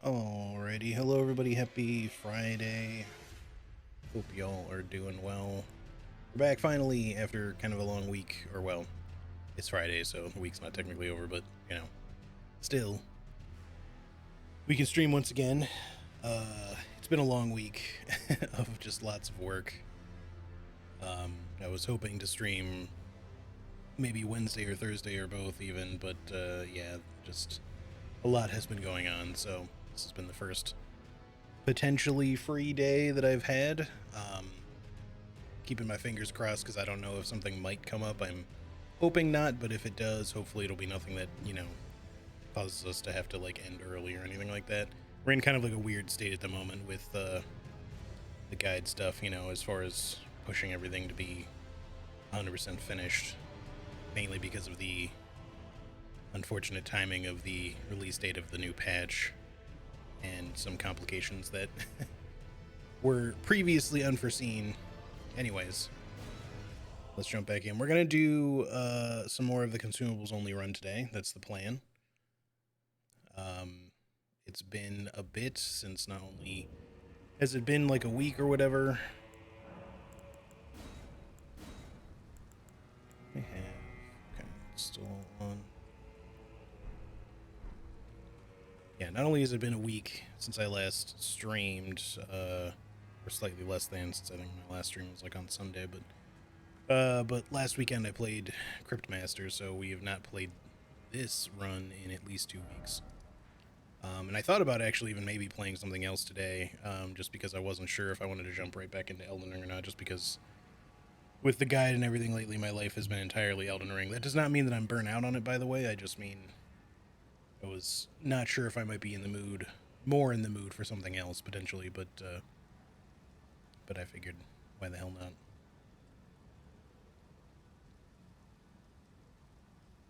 Alrighty, hello everybody, happy Friday. Hope y'all are doing well. We're back finally after kind of a long week, or well, it's Friday, so the week's not technically over, but still, we can stream once again. It's been a long week of just lots of work. I was hoping to stream maybe Wednesday or Thursday or both even, but yeah, just a lot has been going on, so this has been the first potentially free day that I've had. Keeping my fingers crossed because I don't know if something might come up. I'm hoping not, but if it does, hopefully it'll be nothing that, causes us to have to like end early or anything like that. We're in kind of like a weird state at the moment with the guide stuff, as far as pushing everything to be 100% finished, mainly because of the unfortunate timing of the release date of the new patch and some complications that were previously unforeseen. Anyways, let's jump back in. We're going to do some more of the consumables only run today. That's the plan. It's been a bit since not only has it been like a week or whatever. I have still on. Yeah, not only has it been a week since I last streamed, or slightly less than, since I think my last stream was like on Sunday, but last weekend I played Cryptmaster, so we have not played this run in at least 2 weeks. And I thought about actually even maybe playing something else today, just because I wasn't sure if I wanted to jump right back into Elden Ring or not, just because with the guide and everything lately, my life has been entirely Elden Ring. That does not mean that I'm burnt out on it, by the way. I just mean I was not sure if I might be in the mood, more in the mood for something else potentially, but I figured, why the hell not?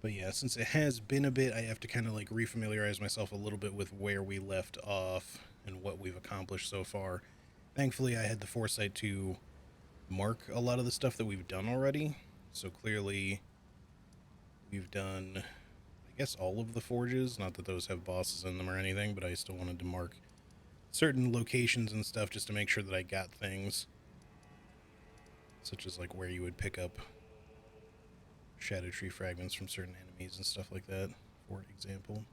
But yeah, since it has been a bit, I have to kind of like refamiliarize myself a little bit with where we left off and what we've accomplished so far. Thankfully, I had the foresight to mark a lot of the stuff that we've done already. So clearly, we've done, I guess, all of the forges. Not that those have bosses in them or anything, but I still wanted to mark certain locations and stuff just to make sure that I got things. Such as like where you would pick up shadow tree fragments from certain enemies and stuff like that, for example.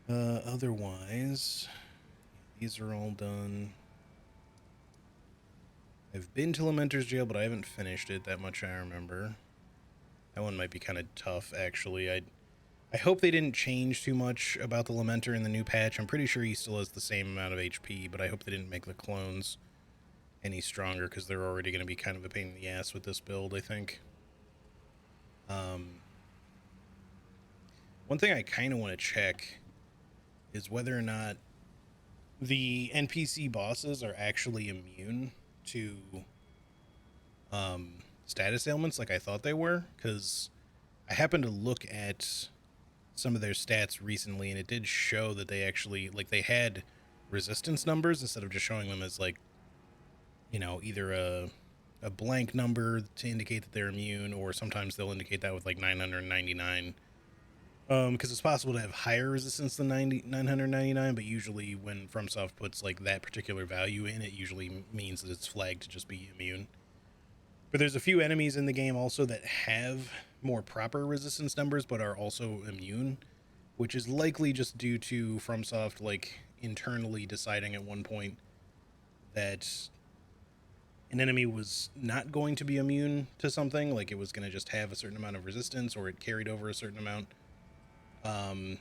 Otherwise, these are all done. I've been to Lamenter's Jail, but I haven't finished it. That much I remember. That one might be kind of tough, actually. I hope they didn't change too much about the Lamenter in the new patch. I'm pretty sure he still has the same amount of HP, but I hope they didn't make the clones any stronger, because they're already going to be kind of a pain in the ass with this build, I think. One thing I kind of want to check is whether or not the NPC bosses are actually immune to status ailments like I thought they were, because I happened to look at some of their stats recently, and it did show that they actually, like, they had resistance numbers instead of just showing them as, like, either a blank number to indicate that they're immune, or sometimes they'll indicate that with, like, 999. Because it's possible to have higher resistance than 999, but usually when FromSoft puts, like, that particular value in, it usually means that it's flagged to just be immune. But there's a few enemies in the game also that have more proper resistance numbers, but are also immune, which is likely just due to FromSoft, like, internally deciding at one point that an enemy was not going to be immune to something, like it was going to just have a certain amount of resistance, or it carried over a certain amount. And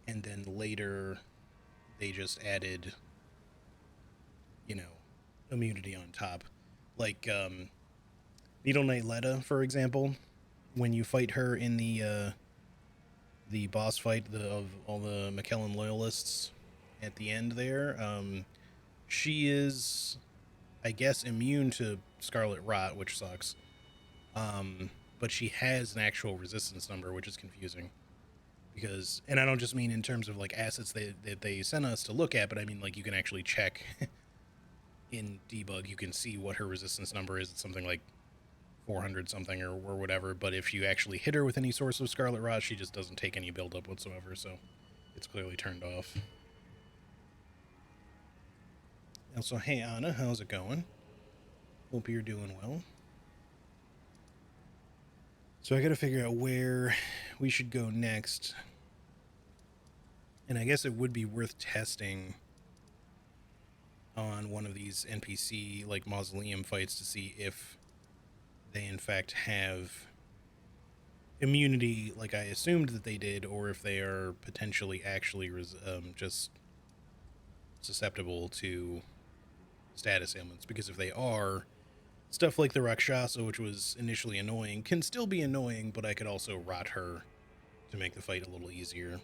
then later they just added, immunity on top. Like, Needle Knight Letta, for example, when you fight her in the boss fight of all the McKellen loyalists at the end there, she is, I guess, immune to Scarlet Rot, which sucks. But she has an actual resistance number, which is confusing. Because, and I don't just mean in terms of like assets that they sent us to look at, but I mean like you can actually check in debug. You can see what her resistance number is. It's something like 400 something or whatever, but if you actually hit her with any source of Scarlet Rot, she just doesn't take any buildup whatsoever, so it's clearly turned off. Also, hey Anna, how's it going? Hope you're doing well. So I gotta figure out where we should go next. And I guess it would be worth testing on one of these NPC, like, mausoleum fights to see if they in fact have immunity like I assumed that they did, or if they are potentially actually just susceptible to status ailments. Because if they are, stuff like the Rakshasa, which was initially annoying, can still be annoying, but I could also rot her to make the fight a little easier.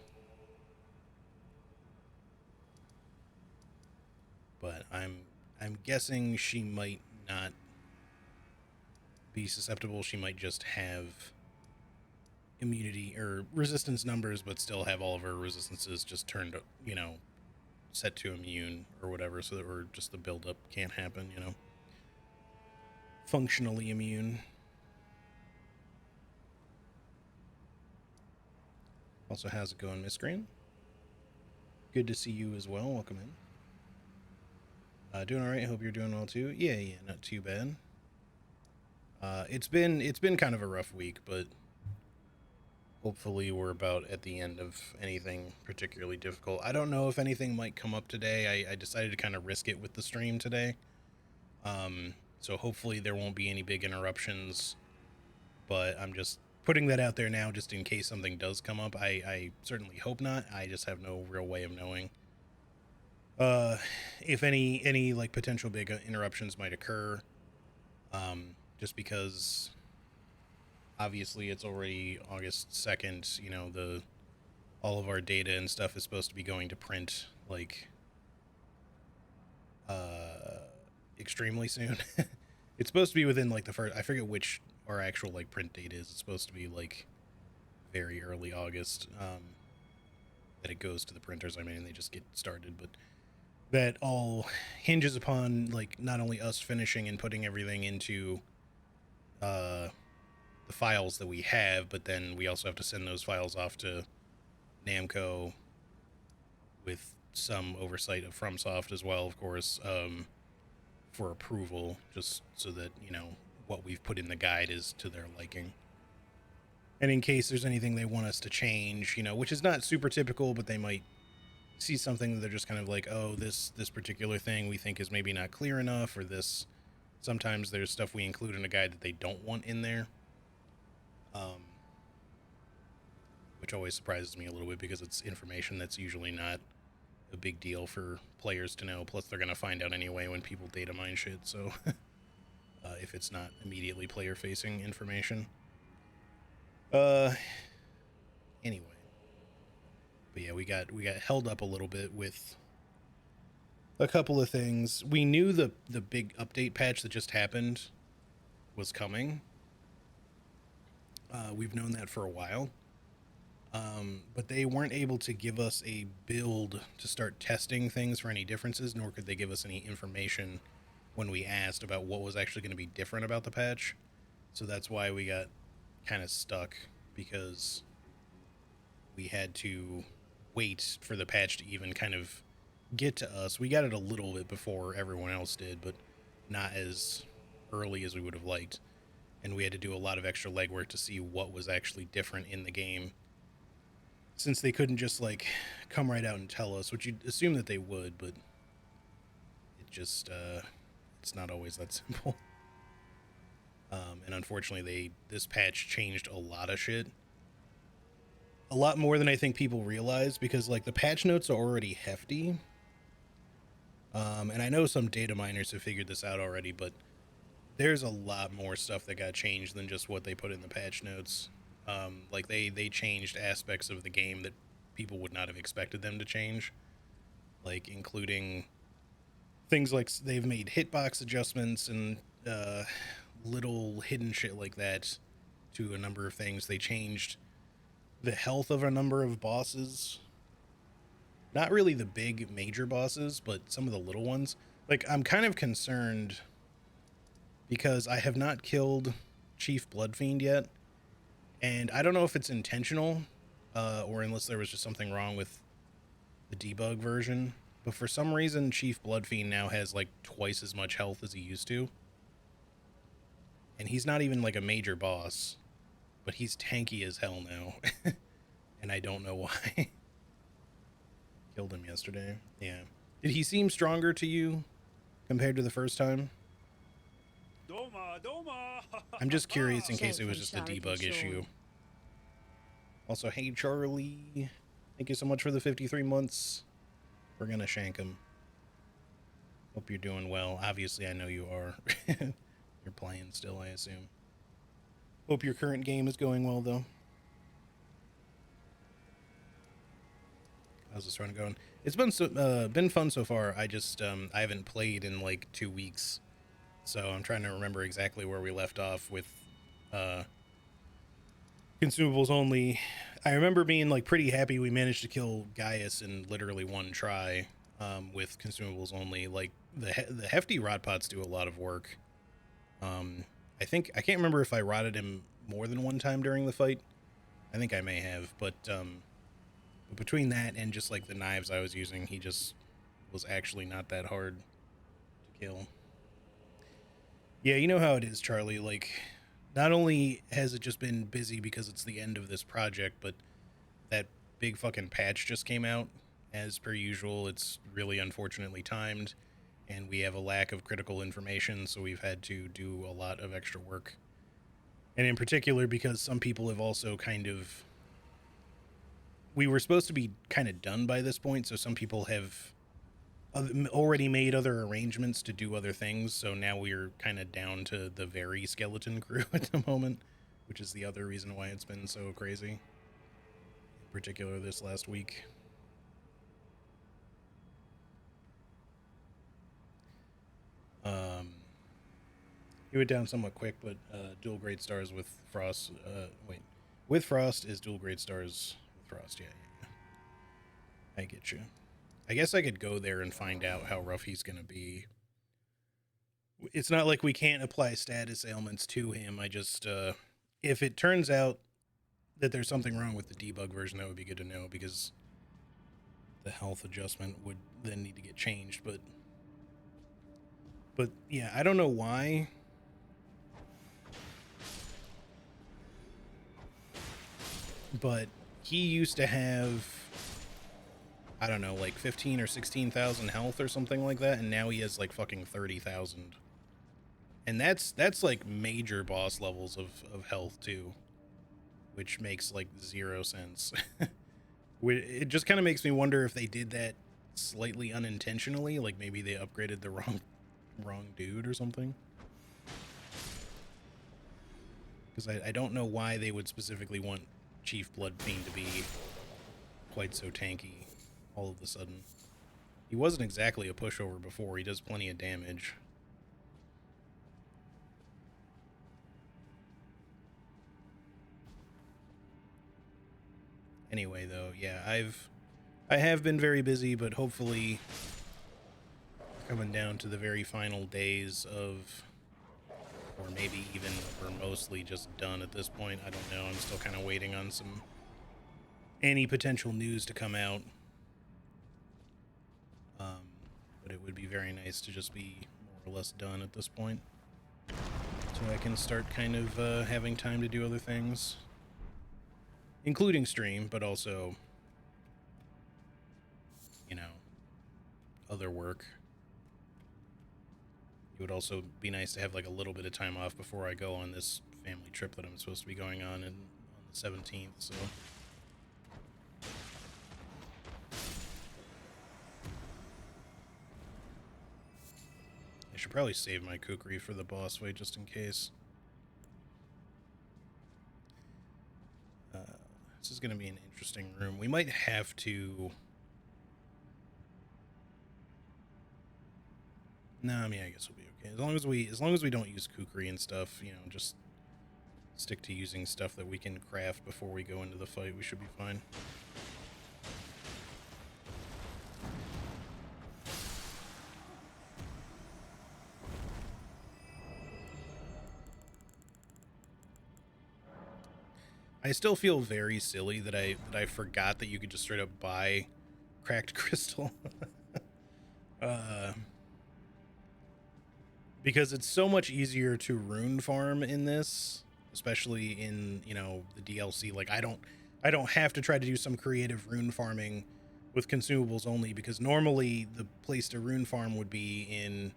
But I'm guessing she might not be susceptible. She might just have immunity or resistance numbers, but still have all of her resistances just turned, set to immune or whatever, so that or just the buildup can't happen, functionally immune. Also, how's it going, Miss Green? Good to see you as well. Welcome in. Doing all right. Hope you're doing well too. Yeah, not too bad. It's been kind of a rough week, but hopefully we're about at the end of anything particularly difficult. I don't know if anything might come up today. I decided to kind of risk it with the stream today. So hopefully there won't be any big interruptions, but I'm just putting that out there now just in case something does come up. I certainly hope not. I just have no real way of knowing if any like potential big interruptions might occur, just because obviously it's already August 2nd. All of our data and stuff is supposed to be going to print like extremely soon. It's supposed to be within like the first, I forget which our actual like print date is. It's supposed to be like very early August that it goes to the printers. I mean, they just get started, but that all hinges upon like not only us finishing and putting everything into the files that we have, but then we also have to send those files off to Namco with some oversight of FromSoft as well, of course, for approval, just so that what we've put in the guide is to their liking. And in case there's anything they want us to change, which is not super typical, but they might see something that they're just kind of like, oh, this particular thing we think is maybe not clear enough, or this. Sometimes there's stuff we include in a guide that they don't want in there, which always surprises me a little bit because it's information that's usually not a big deal for players to know. Plus, they're going to find out anyway when people data mine shit, so if it's not immediately player-facing information. Anyway. But yeah, we got held up a little bit with a couple of things. We knew the big update patch that just happened was coming. We've known that for a while. But they weren't able to give us a build to start testing things for any differences, nor could they give us any information when we asked about what was actually going to be different about the patch. So that's why we got kind of stuck, because we had to wait for the patch to even kind of get to us. We got it a little bit before everyone else did, but not as early as we would have liked. And we had to do a lot of extra legwork to see what was actually different in the game, since they couldn't just like come right out and tell us, which you'd assume that they would, but it just it's not always that simple. And unfortunately this patch changed a lot of shit, a lot more than I think people realize, because like the patch notes are already hefty, and I know some data miners have figured this out already, but there's a lot more stuff that got changed than just what they put in the patch notes. Like they changed aspects of the game that people would not have expected them to change, like including things like they've made hitbox adjustments and little hidden shit like that to a number of things. They changed the health of a number of bosses. Not really the big major bosses, but some of the little ones. Like, I'm kind of concerned because I have not killed Chief Bloodfiend yet, and I don't know if it's intentional, or unless there was just something wrong with the debug version. But for some reason, Chief Bloodfiend now has like twice as much health as he used to, and he's not even like a major boss, but he's tanky as hell now, and I don't know why. Killed him yesterday. Yeah. Did he seem stronger to you compared to the first time? I'm just curious in case it was just a debug issue. Also, hey Charlie, thank you so much for the 53 months. We're gonna shank him. Hope you're doing well. Obviously, I know you are. You're playing still, I assume. Hope your current game is going well, though. How's this run going? It's been fun so far. I just I haven't played in like 2 weeks, so I'm trying to remember exactly where we left off with consumables only. I remember being like pretty happy we managed to kill Gaius in literally one try with consumables only. Like the hefty rot pots do a lot of work. I can't remember if I rotted him more than one time during the fight. I think I may have, but between that and just like the knives I was using, he just was actually not that hard to kill. Yeah, you know how it is, Charlie. Like, not only has it just been busy because it's the end of this project, but that big fucking patch just came out. As per usual, it's really unfortunately timed, and we have a lack of critical information, so we've had to do a lot of extra work. And in particular, because some people have also kind of... We were supposed to be kind of done by this point, so some people have already made other arrangements to do other things, so now we're kind of down to the very skeleton crew at the moment, which is the other reason why it's been so crazy. In particular this last week. He went down somewhat quick, but dual great stars with Frost. With Frost is dual great stars with Frost. Yeah. I get you. I guess I could go there and find out how rough he's gonna be. It's not like we can't apply status ailments to him. I just, if it turns out that there's something wrong with the debug version, that would be good to know, because the health adjustment would then need to get changed. But yeah, I don't know why. But he used to have, I don't know, like 15 or 16,000 health or something like that, and now he has like fucking 30,000. And that's like major boss levels of health too, which makes like 0 sense. It just kind of makes me wonder if they did that slightly unintentionally, like maybe they upgraded the wrong dude or something. Because I don't know why they would specifically want Chief Bloodfiend to be quite so tanky all of a sudden. He wasn't exactly a pushover before. He does plenty of damage. Anyway, though, yeah, I have been very busy, but hopefully coming down to the very final days of, or maybe even we're mostly just done at this point. I don't know. I'm still kind of waiting on any potential news to come out. But it would be very nice to just be more or less done at this point, so I can start kind of having time to do other things, including stream, but also, you know, other work. It would also be nice to have like a little bit of time off before I go on this family trip that I'm supposed to be going on the 17th, so... I should probably save my kukri for the boss fight just in case. This is going to be an interesting room. We might have to... No, I mean, I guess we'll be okay. As long as we don't use kukri and stuff, you know, just stick to using stuff that we can craft before we go into the fight, we should be fine. I still feel very silly that I forgot that you could just straight up buy cracked crystal. uh, because it's so much easier to rune farm in this, especially in, you know, the DLC. Like I don't have to try to do some creative rune farming with consumables only, because normally the place to rune farm would be in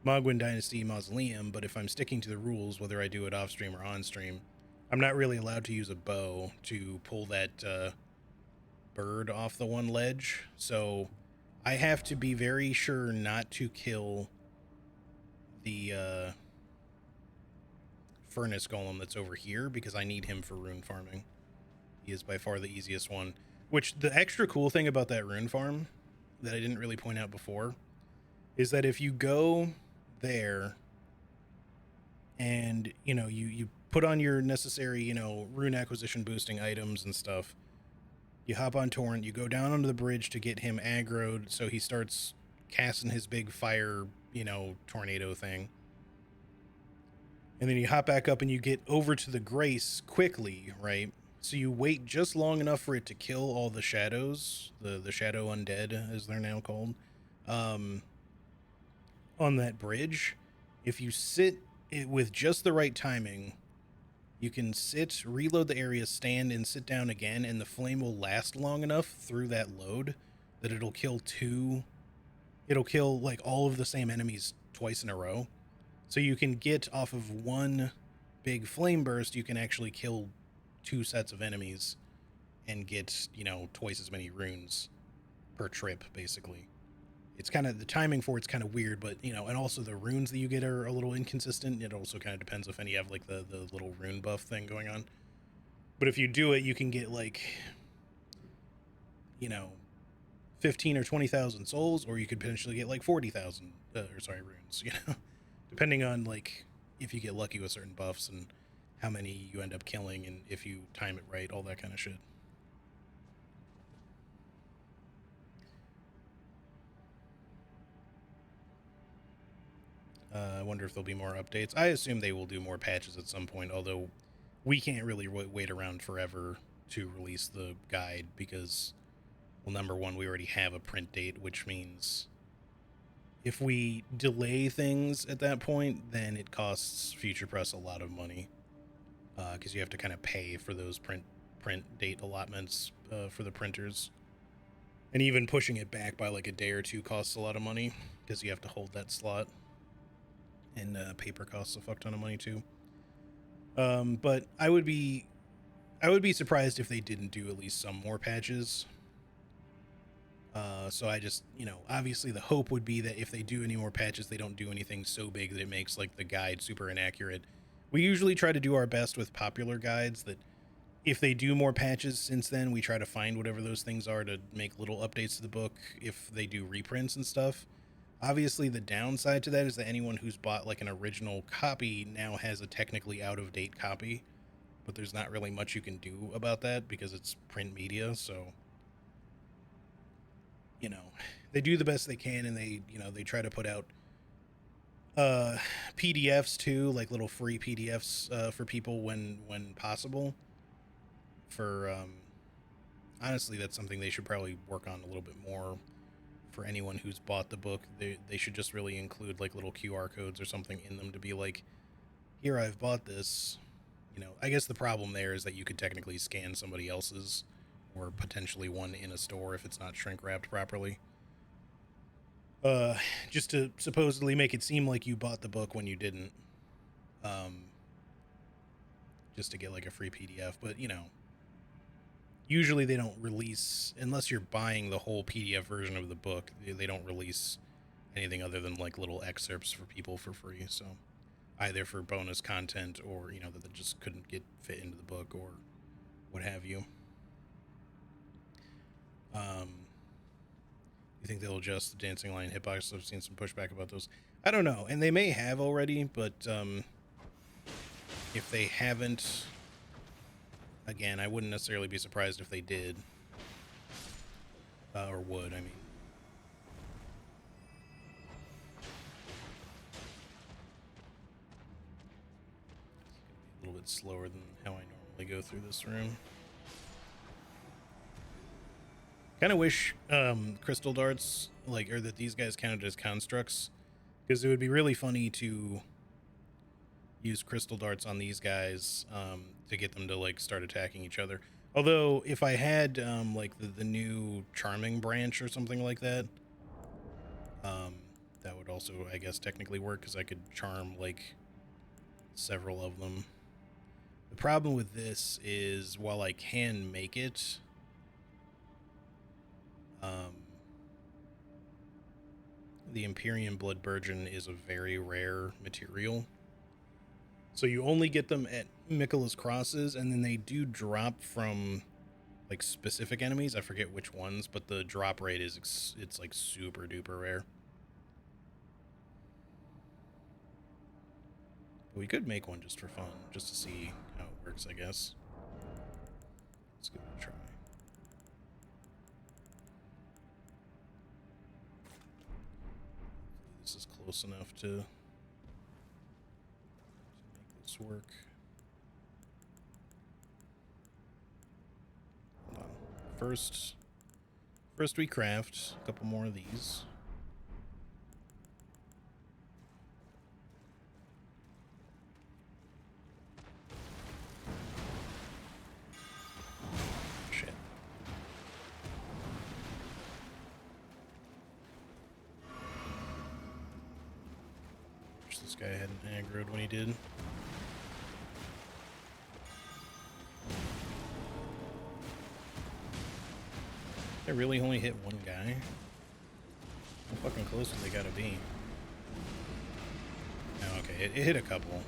Mogwyn Dynasty Mausoleum, but if I'm sticking to the rules, whether I do it off stream or on stream, I'm not really allowed to use a bow to pull that bird off the one ledge. So I have to be very sure not to kill the furnace golem that's over here, because I need him for rune farming. He is by far the easiest one. Which, the extra cool thing about that rune farm that I didn't really point out before is that if you go there and, you know, you put on your necessary, you know, rune acquisition boosting items and stuff, you hop on Torrent, you go down onto the bridge to get him aggroed so he starts casting his big fire, you know, tornado thing. And then you hop back up and you get over to the Grace quickly, right? So you wait just long enough for it to kill all the shadows, the shadow undead, as they're now called, on that bridge. If you sit it with just the right timing, you can sit, reload the area, stand, and sit down again, and the flame will last long enough through that load that it'll kill like all of the same enemies twice in a row. So you can get off of one big flame burst, you can actually kill 2 sets of enemies and get, you know, twice as many runes per trip, basically. It's kind of, the timing for it's kind of weird, but, you know, and also the runes that you get are a little inconsistent. It also kind of depends if any have like the little rune buff thing going on. But if you do it, you can get like, you know, 15 or 20,000 souls, or you could potentially get like 40,000 runes, you know, depending on like if you get lucky with certain buffs and how many you end up killing and if you time it right, all that kind of shit. I wonder if there'll be more updates. I assume they will do more patches at some point, although we can't really wait around forever to release the guide because, well, number one, we already have a print date, which means if we delay things at that point, then it costs Future Press a lot of money, because you have to kind of pay for those print date allotments for the printers. And even pushing it back by like a day or two costs a lot of money because you have to hold that slot. And paper costs a fuck ton of money too. But I would be surprised if they didn't do at least some more patches. So I just, you know, obviously the hope would be that if they do any more patches, they don't do anything so big that it makes like the guide super inaccurate. We usually try to do our best with popular guides that if they do more patches since then, we try to find whatever those things are to make little updates to the book if they do reprints and stuff. Obviously, the downside to that is that anyone who's bought like an original copy now has a technically out-of-date copy, but there's not really much you can do about that because it's print media. So, you know, they do the best they can, and they, you know, they try to put out PDFs too, like little free PDFs for people when possible. For honestly, that's something they should probably work on a little bit more. For anyone who's bought the book, they should just really include like little QR codes or something in them to be like, here, I've bought this. You know, I guess the problem there is that you could technically scan somebody else's or potentially one in a store if it's not shrink wrapped properly. Just to supposedly make it seem like you bought the book when you didn't. Just to get like a free PDF, but you know, usually they don't release, unless you're buying the whole PDF version of the book, they don't release anything other than like little excerpts for people for free. So either for bonus content or, you know, that just couldn't get fit into the book or what have you. You think they'll adjust the dancing line hitbox? I've seen some pushback about those. I don't know, and they may have already, but if they haven't, again, I wouldn't necessarily be surprised if they did, or would, I mean. A little bit slower than how I normally normally go through this room. Kind of wish crystal darts, or that these guys counted as constructs, because it would be really funny to use crystal darts on these guys to get them to like start attacking each other. Although if I had like the new charming branch or something like that, that would also, I guess, technically work, because I could charm like several of them. The problem with this is, while I can make it, the Empyrean Blood Burgeon is a very rare material. So you only get them at Miquella's Crosses, and then they do drop from like specific enemies. I forget which ones, but the drop rate is, it's like super duper rare. But we could make one just for fun, just to see how it works, I guess. Let's give it a try. This is close enough to make this work. Hold on. First we craft a couple more of these. Shit. Wish this guy hadn't aggroed when he did. I really only hit one guy? How fucking close do they gotta be? Oh, okay, it hit a couple.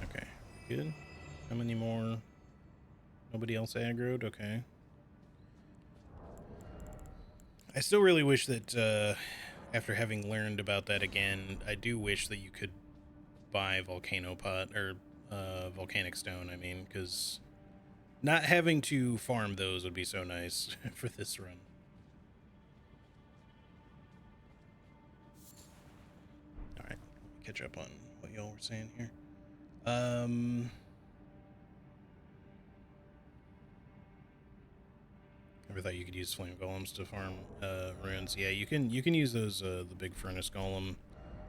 Okay. Good. How many more? Nobody else aggroed? Okay. I still really wish that, after having learned about that again, I do wish that you could buy Volcano Pot, or Volcanic Stone, I mean, because not having to farm those would be so nice for this run. Alright, catch up on what y'all were saying here. Never thought you could use flame golems to farm runes. Yeah, you can use those, the big furnace golem.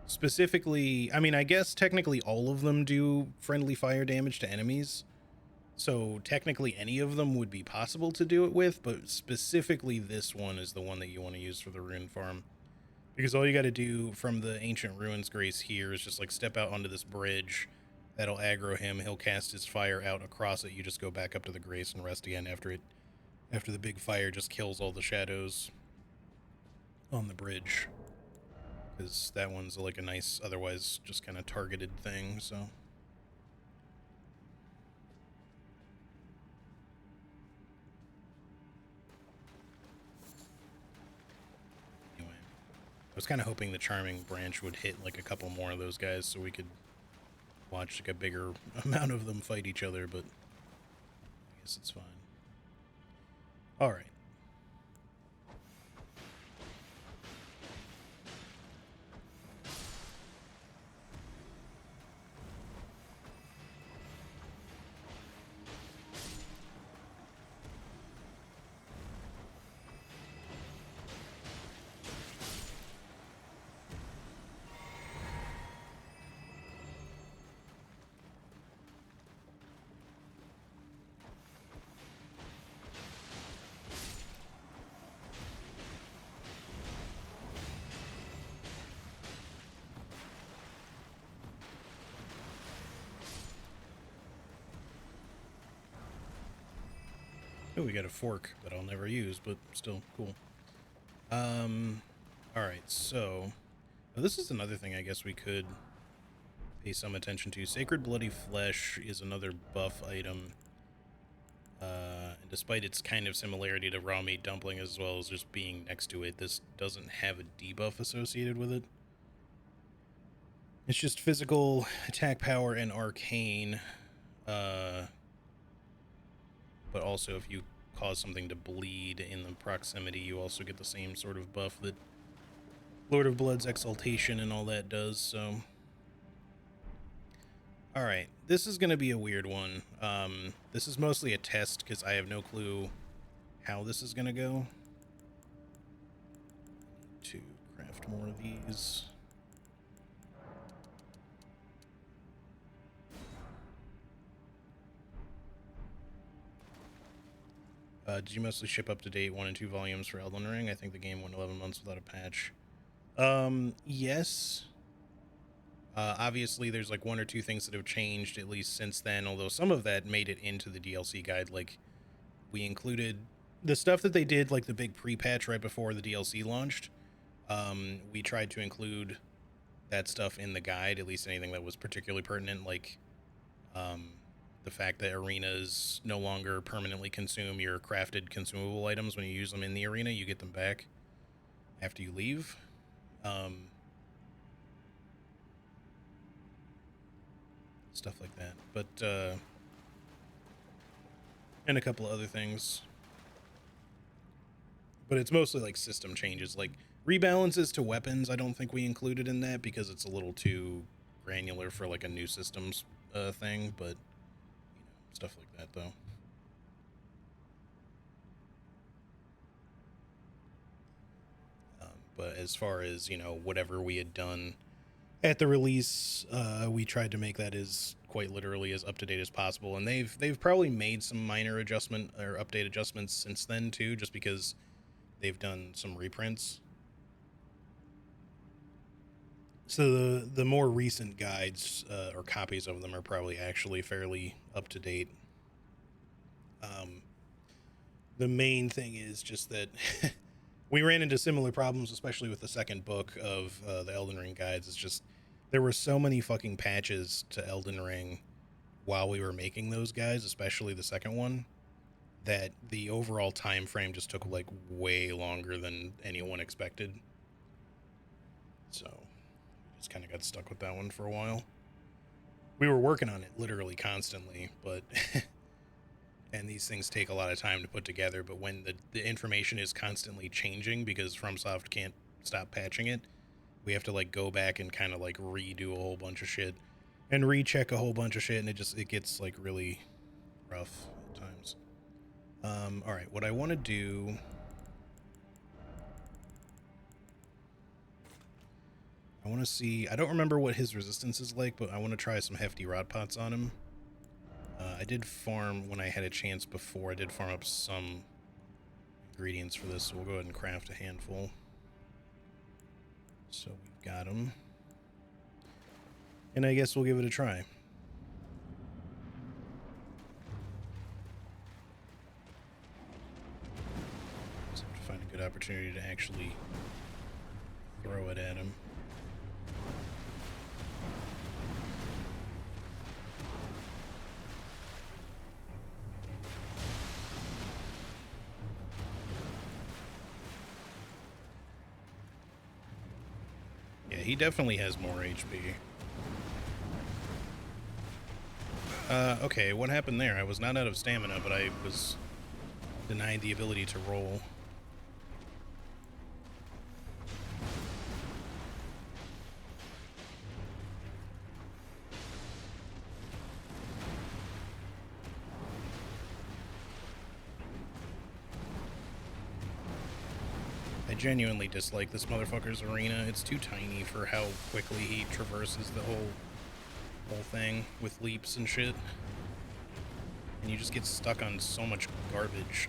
Specifically, I mean, I guess technically all of them do friendly fire damage to enemies. So technically any of them would be possible to do it with, but specifically this one is the one that you want to use for the rune farm. Because all you got to do from the Ancient Ruins Grace here is just like step out onto this bridge. That'll aggro him. He'll cast his fire out across it. You just go back up to the Grace and rest again after the big fire just kills all the shadows on the bridge. Because that one's like a nice, otherwise just kind of targeted thing, so. I was kind of hoping the Charming Branch would hit like a couple more of those guys so we could watch like a bigger amount of them fight each other, but I guess it's fine. All right. Oh, we got a fork that I'll never use, but still cool. All right, so this is another thing I guess we could pay some attention to. Sacred Bloody Flesh is another buff item. And despite its kind of similarity to raw meat dumpling as well as just being next to it, this doesn't have a debuff associated with it. It's just physical attack power and arcane. But also if you cause something to bleed in the proximity, you also get the same sort of buff that Lord of Blood's Exaltation and all that does, so... Alright, this is going to be a weird one. This is mostly a test, because I have no clue how this is going to go. Need to craft more of these. Did you mostly ship up to date 1 and 2 volumes for Elden Ring? I think the game went 11 months without a patch. Yes. Obviously, there's like 1 or 2 things that have changed at least since then, although some of that made it into the DLC guide. Like, we included the stuff that they did, like the big pre-patch right before the DLC launched. We tried to include that stuff in the guide, at least anything that was particularly pertinent, like the fact that arenas no longer permanently consume your crafted consumable items. When you use them in the arena, you get them back after you leave. Stuff like that, but and a couple of other things, but it's mostly like system changes, like rebalances to weapons. I don't think we included in that because it's a little too granular for like a new systems thing, but stuff like that though. But as far as, whatever we had done at the release, we tried to make that as quite literally as up to date as possible, and they've probably made some minor adjustment or update adjustments since then too, just because they've done some reprints. So the more recent guides or copies of them are probably actually fairly up to date. The main thing is just that we ran into similar problems, especially with the second book of the Elden Ring guides. It's just there were so many fucking patches to Elden Ring while we were making those guides, especially the second one, that the overall time frame just took like way longer than anyone expected. So we just kind of got stuck with that one for a while. We were working on it literally constantly, but and these things take a lot of time to put together, but when the information is constantly changing because FromSoft can't stop patching it, we have to like go back and kind of like redo a whole bunch of shit and recheck a whole bunch of shit, and it gets like really rough at times. All right, what I want to do, I want to see, I don't remember what his resistance is like, but I want to try some hefty rot pots on him. I did farm when I had a chance before. I did farm up some ingredients for this, so we'll go ahead and craft a handful. So we've got them. And I guess we'll give it a try. Just have to find a good opportunity to actually throw it at him. Yeah, he definitely has more HP. Okay, what happened there? I was not out of stamina, but I was denied the ability to roll. I genuinely dislike this motherfucker's arena. It's too tiny for how quickly he traverses the whole thing with leaps and shit. And you just get stuck on so much garbage.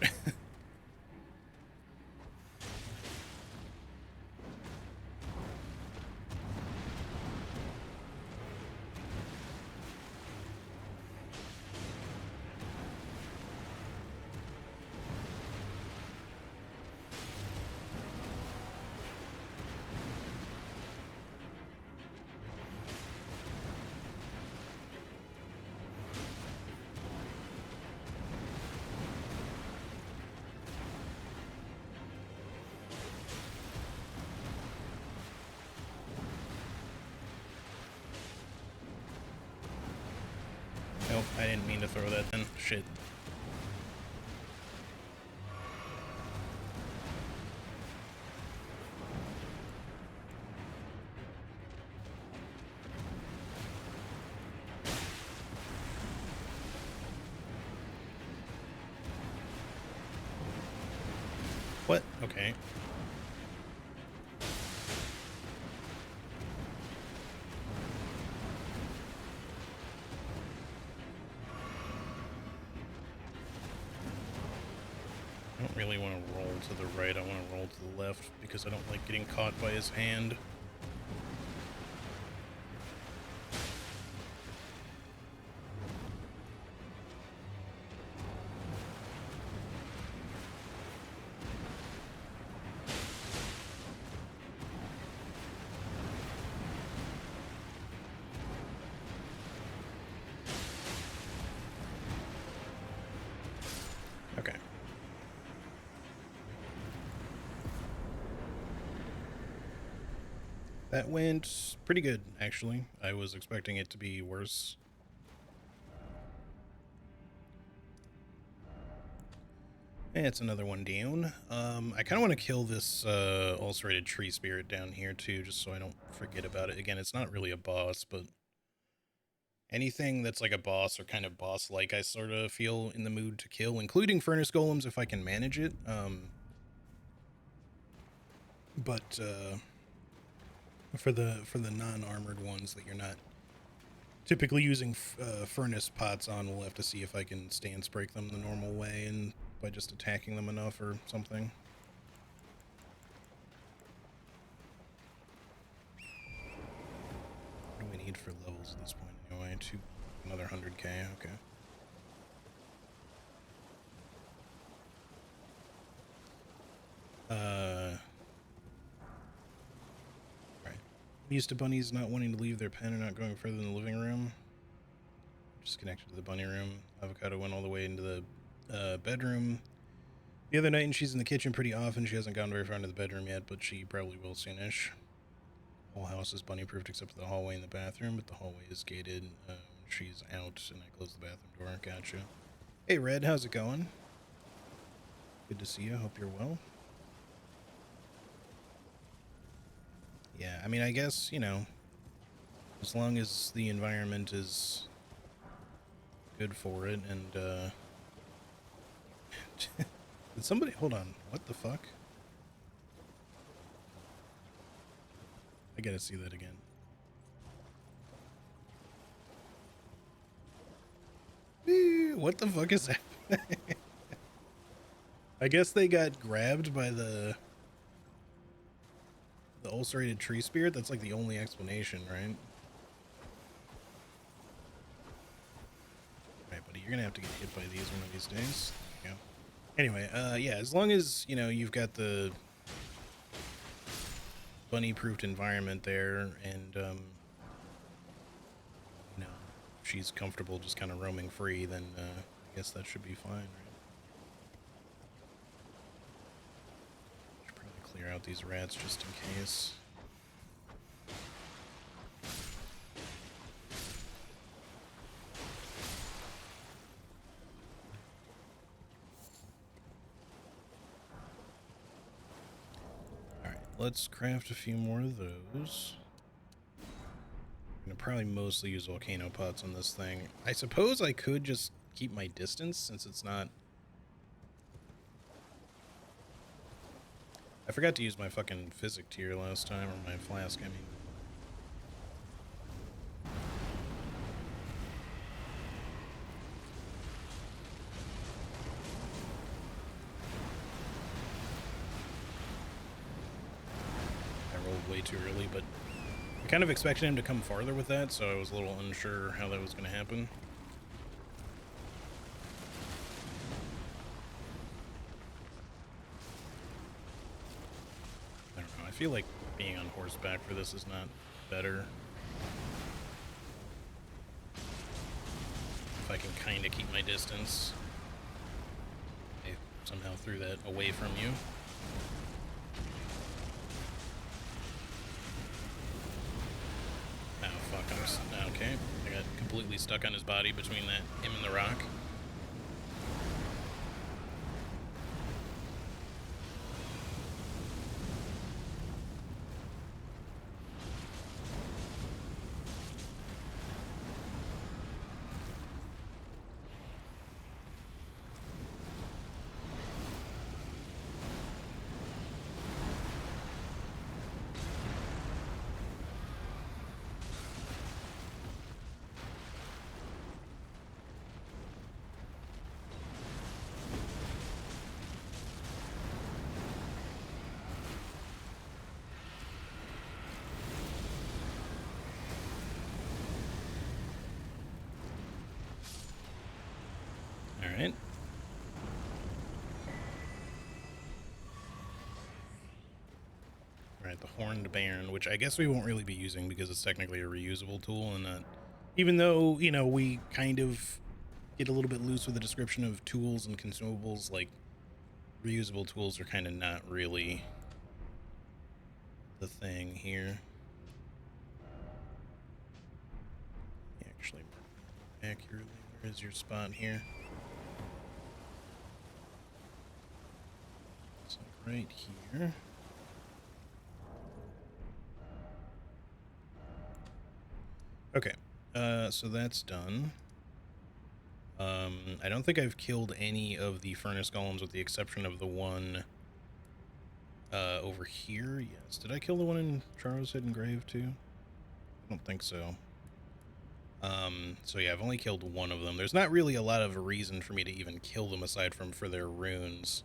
I didn't mean to throw that then. Shit. What? Okay. I don't really want to roll to the right, I want to roll to the left because I don't like getting caught by his hand. Okay. That went pretty good, actually. I was expecting it to be worse. And it's another one down. I kind of want to kill this ulcerated tree spirit down here too, just so I don't forget about it. Again, it's not really a boss, but anything that's like a boss or kind of boss-like, I sort of feel in the mood to kill, including furnace golems if I can manage it. But for the non-armored ones that you're not typically using furnace pots on, we'll have to see if I can stance break them the normal way and by just attacking them enough or something. What do we need for levels at this point anyway? Another 100k, okay. Alright. I'm used to bunnies not wanting to leave their pen and not going further than the living room. Just connected to the bunny room. Avocado went all the way into the bedroom the other night, and she's in the kitchen pretty often. She hasn't gone very far into the bedroom yet, but she probably will soonish. Whole house is bunny-proofed except for the hallway and the bathroom, but the hallway is gated. She's out, and I closed the bathroom door. Gotcha. Hey, Red, how's it going? Good to see you. Hope you're well. Yeah, I mean, I guess, you know, as long as the environment is good for it, and, did somebody... Hold on. What the fuck? I gotta see that again. What the fuck is happening? I guess they got grabbed by the ulcerated tree spirit. That's like the only explanation, right? Alright, buddy, you're gonna have to get hit by these one of these days. There you go. Anyway, yeah, as long as, you know, you've got the bunny-proofed environment there, and, you know, she's comfortable just kind of roaming free, then, I guess that should be fine, right? Should probably clear out these rats just in case. Let's craft a few more of those. I'm gonna probably mostly use volcano pots on this thing. I suppose I could just keep my distance since it's not... I forgot to use my fucking physic tier last time, or my flask, I mean. Way too early, but I kind of expected him to come farther with that, so I was a little unsure how that was going to happen. I don't know, I feel like being on horseback for this is not better. If I can kind of keep my distance. I somehow threw that away from you. Okay, I got completely stuck on his body between him and the rock. All right. All right, the Horned Baron, which I guess we won't really be using because it's technically a reusable tool, and not, even though, you know, we kind of get a little bit loose with the description of tools and consumables, like, reusable tools are kind of not really the thing here. Actually, accurately, where is your spot here? So right here. Okay, so that's done. I don't think I've killed any of the furnace golems with the exception of the one over here. Yes, did I kill the one in Charo's Hidden Grave too? I don't think so. So yeah, I've only killed one of them. There's not really a lot of a reason for me to even kill them aside from for their runes.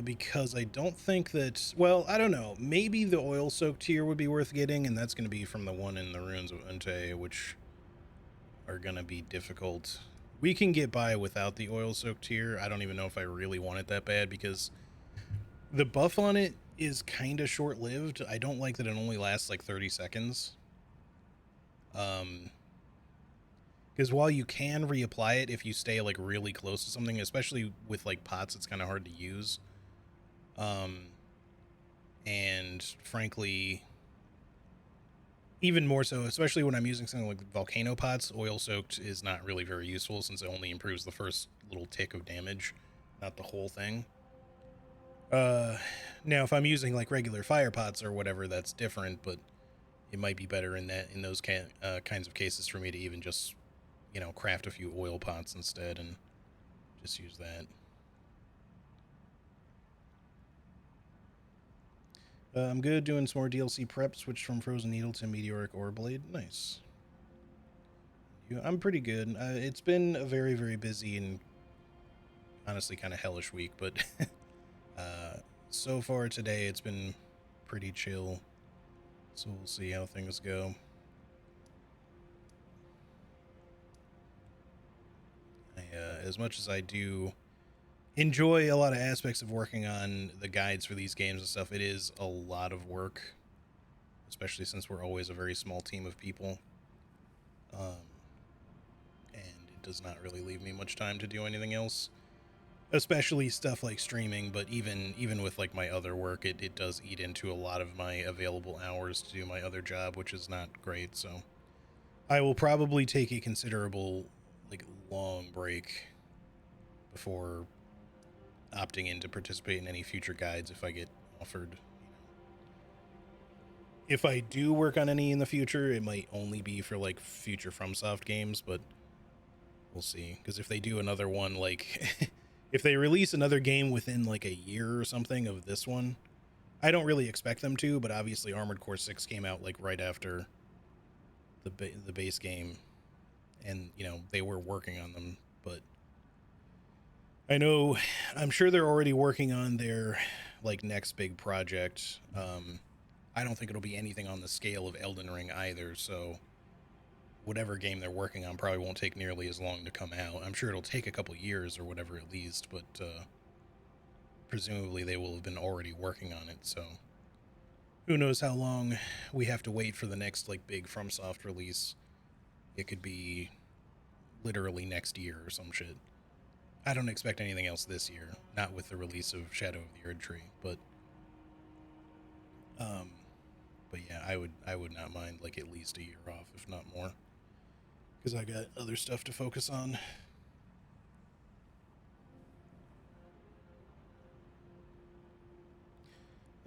Because I don't think that, well, I don't know, maybe the oil soaked tier would be worth getting, and that's going to be from the one in the ruins of Unte, which are going to be difficult. We can get by without the oil soaked tier. I don't even know if I really want it that bad because the buff on it is kind of short lived. I don't like that it only lasts like 30 seconds. Because while you can reapply it if you stay like really close to something, especially with like pots, it's kind of hard to use. And frankly, even more so, especially when I'm using something like volcano pots, oil soaked is not really very useful since it only improves the first little tick of damage, not the whole thing. Now if I'm using like regular fire pots or whatever, that's different, but it might be better in those kinds of cases for me to even just, you know, craft a few oil pots instead and just use that. I'm good doing some more DLC prep. Switched from Frozen Needle to Meteoric Ore Blade. Nice. I'm pretty good. It's been a very, very busy and honestly kind of hellish week, but so far today it's been pretty chill. So we'll see how things go. As much as I do enjoy a lot of aspects of working on the guides for these games and stuff, it is a lot of work, especially since we're always a very small team of people. And it does not really leave me much time to do anything else, especially stuff like streaming. But even with like my other work, it does eat into a lot of my available hours to do my other job, which is not great. So I will probably take a considerable, like, long break before opting in to participate in any future guides if I get offered. If I do work on any in the future, it might only be for like future FromSoft games, but we'll see. Because if they do another one, like if they release another game within like a year or something of this one, I don't really expect them to, but obviously Armored Core 6 came out like right after the base game, and you know they were working on them. But I know, I'm sure they're already working on their like next big project. I don't think it'll be anything on the scale of Elden Ring either, so whatever game they're working on probably won't take nearly as long to come out. I'm sure it'll take a couple years or whatever at least, but presumably they will have been already working on it, so who knows how long we have to wait for the next like big FromSoft release. It could be literally next year or some shit. I don't expect anything else this year, not with the release of Shadow of the Erdtree, but But yeah, I would not mind like at least a year off, if not more, because I got other stuff to focus on.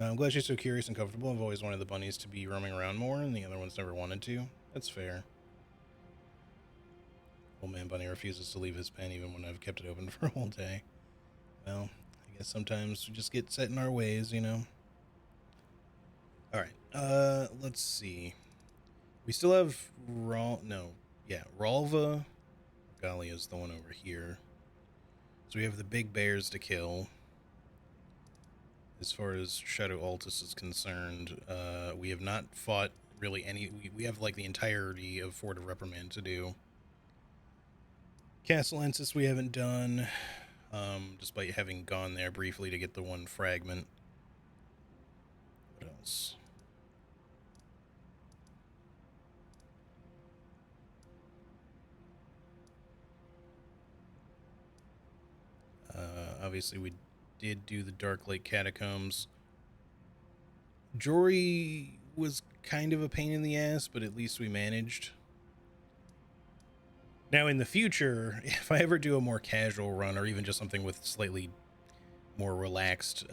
I'm glad she's so curious and comfortable. I've always wanted the bunnies to be roaming around more, and the other ones never wanted to. That's fair. Old man bunny refuses to leave his pen even when I've kept it open for a whole day. Well, I guess sometimes we just get set in our ways, you know. All right. Let's see. We still have Ralva. Golly is the one over here. So we have the big bears to kill. As far as Shadow Altus is concerned, we have not fought really any. We have like the entirety of Fort of Reprimand to do. Castle Ensis we haven't done, despite having gone there briefly to get the one fragment. What else? Obviously, we did do the Dark Lake Catacombs. Jory was kind of a pain in the ass, but at least we managed. Now, in the future, if I ever do a more casual run, or even just something with slightly more relaxed,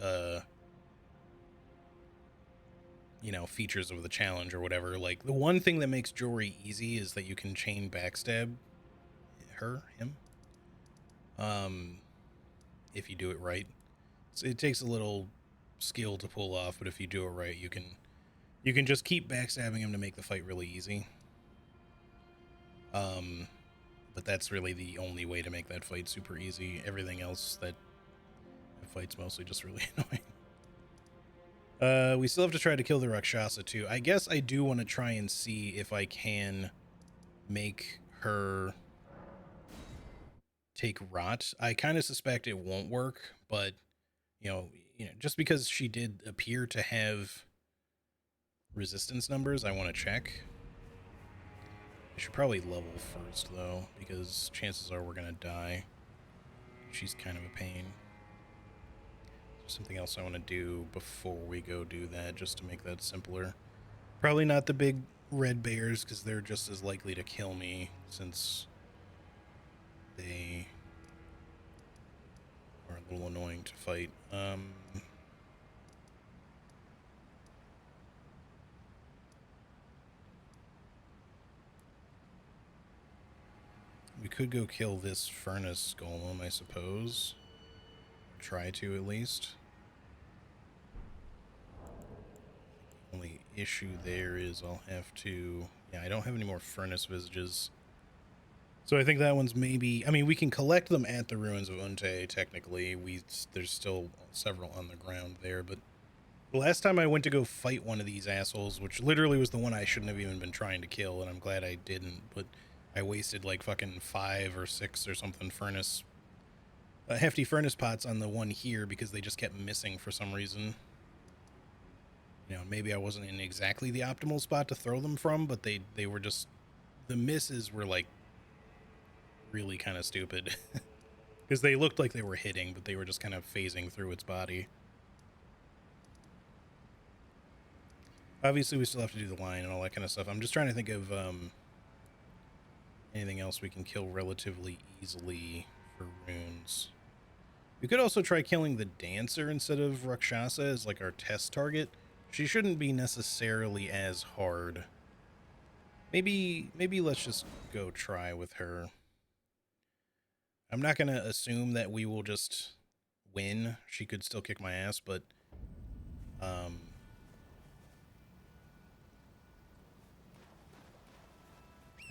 features of the challenge or whatever, like, the one thing that makes Jory easy is that you can chain backstab him, if you do it right. So it takes a little skill to pull off, but if you do it right, you can just keep backstabbing him to make the fight really easy. But that's really the only way to make that fight super easy. Everything else, that fight's mostly just really annoying. We still have to try to kill the Rakshasa too. I guess I do want to try and see if I can make her take rot. I kind of suspect it won't work, but just because she did appear to have resistance numbers, I want to check. I should probably level first, though, because chances are we're going to die. She's kind of a pain. There's something else I want to do before we go do that, just to make that simpler. Probably not the big red bears, because they're just as likely to kill me, since they are a little annoying to fight. We could go kill this furnace golem, I suppose. Or try to, at least. The only issue there is I'll have to... Yeah, I don't have any more furnace visages. So I think that one's maybe... I mean, we can collect them at the ruins of Unte, technically. There's still several on the ground there, but... The last time I went to go fight one of these assholes, which literally was the one I shouldn't have even been trying to kill, and I'm glad I didn't, but... I wasted like fucking 5 or 6 or something hefty furnace pots on the one here because they just kept missing for some reason. Maybe I wasn't in exactly the optimal spot to throw them from, but they were just, the misses were like really kind of stupid because they looked like they were hitting, but they were just kind of phasing through its body. Obviously we still have to do the line and all that kind of stuff. I'm just trying to think of anything else we can kill relatively easily for runes. We could also try killing the dancer instead of Rakshasa as like our test target. She shouldn't be necessarily as hard. Maybe let's just go try with her. I'm not going to assume that we will just win. She could still kick my ass, but I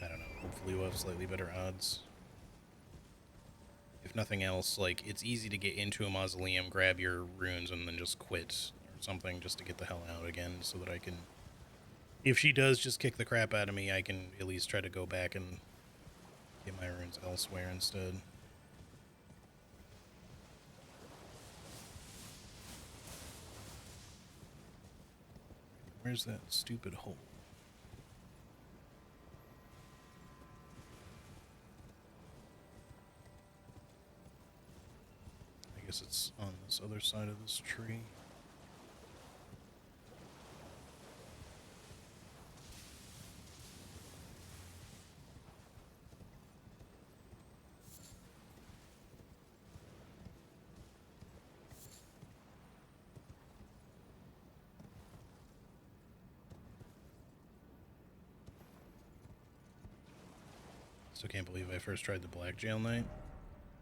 don't know. Hopefully we'll have slightly better odds. If nothing else, like, it's easy to get into a mausoleum, grab your runes, and then just quit or something just to get the hell out again so that I can... If she does just kick the crap out of me, I can at least try to go back and get my runes elsewhere instead. Where's that stupid hole? I guess it's on this other side of this tree. Still can't believe I first tried the Black Jail Knight.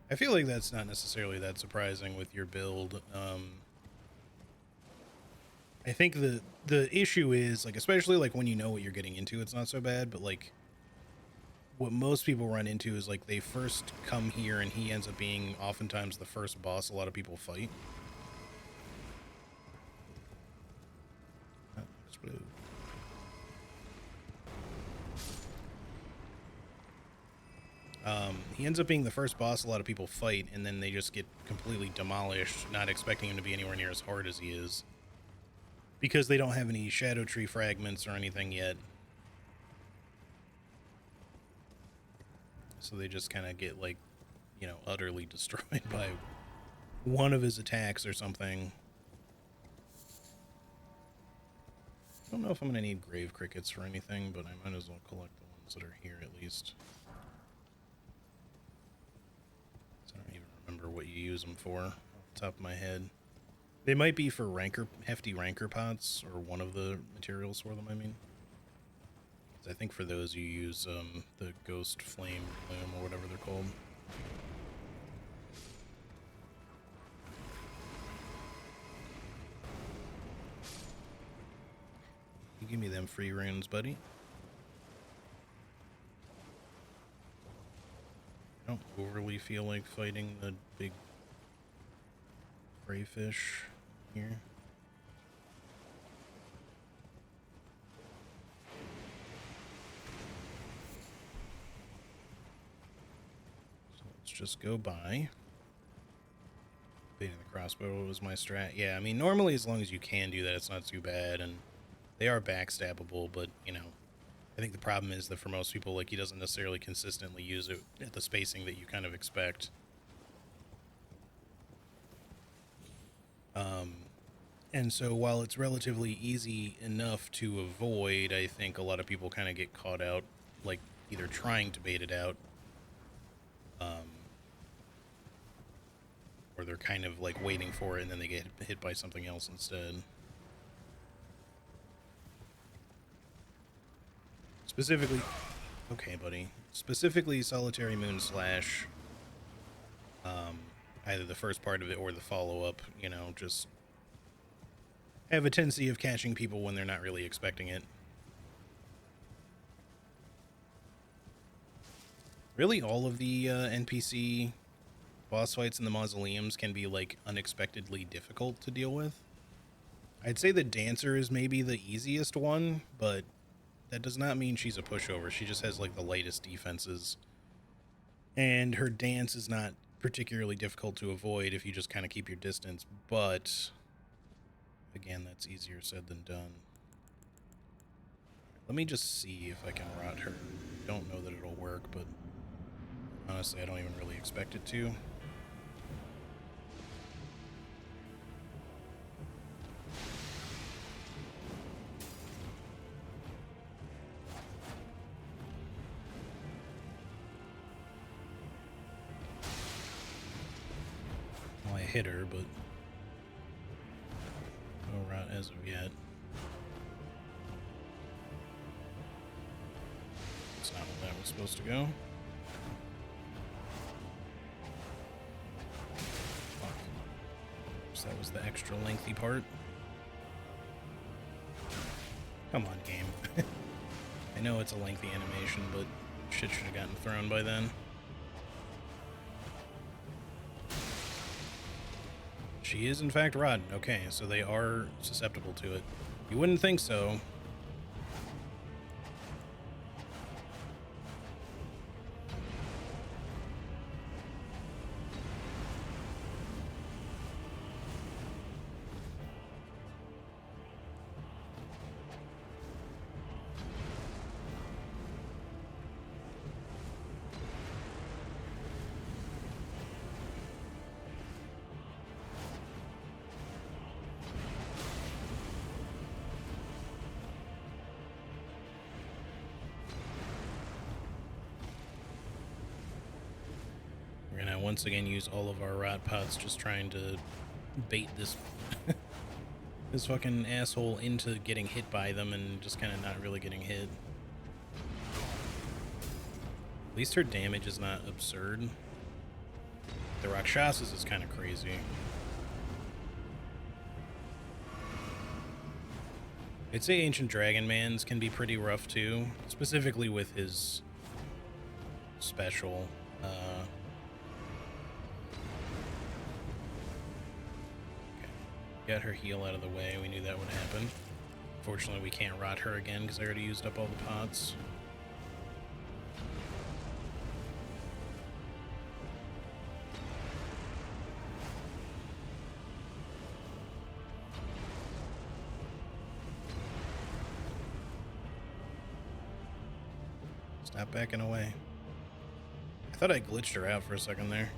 I feel like that's not necessarily that surprising with your build. I think the issue is, like, especially like when you know what you're getting into, it's not so bad, but like what most people run into is like they first come here and he ends up being oftentimes the first boss a lot of people fight. Oh, explode. He ends up being the first boss a lot of people fight, and then they just get completely demolished, not expecting him to be anywhere near as hard as he is, because they don't have any Shadow Tree fragments or anything yet. So they just kind of get, like, you know, utterly destroyed by one of his attacks or something. I don't know if I'm going to need grave crickets for anything, but I might as well collect the ones that are here at least. I don't even remember what you use them for off the top of my head. They might be for hefty rancor pots, or one of the materials for them, I mean. I think for those you use the ghost flame bloom or whatever they're called. You give me them free runes, buddy. I don't overly feel like fighting the big crayfish here. So let's just go by. Baiting the crossbow was my strat. Yeah, I mean, normally as long as you can do that, it's not too bad, and they are backstabbable, but, you know, I think the problem is that for most people, like, he doesn't necessarily consistently use it at the spacing that you kind of expect. And so while it's relatively easy enough to avoid, I think a lot of people kind of get caught out, like, either trying to bait it out, or they're kind of, like, waiting for it, and then they get hit by something else instead. Specifically, okay, buddy. Specifically, Solitary Moon Slash. Either the first part of it or the follow-up, you know, just have a tendency of catching people when they're not really expecting it. Really, all of the NPC boss fights in the mausoleums can be, like, unexpectedly difficult to deal with. I'd say the Dancer is maybe the easiest one, but that does not mean she's a pushover. She just has, like, the lightest defenses. And her dance is not particularly difficult to avoid if you just kind of keep your distance, but again, that's easier said than done. Let me just see if I can rot her. Don't know that it'll work, but honestly, I don't even really expect it to. Well, I hit her, but no rot as of yet. That's not where that was supposed to go. Fuck. So that was the extra lengthy part. Come on, game. I know it's a lengthy animation, but shit should have gotten thrown by then. She is, in fact, rotten. Okay, so they are susceptible to it. You wouldn't think so. We're gonna once again use all of our rot pots just trying to bait this this fucking asshole into getting hit by them and just kind of not really getting hit. At least her damage is not absurd. The Rakshasas is kind of crazy. I'd say Ancient Dragon Man's can be pretty rough too, specifically with his special. Okay. Got her heal out of the way. We knew that would happen. Unfortunately, we can't rot her again because I already used up all the pots. Stop backing away. I thought I glitched her out for a second there.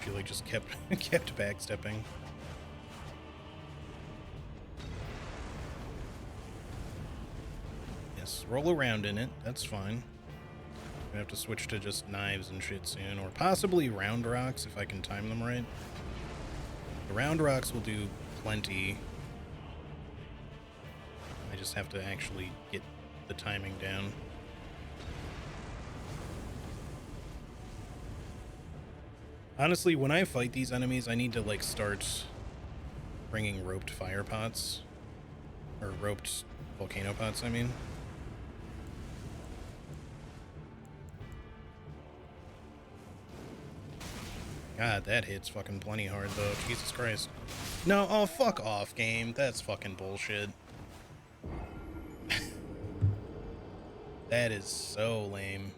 She like just kept backstepping. Yes, roll around in it. That's fine. I have to switch to just knives and shit soon, or possibly round rocks if I can time them right. The round rocks will do plenty. I just have to actually get the timing down. Honestly, when I fight these enemies, I need to like start bringing roped fire pots, or roped volcano pots, I mean. God, that hits fucking plenty hard though. Jesus Christ. No, oh fuck off, game. That's fucking bullshit. That is so lame.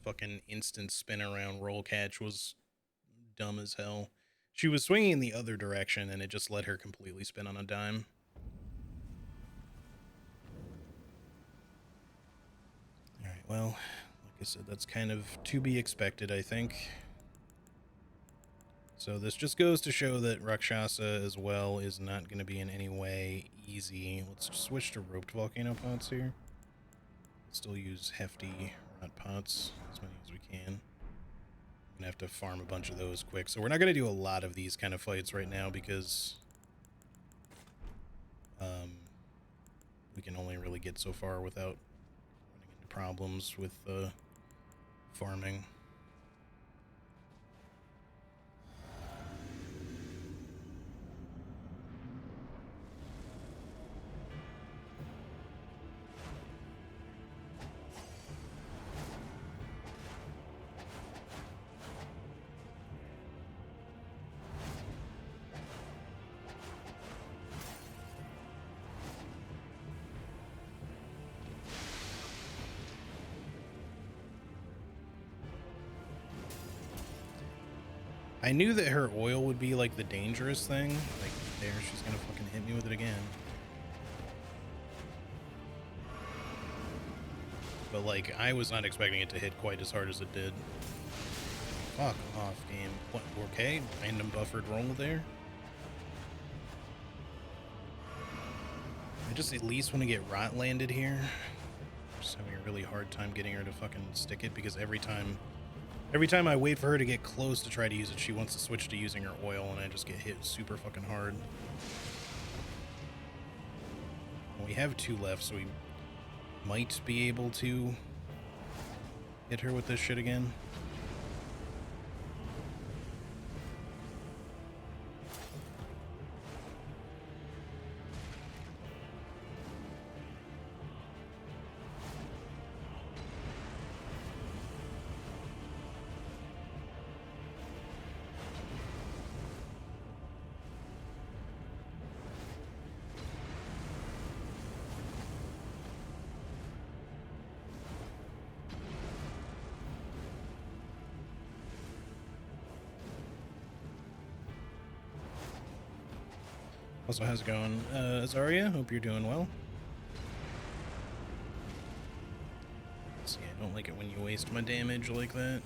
Fucking instant spin around roll catch was dumb as hell. She was swinging in the other direction and it just let her completely spin on a dime. Alright, well, like I said, that's kind of to be expected, I think. So this just goes to show that Rakshasa as well is not going to be in any way easy. Let's switch to roped volcano pots here. Still use hefty rot pots, as many as we can. I'm going to have to farm a bunch of those quick. So we're not going to do a lot of these kind of fights right now because we can only really get so far without running into problems with farming. I knew that her oil would be like the dangerous thing. Like there, she's gonna fucking hit me with it again. But like, I was not expecting it to hit quite as hard as it did. Fuck off, game. What, okay? Random buffered roll there. I just at least want to get rot landed here. I'm just having a really hard time getting her to fucking stick it because every time I wait for her to get close to try to use it, she wants to switch to using her oil, and I just get hit super fucking hard. Well, we have 2 left, so we might be able to hit her with this shit again. Also, how's it going, Zarya? Hope you're doing well. See, I don't like it when you waste my damage like that.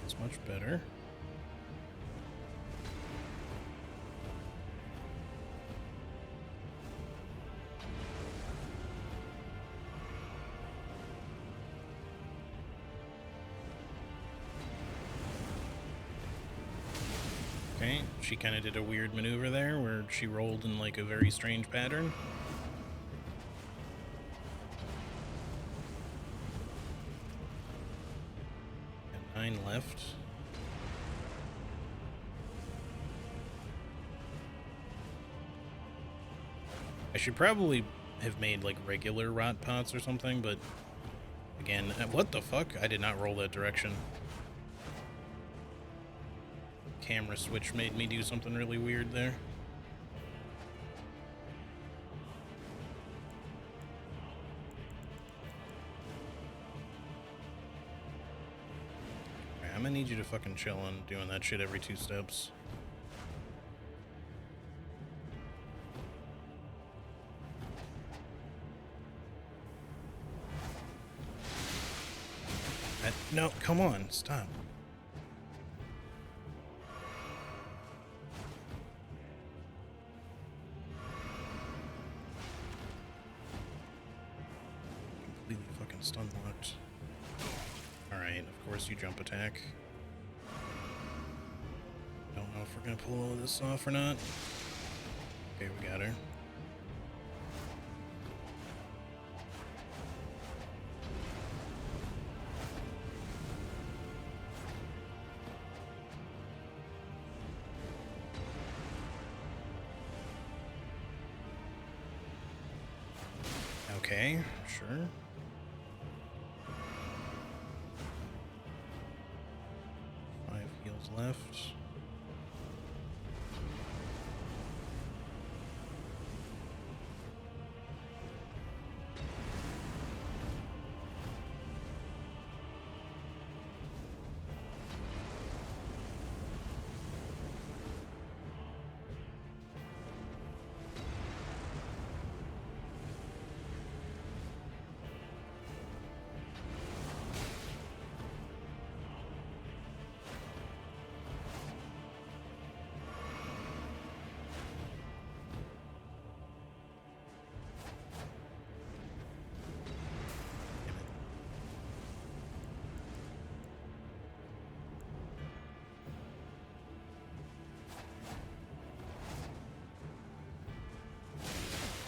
It's much better. she kind of did a weird maneuver there where she rolled in like a very strange pattern. Got 9 left. I should probably have made like regular rot pots or something, but again, what the fuck? I did not roll that direction. Camera switch made me do something really weird there. Alright, I'm gonna need you to fucking chill on doing that shit every 2 steps. No, come on, stop. Completely fucking stun locked. Alright, of course you jump attack. Don't know if we're gonna pull all this off or not. Okay, we got her. Okay, sure. Five heals left.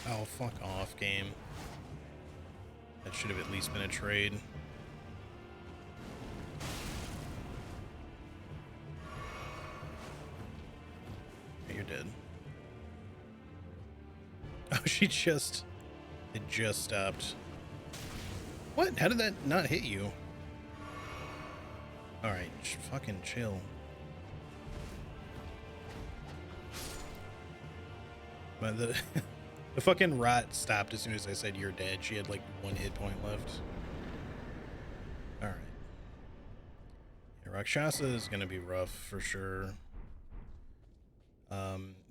Oh, fuck off, game. That should have at least been a trade. You're dead. Oh, it just stopped. What? How did that not hit you? Alright, fucking chill. But the the fucking rot stopped as soon as I said you're dead. She had like 1 hit point left. Alright. Yeah, Rakshasa is gonna be rough for sure.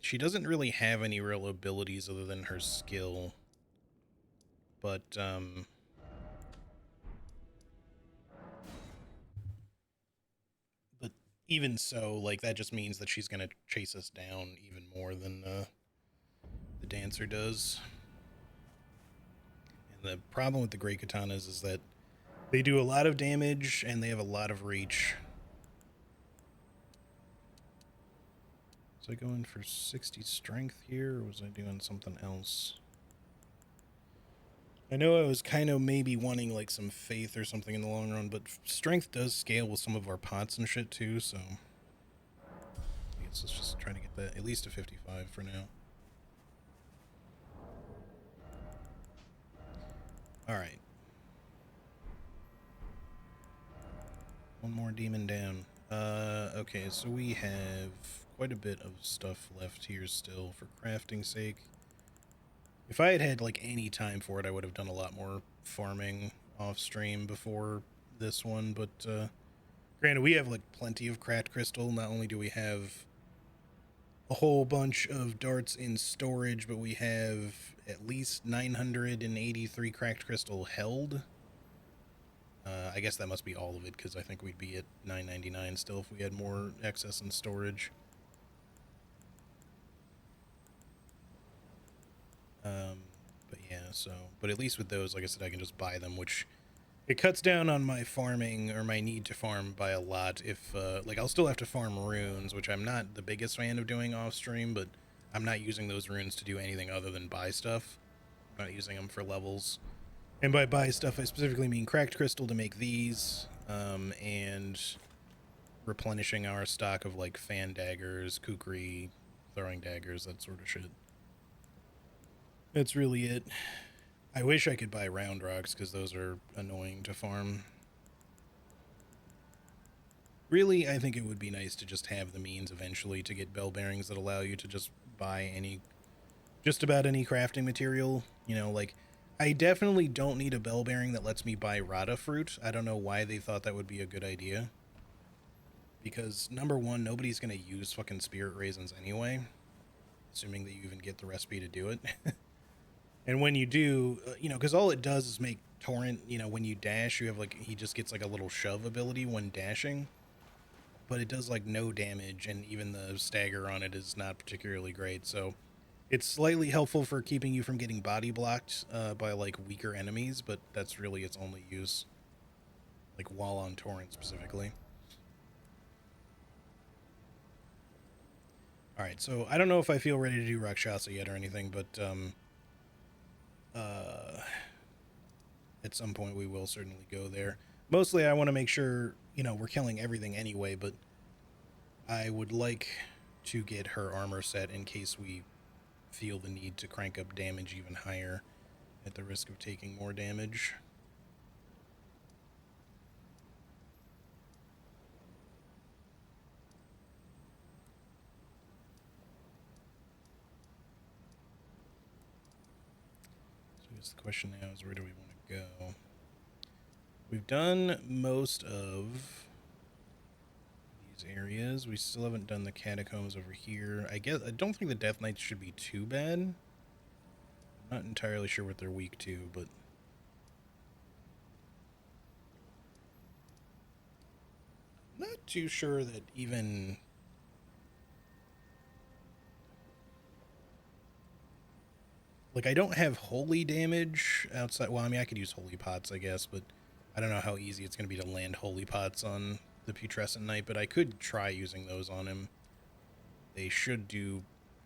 She doesn't really have any real abilities other than her skill. But even so, like, that just means that she's gonna chase us down even more than the dancer does. And the problem with the great katanas is that they do a lot of damage and they have a lot of reach. Was I going for 60 strength here, or was I doing something else? I know I was kind of maybe wanting like some faith or something in the long run, but strength does scale with some of our pots and shit too, so I guess let's just try to get that at least to 55 for now. Alright. One more demon down. Okay, so we have quite a bit of stuff left here still for crafting's sake. If I had had like any time for it, I would have done a lot more farming off stream before this one, but granted, we have like plenty of cracked crystal. Not only do we have a whole bunch of darts in storage, but we have at least 983 cracked crystal held. I guess that must be all of it, because I think we'd be at 999 still if we had more excess in storage. But yeah, so, but at least with those, like I said, I can just buy them, which It cuts down on my farming or my need to farm by a lot. If like I'll still have to farm runes, which I'm not the biggest fan of doing off stream, but I'm not using those runes to do anything other than buy stuff. I'm not using them for levels. And by buy stuff, I specifically mean cracked crystal to make these, and replenishing our stock of like fan daggers, kukri, throwing daggers, that sort of shit. That's really it. I wish I could buy round rocks because those are annoying to farm. Really, I think it would be nice to just have the means eventually to get bell bearings that allow you to just buy just about any crafting material. You know, like, I definitely don't need a bell bearing that lets me buy rata fruit. I don't know why they thought that would be a good idea. Because, number one, nobody's going to use fucking spirit raisins anyway. Assuming that you even get the recipe to do it. And when you do, you know, because all it does is make Torrent, you know, when you dash, you have like, he just gets like a little shove ability when dashing. But it does like no damage, and even the stagger on it is not particularly great. So it's slightly helpful for keeping you from getting body blocked by like weaker enemies, but that's really its only use. Like while on Torrent specifically. Alright, so I don't know if I feel ready to do Rakshasa yet or anything, but at some point we will certainly go there. Mostly I want to make sure, you know, we're killing everything anyway, but I would like to get her armor set in case we feel the need to crank up damage even higher at the risk of taking more damage. So I guess the question now is, where do we want to go? We've done most of these areas. We still haven't done the catacombs over here. I don't think the Death Knights should be too bad. I'm not entirely sure what they're weak to, but I'm not too sure that even like I don't have holy damage outside. Well, I mean, I could use holy pots, I guess, but I don't know how easy it's going to be to land holy pots on the Putrescent Knight, but I could try using those on him. They should do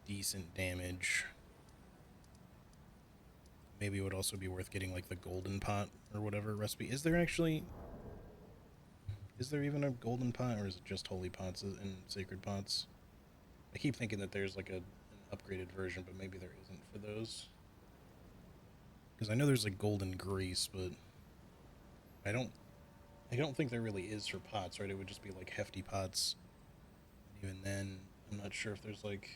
decent damage. Maybe it would also be worth getting like the golden pot or whatever recipe. Is there even a golden pot, or is it just holy pots and sacred pots? I keep thinking that there's like an upgraded version, but maybe there isn't for those. Because I know there's like golden grease, but I don't think there really is for pots, right? It would just be like hefty pots. And even then, I'm not sure if there's like...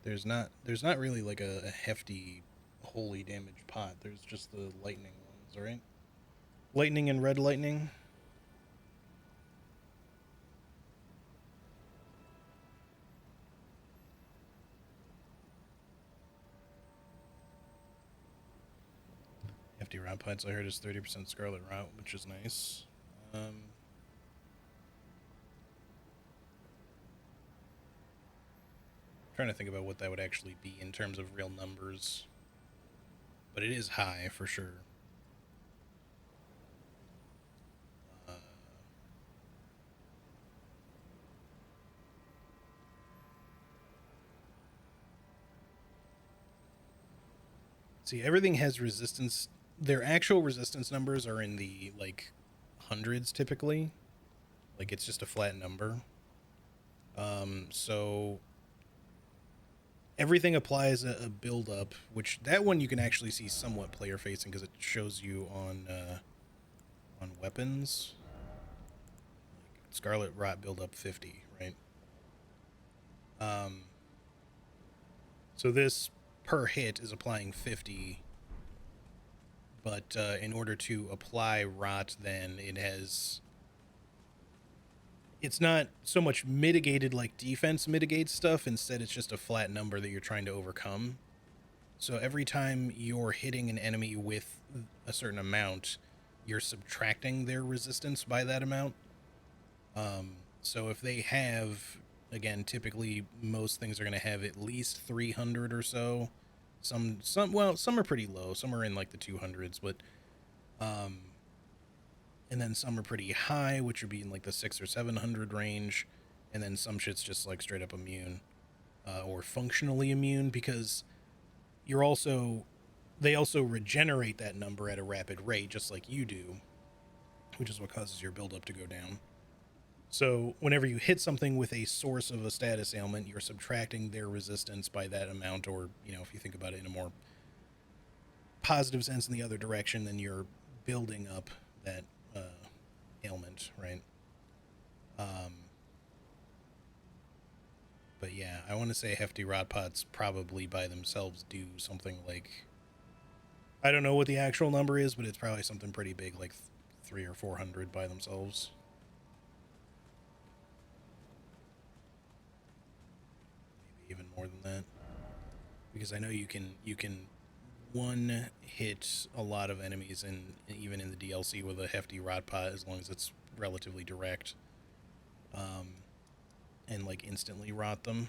There's not really like a hefty holy damage pot. There's just the lightning ones, right? Lightning and red lightning. Hefty rot pots I heard is 30% scarlet rot, which is nice. Trying to think about what that would actually be in terms of real numbers, but it is high for sure. See, everything has resistance. Their actual resistance numbers are in the like hundreds typically. Like it's just a flat number. So everything applies a build up, which that one you can actually see somewhat player facing because it shows you on weapons. Like Scarlet Rot build up 50, right? So this per hit is applying 50, but in order to apply Rot, then it's not so much mitigated like defense mitigates stuff. Instead, it's just a flat number that you're trying to overcome. So every time you're hitting an enemy with a certain amount, you're subtracting their resistance by that amount. So if they have, again, typically most things are going to have at least 300 or so. Some some are pretty low. Some are in like the 200s, but um, and then some are pretty high, which would be in like the 6 or 700 range, and then some shit's just like straight up immune, or functionally immune, because you're also they also regenerate that number at a rapid rate, just like you do, which is what causes your buildup to go down. So whenever you hit something with a source of a status ailment, you're subtracting their resistance by that amount, or if you think about it in a more positive sense in the other direction, then you're building up that uh, ailment, right? Um, but yeah, I want to say hefty rot pots probably by themselves do something like, I don't know what the actual number is, but it's probably something pretty big, like 300 or 400 by themselves. Maybe even more than that, because I know you can one hit a lot of enemies, and even in the DLC with a hefty rot pot, as long as it's relatively direct, um, and like instantly rot them.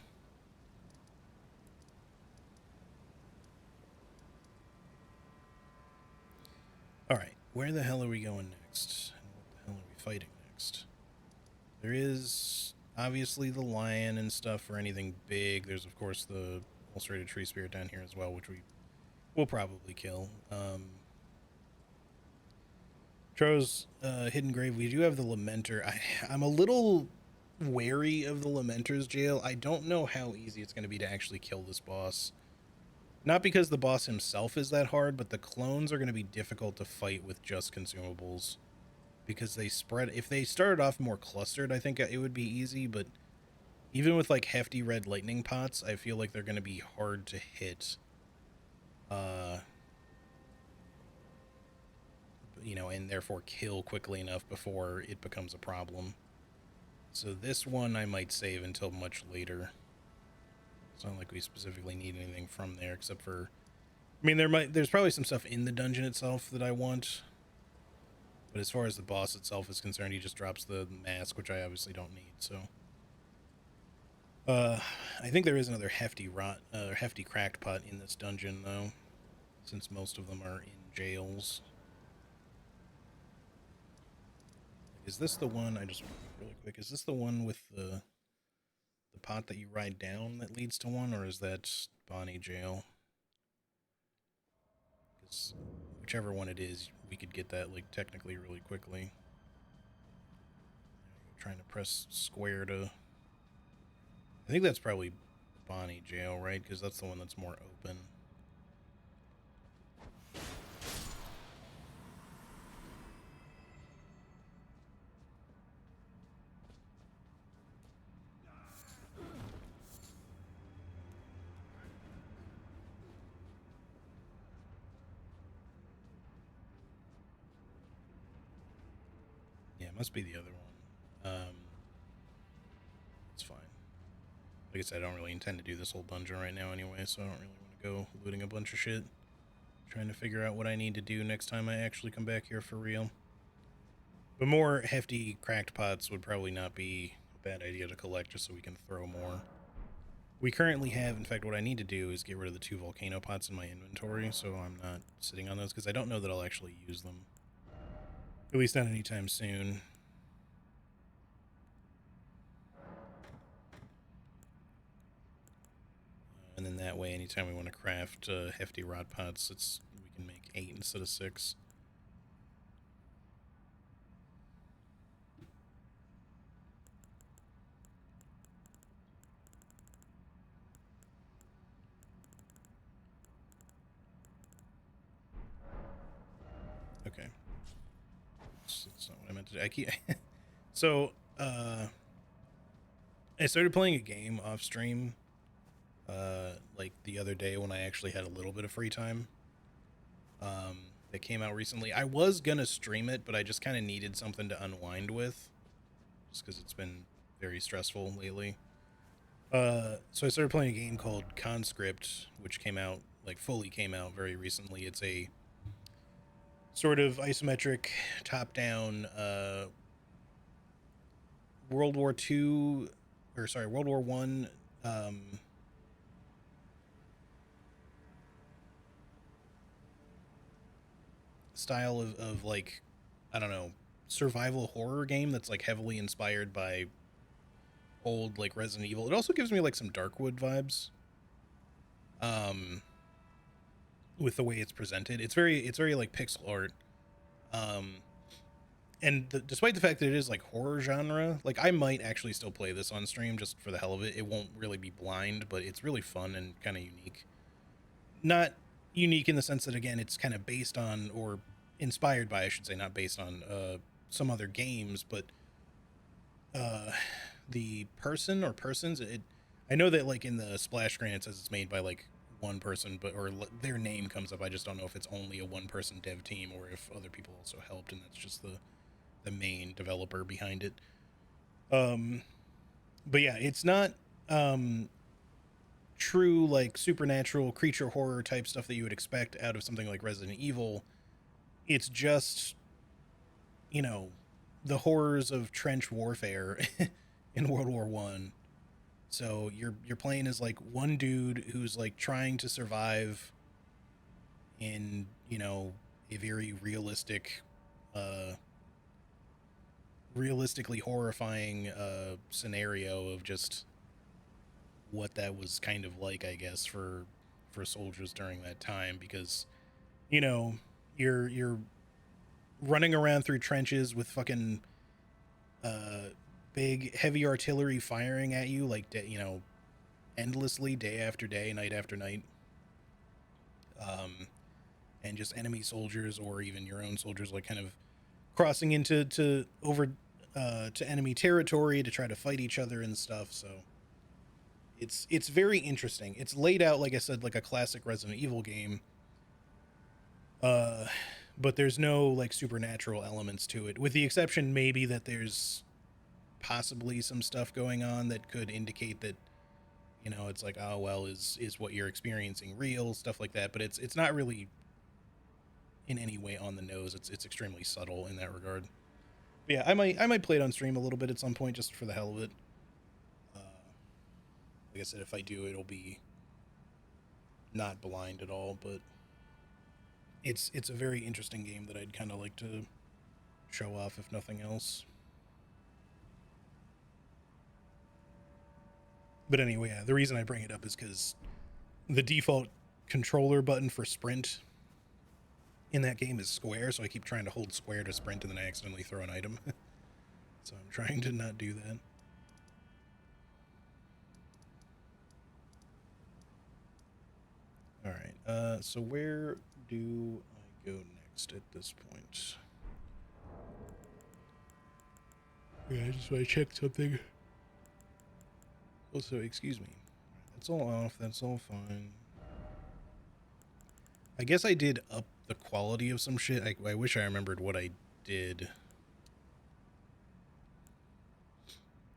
All right, where the hell are we going next? And what the hell are we fighting next? There is obviously the lion and stuff for anything big. There's of course the ulcerated tree spirit down here as well, which we will probably kill. Tro's hidden grave. We do have the lamenter. I'm a little wary of the lamenter's jail. I don't know how easy it's going to be to actually kill this boss. Not because the boss himself is that hard, but the clones are going to be difficult to fight with just consumables, because they spread. If they started off more clustered, I think it would be easy, but even with like hefty red lightning pots, I feel like they're going to be hard to hit. Uh, and therefore kill quickly enough before it becomes a problem. So this one I might save until much later. It's not like we specifically need anything from there, except for, I mean, there's probably some stuff in the dungeon itself that I want, but as far as the boss itself is concerned, he just drops the mask, which I obviously don't need. So, uh, I think there is another hefty cracked pot in this dungeon though, since most of them are in jails. Is this the one? I just really quick. Is this the one with the pot that you ride down that leads to one, or is that Bonnie Jail? Because whichever one it is, we could get that like technically really quickly. Trying to press square to. I think that's probably Bonnie Jail, right? Because that's the one that's more open. Yeah, it must be the other one. It's fine. Like I said, I don't really intend to do this whole dungeon right now anyway, so I don't really want to go looting a bunch of shit. Trying to figure out what I need to do next time I actually come back here for real. But more hefty cracked pots would probably not be a bad idea to collect, just so we can throw more. We currently have, in fact, what I need to do is get rid of the 2 volcano pots in my inventory, so I'm not sitting on those, because I don't know that I'll actually use them. At least not anytime soon. And then that way, anytime we want to craft hefty rod pots, we can make 8 instead of 6. Okay. That's not what I meant to do. I keep... So, I started playing a game off stream, like the other day when I actually had a little bit of free time. That came out recently. I was gonna stream it, but I just kind of needed something to unwind with, just because it's been very stressful lately. So I started playing a game called Conscript, which came out, like fully came out very recently. It's a sort of isometric, top-down, World War II or sorry, World War One, um, style of like, I don't know, survival horror game that's like heavily inspired by old like Resident Evil. It also gives me like some Darkwood vibes. Um, with the way it's presented, it's very like pixel art. Um, and despite the fact that it is like horror genre, like I might actually still play this on stream just for the hell of it. It won't really be blind, but it's really fun and kind of unique. Not unique in the sense that again it's kind of based on or inspired by, I should say, not based on some other games, but uh the person or persons, it, I know that like in the splash screen it says it's made by like one person, but or their name comes up. I just don't know if it's only a one person dev team or if other people also helped and that's just the main developer behind it. um but yeah, it's not um true like supernatural creature horror type stuff that you would expect out of something like Resident Evil. It's just, you know, the horrors of trench warfare in World War One. So you're playing as like one dude who's like trying to survive in, you know, a very realistic, uh, realistically horrifying scenario of just what that was kind of like, I guess, for soldiers during that time. Because you know you're running around through trenches with fucking uh big heavy artillery firing at you like you know, endlessly, day after day, night after night. um and just enemy soldiers or even your own soldiers like kind of crossing into to over to enemy territory to try to fight each other and stuff. So it's very interesting. It's laid out, like I said, like a classic Resident Evil game. uh but there's no like supernatural elements to it, with the exception maybe that there's possibly some stuff going on that could indicate that, you know, it's like, oh well, is what you're experiencing real, stuff like that. But it's not really in any way on the nose. It's extremely subtle in that regard. But yeah, I might play it on stream a little bit at some point just for the hell of it. uh like I said, if I do, it'll be not blind at all. But it's a very interesting game that I'd kind of like to show off if nothing else. But anyway, yeah, the reason I bring it up is because the default controller button for sprint in that game is square, so I keep trying to hold square to sprint and then I accidentally throw an item. So I'm trying to not do that. All right. So where do I go next at this point? Yeah, I just want to check something. Also, excuse me. That's all off. That's all fine. I guess I did up the quality of some shit. I wish I remembered what I did.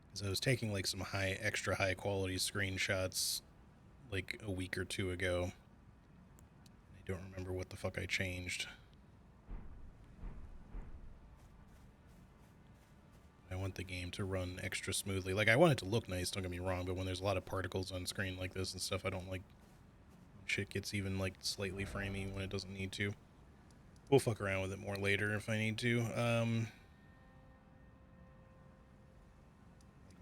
Because I was taking like some extra high quality screenshots like a week or two ago. I don't remember what the fuck I changed. I want the game to run extra smoothly. Like, I want it to look nice, don't get me wrong, but when there's a lot of particles on screen like this and stuff, I don't like shit gets even like slightly framey when it doesn't need to. We'll fuck around with it more later if I need to.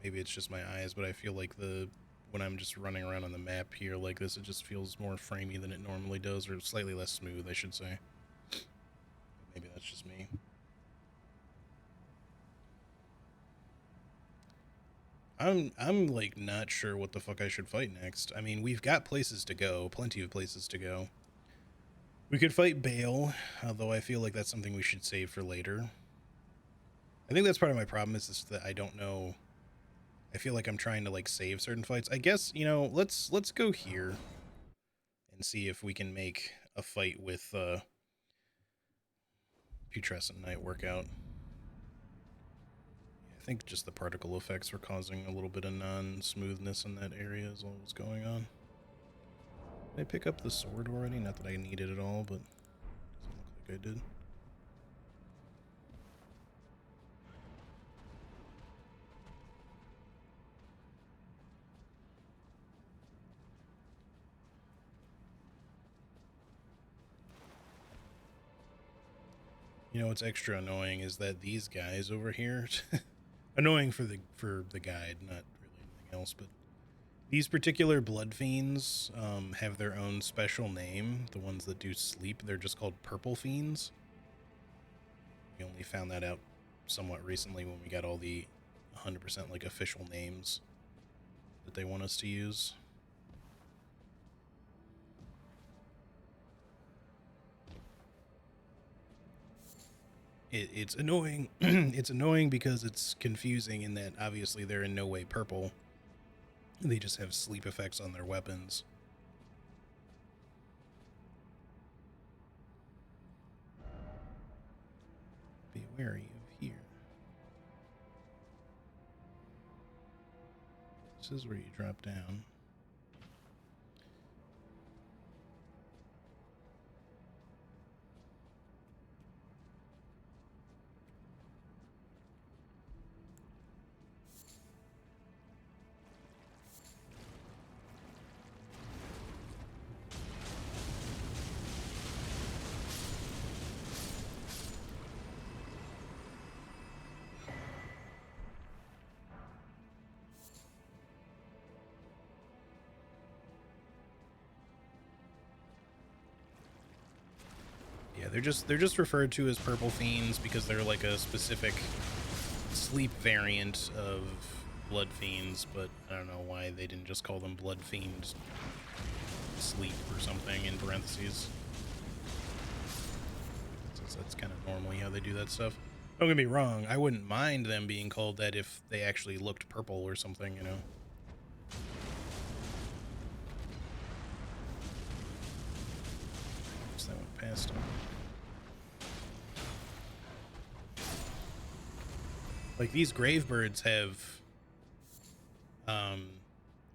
Maybe it's just my eyes, but I feel like when I'm just running around on the map here like this, it just feels more framey than it normally does, or slightly less smooth, I should say. Maybe that's just me. I'm like not sure what the fuck I should fight next. I mean, we've got places to go, plenty of places to go. We could fight Bale, although I feel like that's something we should save for later. I think that's part of my problem is just that I don't know. I feel like I'm trying to like save certain fights. I guess, you know, let's go here and see if we can make a fight with Putrescent Knight work out. I think just the particle effects were causing a little bit of non-smoothness in that area is all that was going on. Did I pick up the sword already? Not that I need it at all, but doesn't look like I did. You know what's extra annoying is that these guys over here, annoying for the guide, not really anything else, but these particular blood fiends have their own special name. The ones that do sleep, they're just called purple fiends. We only found that out somewhat recently when we got all the 100% like official names that they want us to use. It's annoying. It's annoying because it's confusing in that obviously they're in no way purple. They just have sleep effects on their weapons. Be wary of here. This is where you drop down. Yeah, they're just referred to as purple fiends because they're like a specific sleep variant of blood fiends, but I don't know why they didn't just call them blood fiend sleep or something in parentheses. Since that's kind of normally how they do that stuff. Don't get me wrong, I wouldn't mind them being called that if they actually looked purple or something, you know. Oops, that went past him. Like, these grave birds have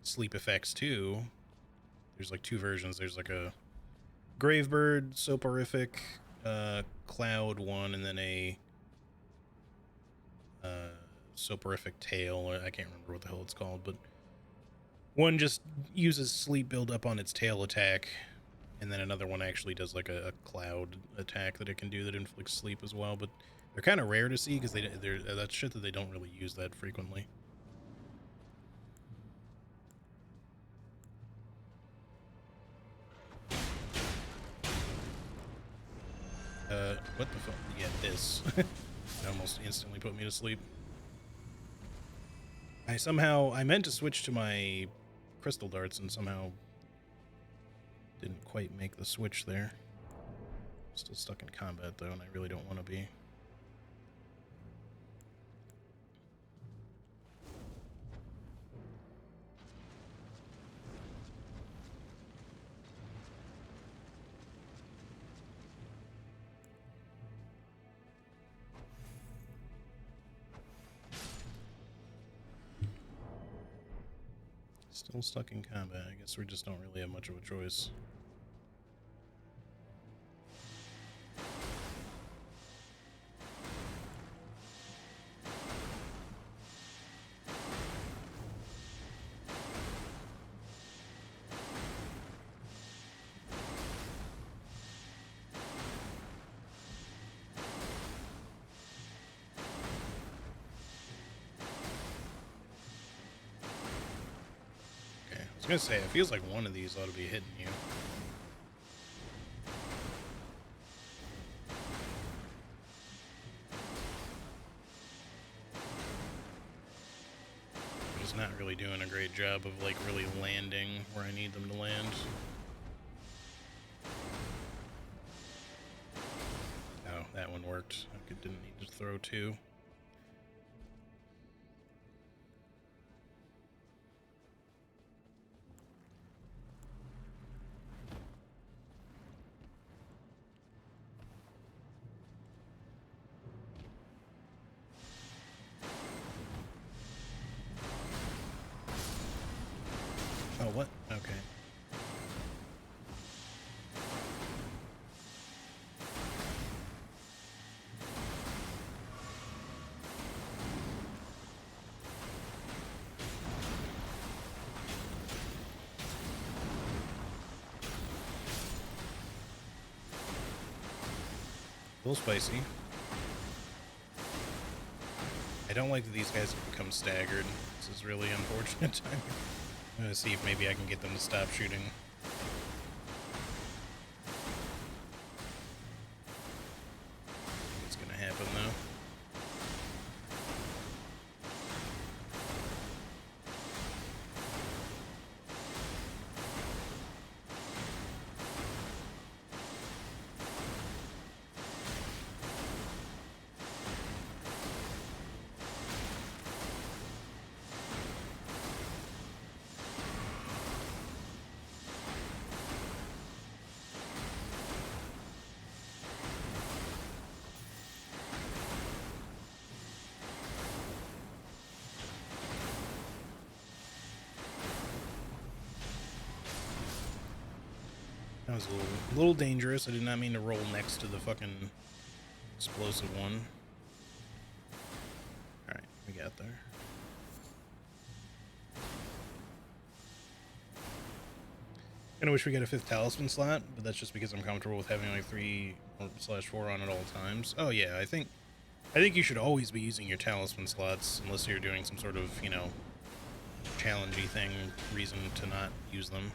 sleep effects too. There's like two versions. There's like a grave bird soporific cloud one, and then a soporific tail. I can't remember what the hell it's called, but one just uses sleep build up on its tail attack, and then another one actually does like a cloud attack that it can do that inflicts sleep as well. But they're kind of rare to see because they're that's shit that they don't really use that frequently. What the fuck? Yeah, this. It almost instantly put me to sleep. I meant to switch to my crystal darts and somehow didn't quite make the switch there. Still stuck in combat though, and I really don't want to be. Still stuck in combat. I guess we just don't really have much of a choice. I was gonna say, it feels like one of these ought to be hitting you. They're just not really doing a great job of like really landing where I need them to land. Oh, that one worked. I didn't need to throw two. Oh, what? Okay. A little spicy. I don't like that these guys have become staggered. This is really unfortunate timing. I'm gonna see if maybe I can get them to stop shooting. It's gonna happen though. That was a little dangerous. I did not mean to roll next to the fucking explosive one. Alright, we got there. Kinda wish we got a 5th talisman slot, but that's just because I'm comfortable with having like 3/4 on at all times. Oh yeah, I think you should always be using your talisman slots unless you're doing some sort of, you know, challengey thing, reason to not use them.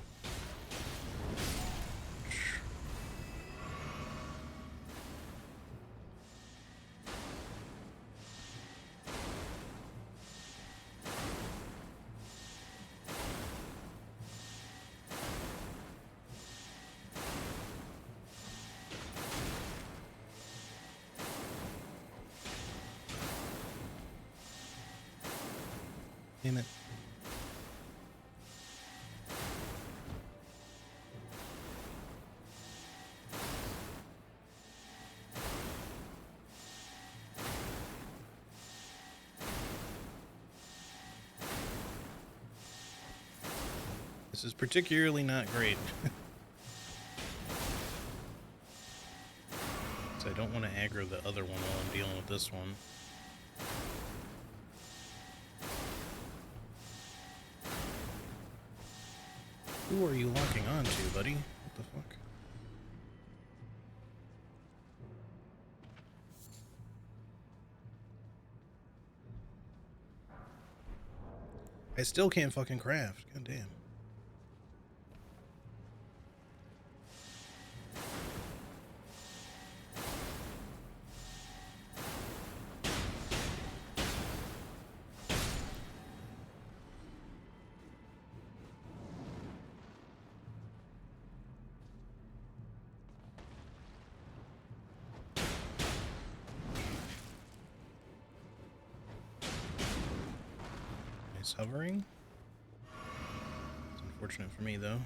Damn it. This is particularly not great. So I don't want to aggro the other one while I'm dealing with this one. Who are you locking on to, buddy? What the fuck? I still can't fucking craft. God damn. Nice hovering. It's unfortunate for me, though.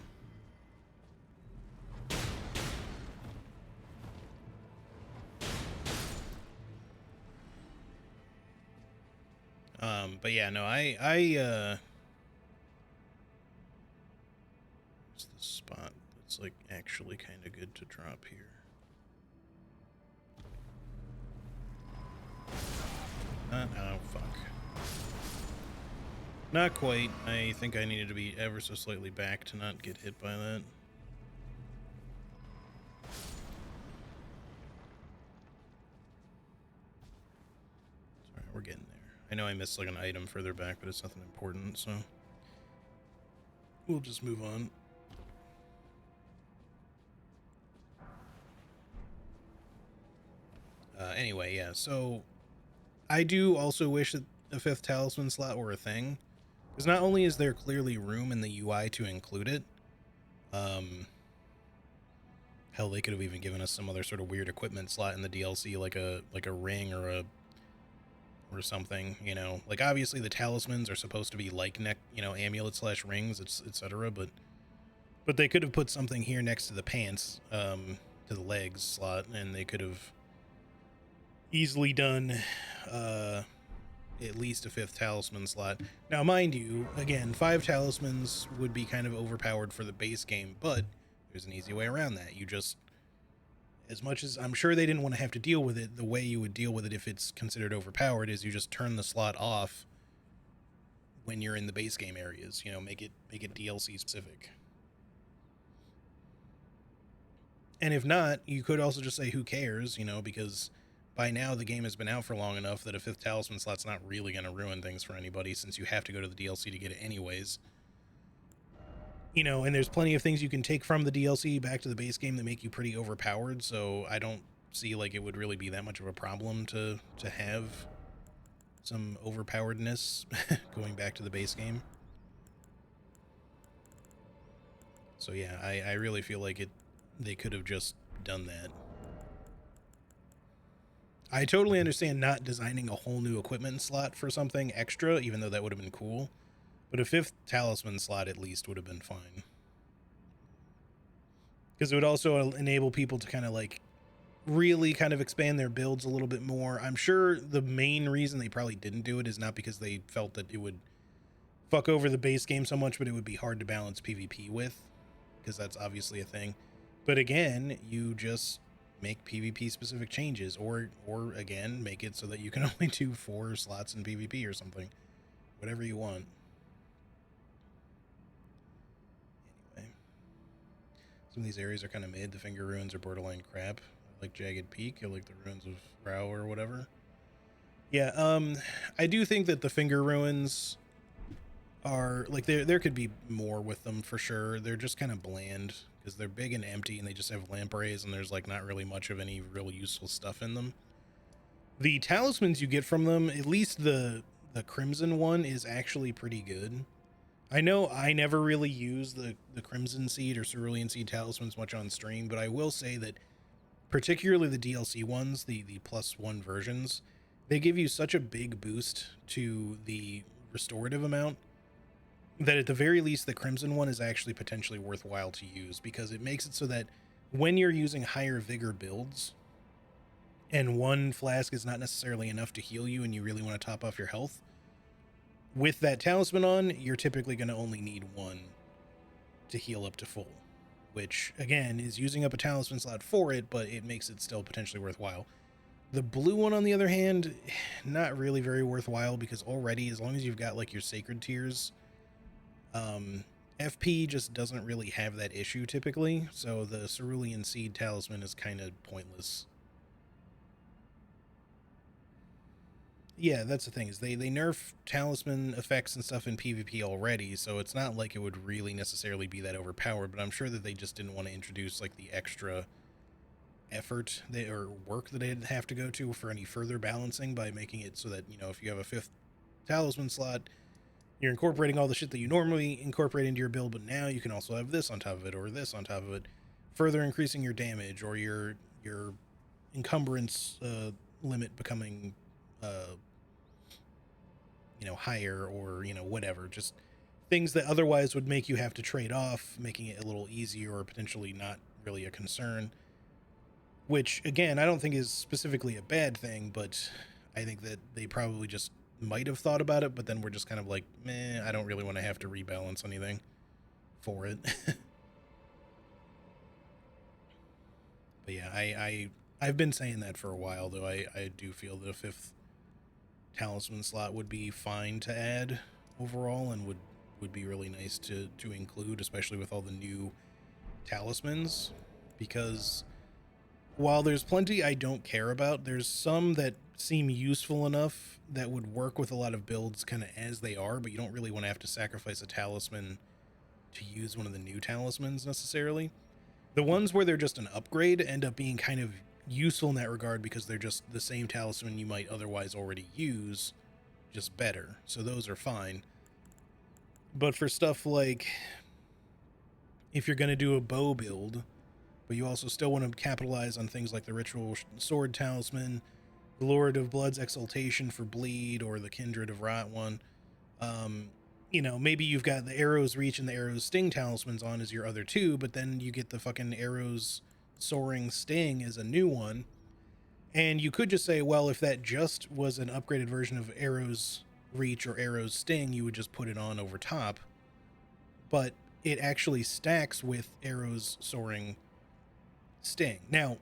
But yeah, no, what's the spot that's like actually kind of good to drop here? Oh, fuck. Not quite. I think I needed to be ever so slightly back to not get hit by that. Sorry, we're getting there. I know I missed like an item further back, but it's nothing important, so we'll just move on. Anyway, yeah, so I do also wish that a 5th talisman slot were a thing, because not only is there clearly room in the UI to include it, hell, they could have even given us some other sort of weird equipment slot in the DLC, like a ring or something, you know. Like, obviously the talismans are supposed to be like amulets / rings, etc. But they could have put something here next to the pants, to the legs slot, and they could have easily done at least a 5th talisman slot. Now, mind you, again, 5 talismans would be kind of overpowered for the base game, but there's an easy way around that. You just, as much as I'm sure they didn't want to have to deal with it, the way you would deal with it if it's considered overpowered is you just turn the slot off when you're in the base game areas, you know, make it DLC specific. And if not, you could also just say who cares, you know, because by now the game has been out for long enough that a 5th talisman slot's not really going to ruin things for anybody, since you have to go to the DLC to get it anyways. You know, and there's plenty of things you can take from the DLC back to the base game that make you pretty overpowered, so I don't see like it would really be that much of a problem to have some overpoweredness going back to the base game. So yeah, I really feel like they could have just done that. I totally understand not designing a whole new equipment slot for something extra, even though that would have been cool. But a 5th talisman slot at least would have been fine. Because it would also enable people to kind of like really kind of expand their builds a little bit more. I'm sure the main reason they probably didn't do it is not because they felt that it would fuck over the base game so much, but it would be hard to balance PvP with, because that's obviously a thing. But again, you just make PvP specific changes, or again, make it so that you can only do 4 slots in PvP or something. Whatever you want. Anyway. Some of these areas are kind of mid. The Finger Ruins are borderline crap. I like Jagged Peak. I like the Ruins of Rao or whatever. Yeah, I do think that the Finger Ruins are like there could be more with them for sure. They're just kind of bland because they're big and empty and they just have lampreys and there's like not really much of any real useful stuff in them. The talismans you get from them, at least the crimson one, is actually pretty good. I know I never really use the crimson seed or cerulean seed talismans much on stream, but I will say that particularly the DLC ones, the +1 versions, they give you such a big boost to the restorative amount that at the very least the crimson one is actually potentially worthwhile to use, because it makes it so that when you're using higher vigor builds and 1 flask is not necessarily enough to heal you and you really want to top off your health, with that talisman on, you're typically going to only need 1 to heal up to full, which again is using up a talisman slot for it, but it makes it still potentially worthwhile. The blue one, on the other hand, not really very worthwhile, because already, as long as you've got like your sacred tiers, FP just doesn't really have that issue typically, so the cerulean seed talisman is kind of pointless. Yeah, that's the thing, is they nerf talisman effects and stuff in PvP already, so it's not like it would really necessarily be that overpowered, but I'm sure that they just didn't want to introduce like the extra effort or work that they'd have to go to for any further balancing by making it so that, you know, if you have a 5th talisman slot, you're incorporating all the shit that you normally incorporate into your build, but now you can also have this on top of it or this on top of it, further increasing your damage or your encumbrance limit becoming you know, higher, or, you know, whatever, just things that otherwise would make you have to trade off, making it a little easier or potentially not really a concern, which again I don't think is specifically a bad thing, but I think that they probably just might have thought about it, but then we're just kind of like, meh, I don't really want to have to rebalance anything for it. But yeah, I've been saying that for a while, though. I do feel that a 5th talisman slot would be fine to add overall, and would be really nice to include, especially with all the new talismans, because while there's plenty I don't care about, there's some that seem useful enough that would work with a lot of builds kind of as they are, but you don't really want to have to sacrifice a talisman to use one of the new talismans necessarily. The ones where they're just an upgrade end up being kind of useful in that regard, because they're just the same talisman you might otherwise already use, just better. So those are fine. But for stuff like, if you're going to do a bow build, but you also still want to capitalize on things like the Ritual Sword Talisman, the Lord of Blood's Exaltation for Bleed, or the Kindred of Rot one, you know, maybe you've got the Arrow's Reach and the Arrow's Sting talismans on as your other 2, but then you get the fucking Arrow's Soaring Sting as a new one. And you could just say, well, if that just was an upgraded version of Arrow's Reach or Arrow's Sting, you would just put it on over top. But it actually stacks with Arrow's Soaring Sting. Now,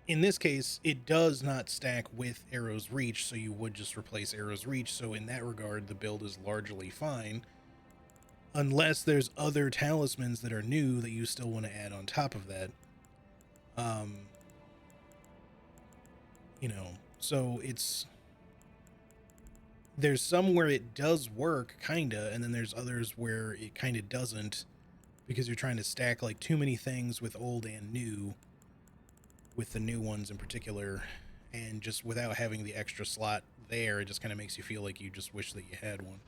in this case, it does not stack with Arrow's Reach, so you would just replace Arrow's Reach. So in that regard, the build is largely fine, unless there's other talismans that are new that you still want to add on top of that. You know, So there's some where it does work, kinda, and then there's others where it kinda doesn't, because you're trying to stack like too many things with old and new, with the new ones in particular, and just without having the extra slot there, it just kind of makes you feel like you just wish that you had one.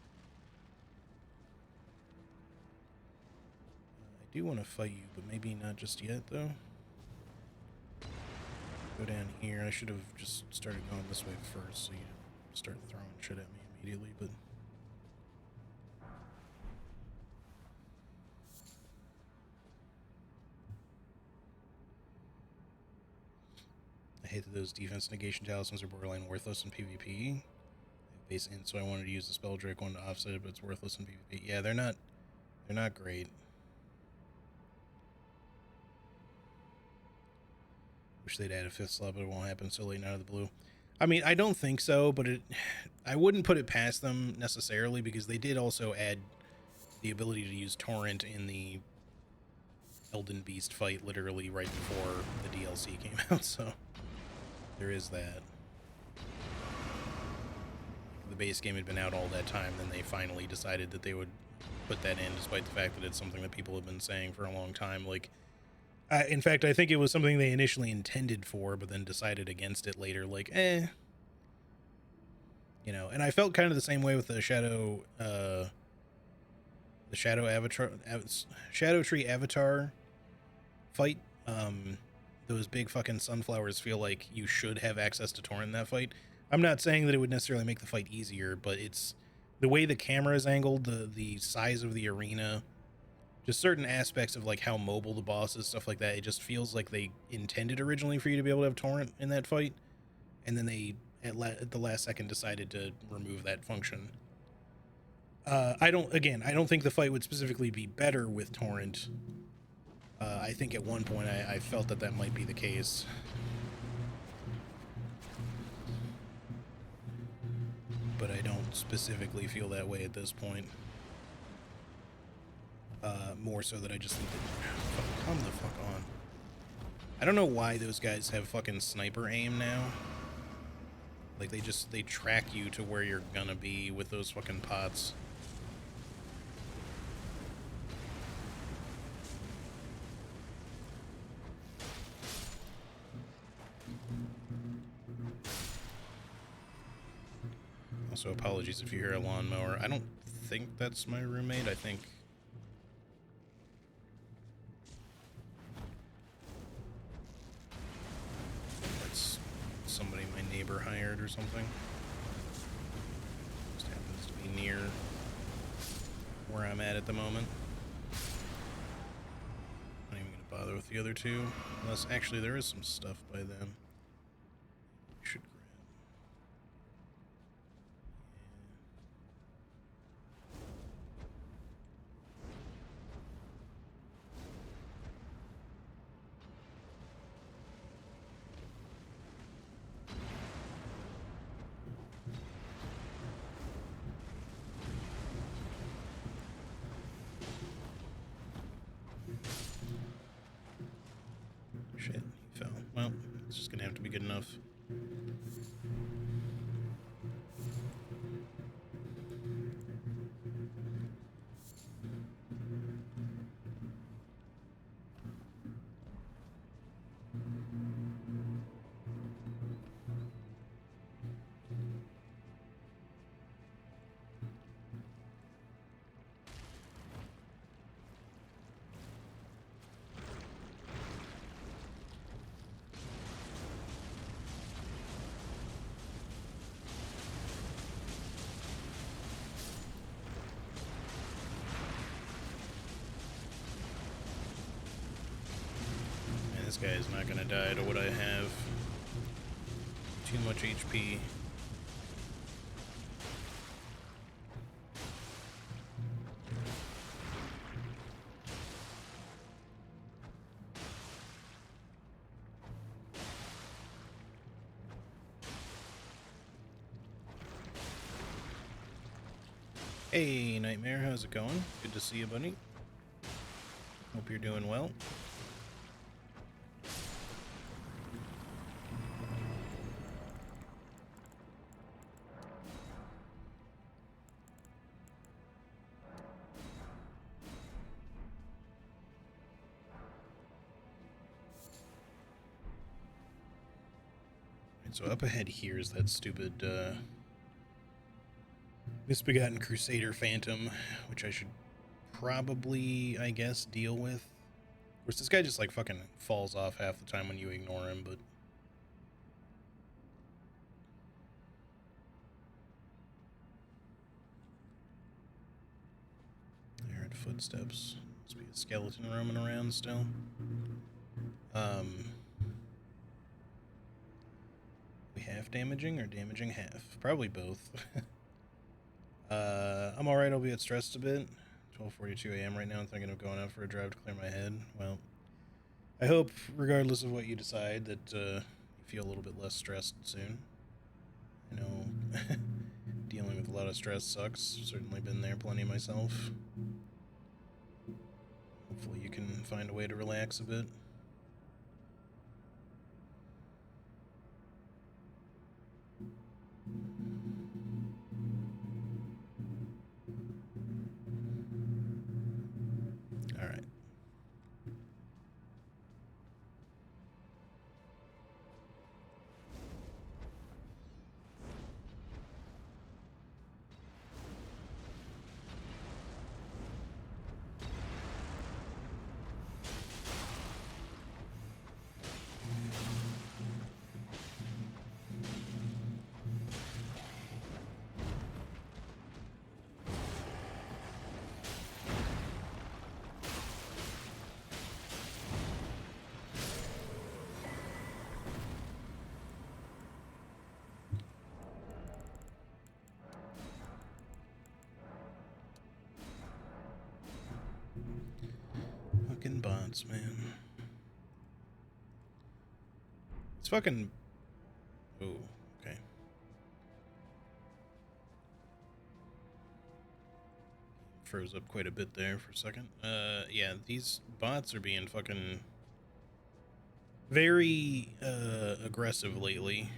I do want to fight you, but maybe not just yet, though. Go down here. I should have just started going this way first, so you start throwing shit at me immediately, but... I hate that those defense negation talismans are borderline worthless in PvP. Base int, so I wanted to use the spell Drake one to offset it, but it's worthless in PvP. Yeah, they're not great. Wish they'd add a 5th slot, but it won't happen so late out of the blue. I mean, I don't think so, but I wouldn't put it past them necessarily, because they did also add the ability to use Torrent in the Elden Beast fight literally right before the DLC came out, so there is that. The base game had been out all that time, then they finally decided that they would put that in, despite the fact that it's something that people have been saying for a long time. Like, in fact, I think it was something they initially intended for, but then decided against it later. Like, you know. And I felt kind of the same way with the Shadow Tree Avatar fight. Those big fucking sunflowers feel like you should have access to Torrent in that fight. I'm not saying that it would necessarily make the fight easier, but it's the way the camera is angled, the size of the arena, just certain aspects of like how mobile the boss is, stuff like that. It just feels like they intended originally for you to be able to have Torrent in that fight, and then they at the last second decided to remove that function. I don't think the fight would specifically be better with Torrent. I think at one point I felt that might be the case. But I don't specifically feel that way at this point. More so that I just think that... Come the fuck on. I don't know why those guys have fucking sniper aim now. Like, they track you to where you're gonna be with those fucking pots. Also, apologies if you hear a lawnmower. I don't think that's my roommate. I think... that's somebody my neighbor hired or something. Just happens to be near where I'm at the moment. I'm not even going to bother with the other two. Unless, actually, there is some stuff by them. Should grab. Shit, he fell. Well, it's just gonna have to be good enough. This guy is not gonna die to what I have. Too much HP. Hey, Nightmare, how's it going? Good to see you, buddy. Hope you're doing well. So up ahead here is that stupid Misbegotten Crusader Phantom, which I should probably, I guess, deal with. Of course, this guy just like fucking falls off half the time when you ignore him, but I heard footsteps. Must be a skeleton roaming around still. We half damaging or damaging half? Probably both. I'm alright, albeit stressed a bit. 12:42 a.m. right now. I'm thinking of going out for a drive to clear my head. Well, I hope, regardless of what you decide, that you feel a little bit less stressed soon. I know dealing with a lot of stress sucks. Certainly been there plenty myself. Hopefully you can find a way to relax a bit. Alright. Fucking bots, man. It's fucking... Oh, okay. Froze up quite a bit there for a second. Yeah, these bots are being fucking very aggressive lately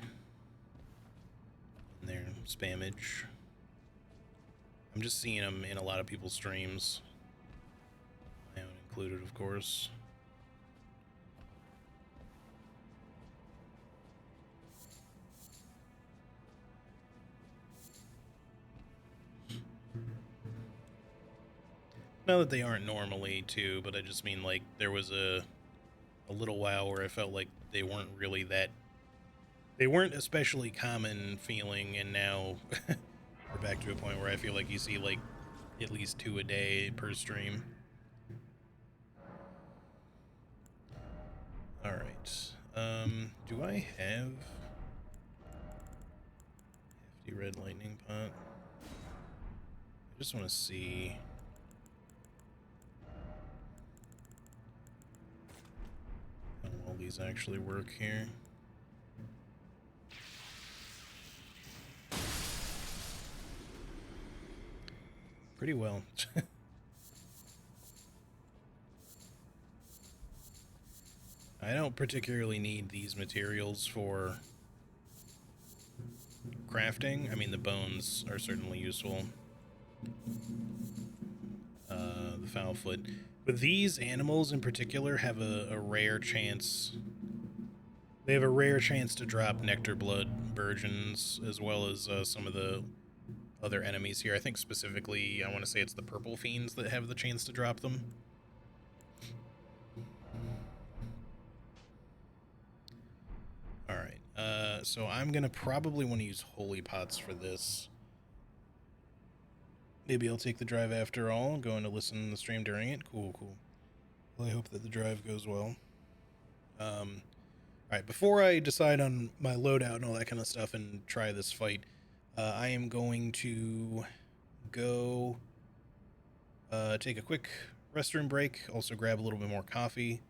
in their spammage. I'm just seeing them in a lot of people's streams, my own included, of course. Not that they aren't normally, too, but I just mean, like, there was a little while where I felt like they weren't really that... They weren't especially common feeling, and now we're back to a point where I feel like you see, like, at least 2 a day per stream. Alright. Do I have... Hefty red lightning pot? I just want to see... how well these actually work here. Pretty well. I don't particularly need these materials for crafting. I mean, the bones are certainly useful. The foul foot. But these animals in particular have a rare chance. They have a rare chance to drop nectar blood virgins, as well as some of the other enemies here. I think specifically, I want to say it's the purple fiends that have the chance to drop them. Alright, so I'm going to probably want to use holy pots for this. Maybe I'll take the drive after all, going to listen to the stream during it. Cool, cool. Well, I hope that the drive goes well. Alright, before I decide on my loadout and all that kind of stuff and try this fight, I am going to go take a quick restroom break, also grab a little bit more coffee,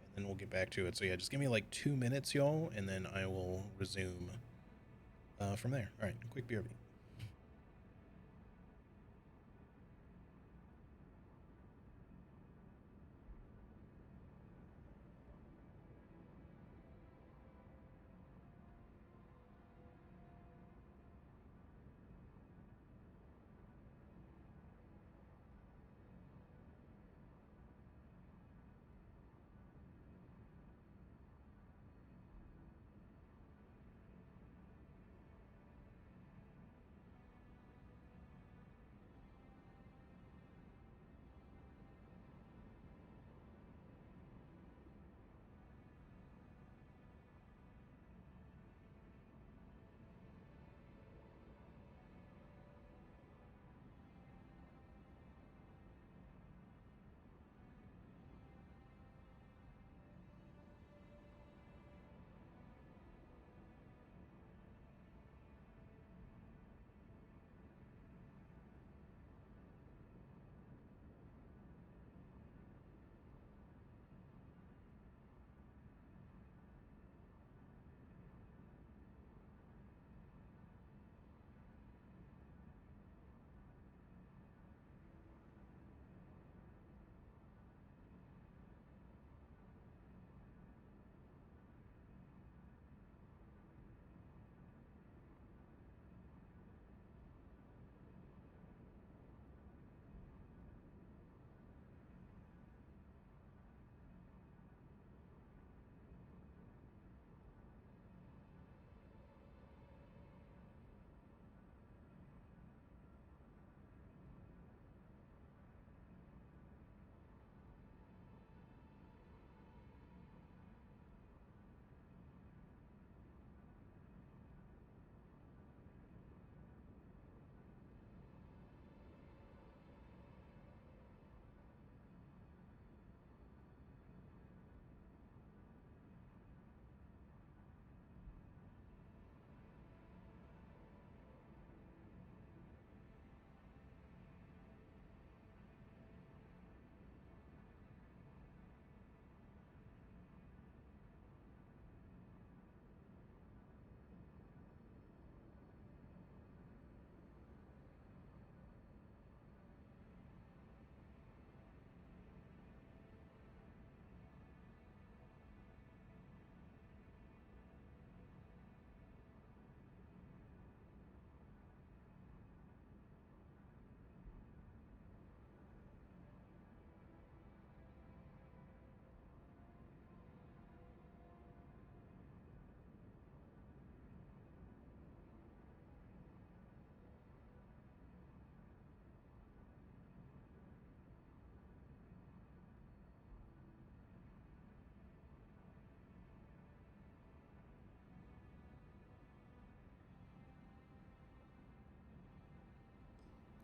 and then we'll get back to it. So yeah, just give me like 2 minutes, y'all, and then I will resume from there. Alright, quick BRB.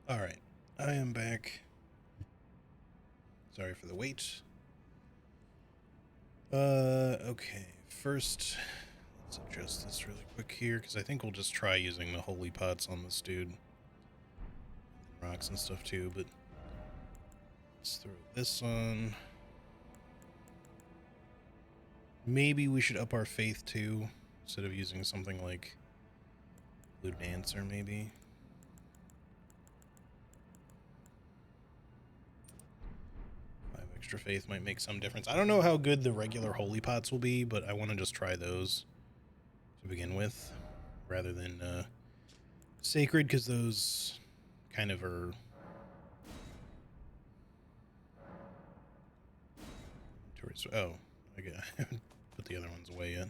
All right, I am back. Sorry for the wait. Okay. First, let's adjust this really quick here because I think we'll just try using the holy pots on this dude. Rocks and stuff too, but let's throw this on. Maybe we should up our faith too, instead of using something like Blue Dancer, maybe. Extra faith might make some difference. I don't know how good the regular holy pots will be, but I want to just try those to begin with rather than sacred, because those kind of are towards. Oh, I haven't put the other ones away yet.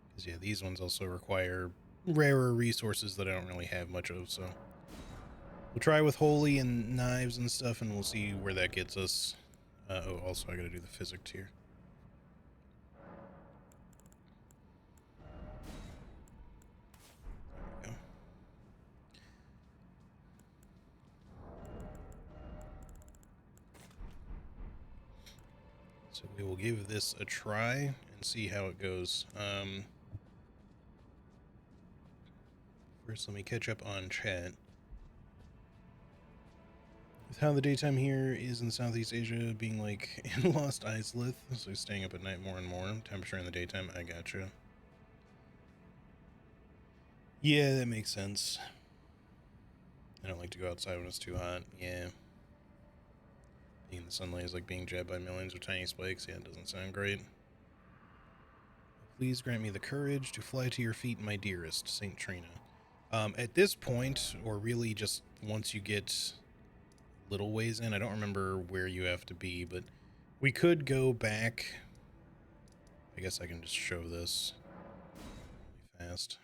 Because yeah, these ones also require rarer resources that I don't really have much of, so we'll try with holy and knives and stuff, and we'll see where that gets us. Oh, also I gotta do the physics here. There we go. So we will give this a try and see how it goes. First, let me catch up on chat. With how the daytime here is in Southeast Asia being like in Lost Islith, so staying up at night more and more. Temperature in the daytime, I gotcha. Yeah, that makes sense. I don't like to go outside when it's too hot. Yeah. Being in the sunlight is like being jabbed by millions of tiny spikes. Yeah, it doesn't sound great. Please grant me the courage to fly to your feet, my dearest, Saint Trina. At this point, or really just once you get little ways in, I don't remember where you have to be, but we could go back. I guess I can just show this really fast.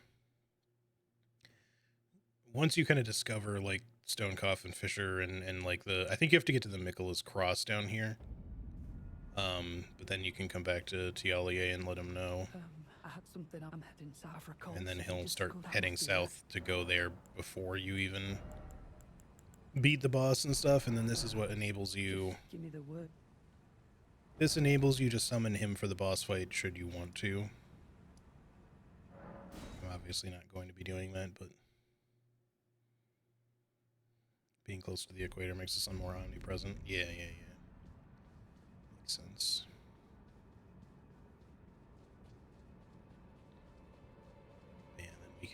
Once you kind of discover like Stonecough and Fisher and like I think you have to get to the Michaelis Cross down here. But then you can come back to Tialier and let him know. I had something. I'm heading south for a call. And then he'll start heading south to go there before you even beat the boss and stuff. And then this is what enables you. Give me the word. This enables you to summon him for the boss fight should you want to. I'm obviously not going to be doing that, but being close to the equator makes the sun more omnipresent. Yeah. Makes sense. Yeah, then we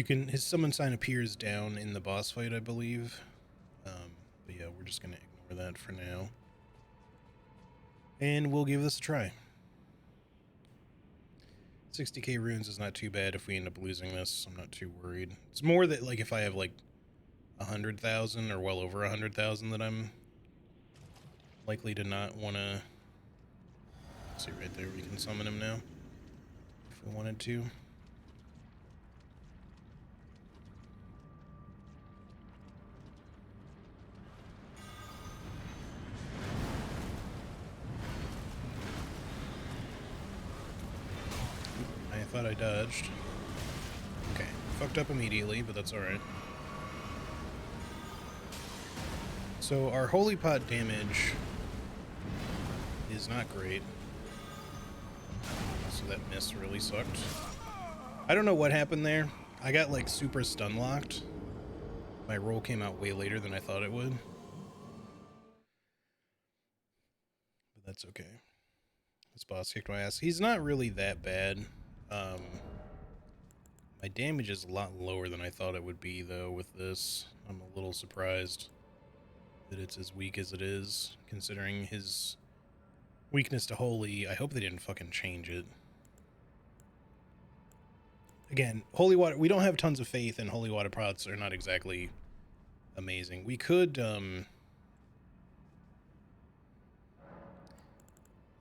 can... his summon sign appears down in the boss fight, I believe. But yeah, we're just going to ignore that for now. And we'll give this a try. 60k runes is not too bad if we end up losing this. I'm not too worried. It's more that, like, if I have, like, 100,000 or well over 100,000 that I'm likely to not want to... See right there, we can summon him now. If we wanted to. I thought I dodged. Okay, fucked up immediately, but that's alright. So our holy pot damage is not great. So that miss really sucked. I don't know what happened there. I got like super stun locked. My roll came out way later than I thought it would. But that's okay. This boss kicked my ass. He's not really that bad. My damage is a lot lower than I thought it would be, though, with this. I'm a little surprised that it's as weak as it is, considering his weakness to holy. I hope they didn't fucking change it. Again, holy water, we don't have tons of faith, and holy water pots are not exactly amazing. We could,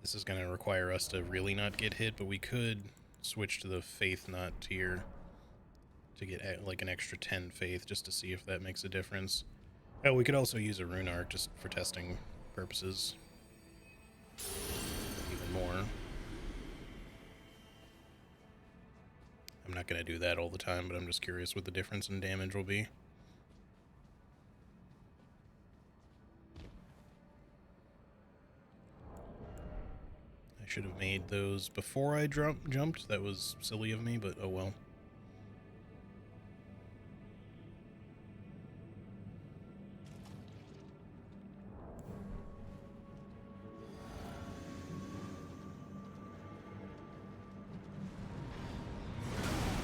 this is going to require us to really not get hit, but we could switch to the faith knot tier to get like an extra 10 faith just to see if that makes a difference. Oh, we could also use a rune arc just for testing purposes. Even more. I'm not going to do that all the time, but I'm just curious what the difference in damage will be. I should have made those before I jumped. That was silly of me, but oh well.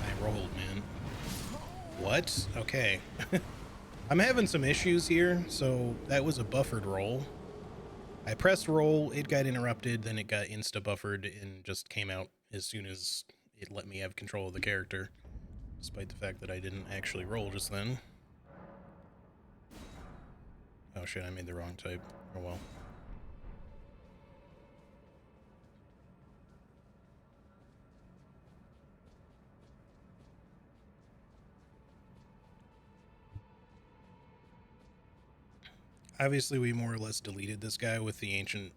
I rolled, man. What? Okay. I'm having some issues here, so that was a buffered roll. I pressed roll, it got interrupted, then it got insta-buffered and just came out as soon as it let me have control of the character, despite the fact that I didn't actually roll just then. Oh shit, I made the wrong type. Oh well. Obviously, we more or less deleted this guy with the ancient,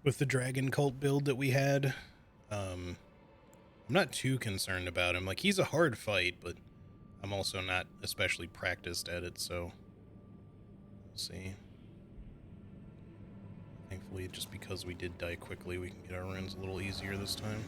with the dragon cult build that we had. I'm not too concerned about him. Like, he's a hard fight, but I'm also not especially practiced at it, so we'll see. Thankfully, just because we did die quickly, we can get our runs a little easier this time.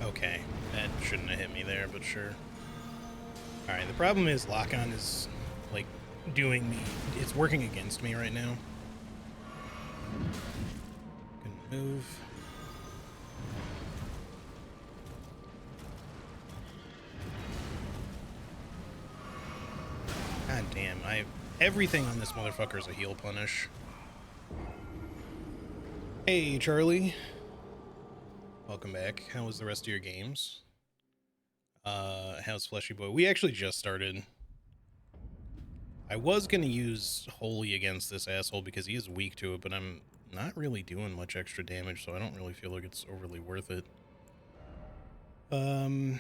Okay, that shouldn't have hit me there, but sure. Alright, the problem is lock-on is, like, doing me... It's working against me right now. Couldn't move. God damn, everything on this motherfucker is a heal punish. Hey, Charlie. Welcome back. How was the rest of your games? How's Fleshy Boy? We actually just started. I was going to use Holy against this asshole because he is weak to it, but I'm not really doing much extra damage, so I don't really feel like it's overly worth it. Doma.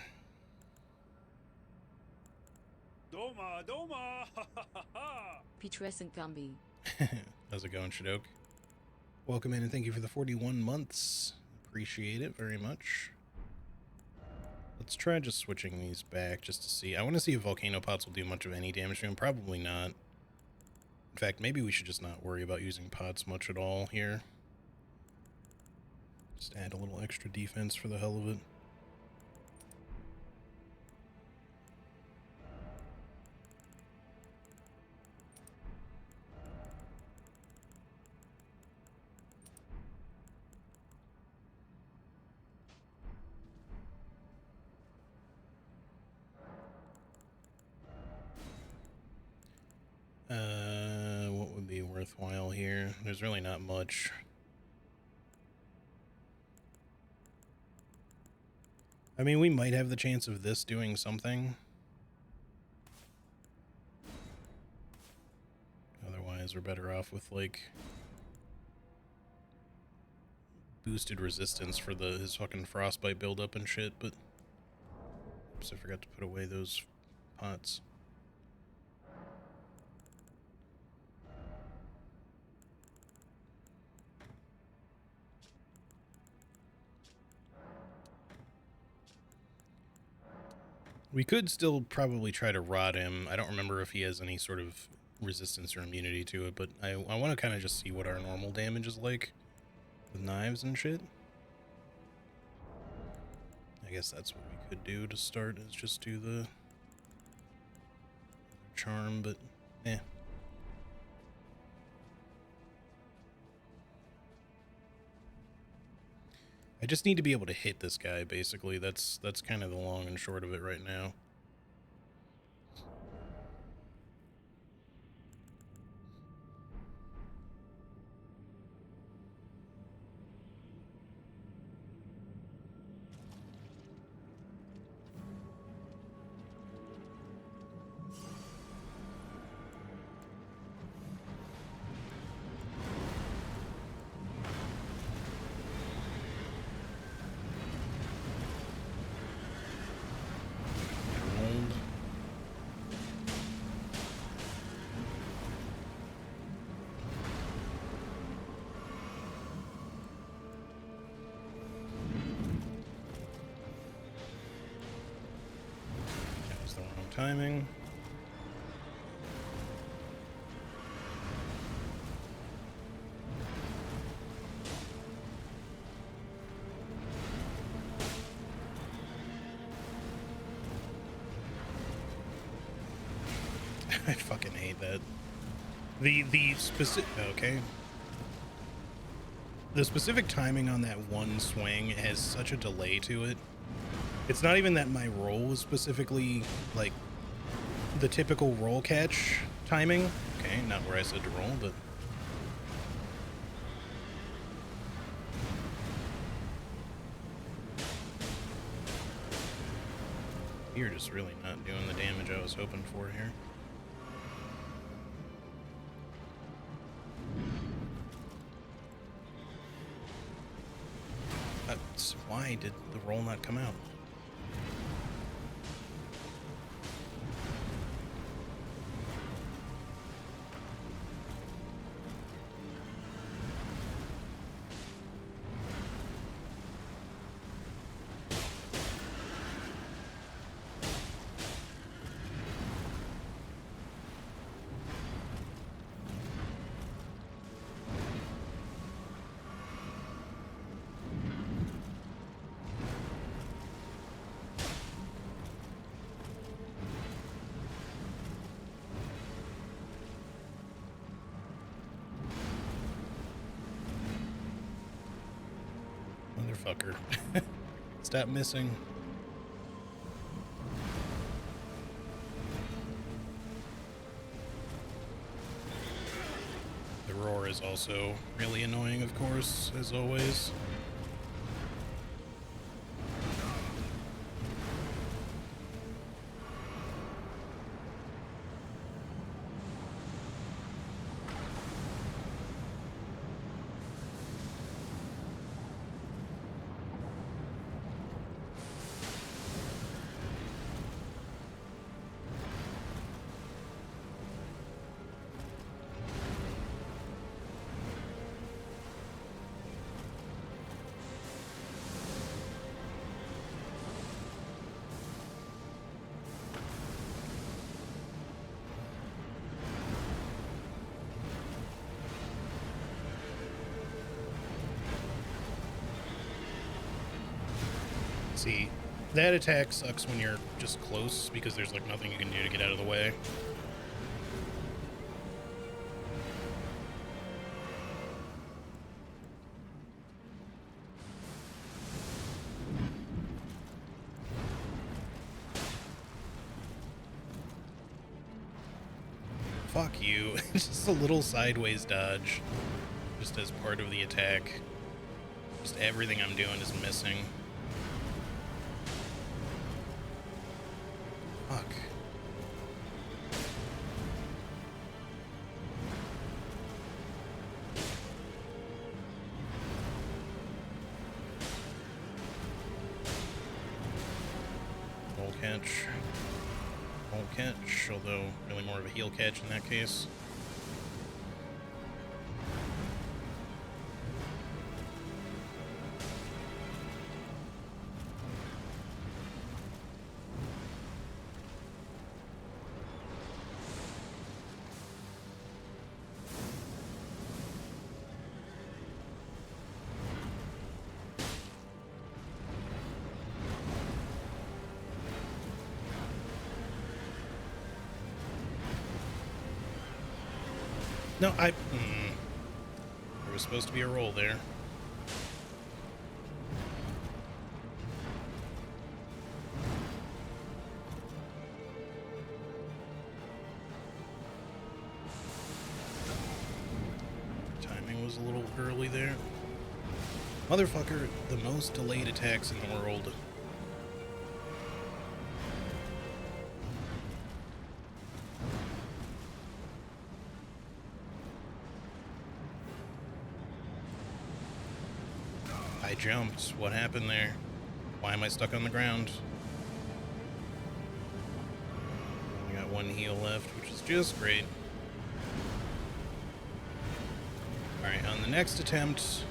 Putrescent Gumby. How's it going, Shadok? Welcome in and thank you for the 41 months. Appreciate it very much. Let's try just switching these back just to see. I want to see if Volcano Pots will do much of any damage to him. Probably not. In fact, maybe we should just not worry about using pots much at all here. Just add a little extra defense for the hell of it. What would be worthwhile here? There's really not much. I mean, we might have the chance of this doing something. Otherwise, we're better off with, like, boosted resistance for his fucking frostbite buildup and shit, but... Oops, I forgot to put away those pots. We could still probably try to rot him. I don't remember if he has any sort of resistance or immunity to it, but I want to kind of just see what our normal damage is like with knives and shit. I guess that's what we could do to start, is just do the charm, but eh. I just need to be able to hit this guy, basically. That's kind of the long and short of it right now. timing. I fucking hate that. The specific, okay. The specific timing on that one swing has such a delay to it. It's not even that my roll was specifically like the typical roll catch timing. Okay, not where I said to roll, but you're just really not doing the damage I was hoping for here. Why did the roll not come out? Motherfucker. Stop missing. The roar is also really annoying, of course, as always. See, that attack sucks when you're just close because there's like nothing you can do to get out of the way. Fuck you. Just a little sideways dodge. Just as part of the attack. Just everything I'm doing is missing. Fuck. Roll catch. Roll catch, although really more of a heal catch in that case. No, there was supposed to be a roll there. Timing was a little early there. Motherfucker, the most delayed attacks in the world. I jumped. What happened there? Why am I stuck on the ground? I got one heal left, which is just great. Alright, on the next attempt...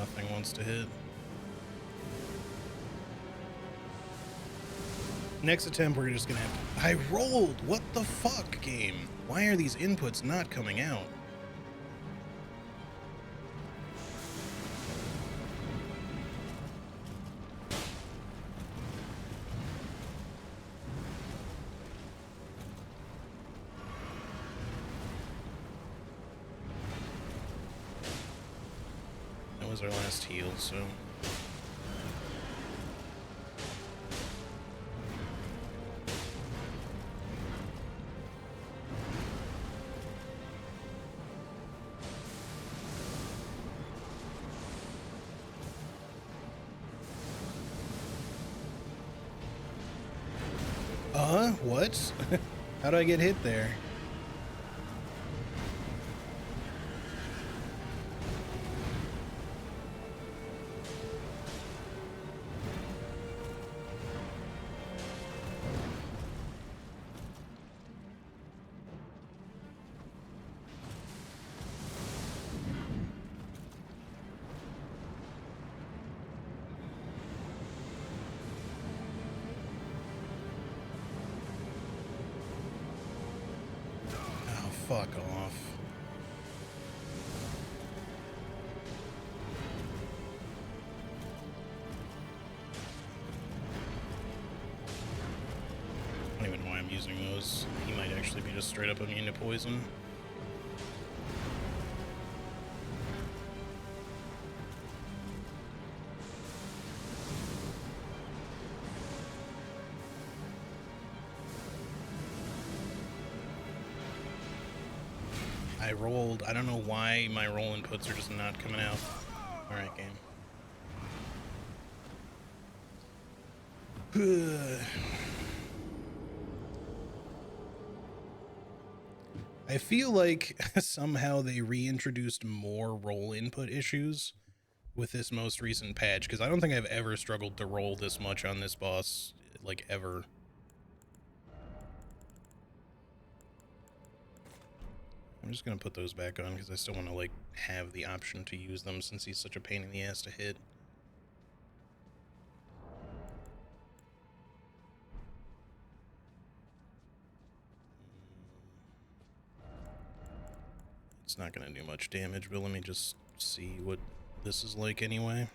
Nothing wants to hit. Next attempt, we're just gonna have to... I rolled! What the fuck, game? Why are these inputs not coming out? That was our last heal, so... What? How'd I get hit there? Fuck off. I don't even know why I'm using those. He might actually be just straight up immune to poison. I rolled. I don't know why my roll inputs are just not coming out. Alright, game. I feel like somehow they reintroduced more roll input issues with this most recent patch, because I don't think I've ever struggled to roll this much on this boss, like, ever. I'm just gonna put those back on because I still want to, like, have the option to use them since he's such a pain in the ass to hit. It's not gonna do much damage, but let me just see what this is like anyway.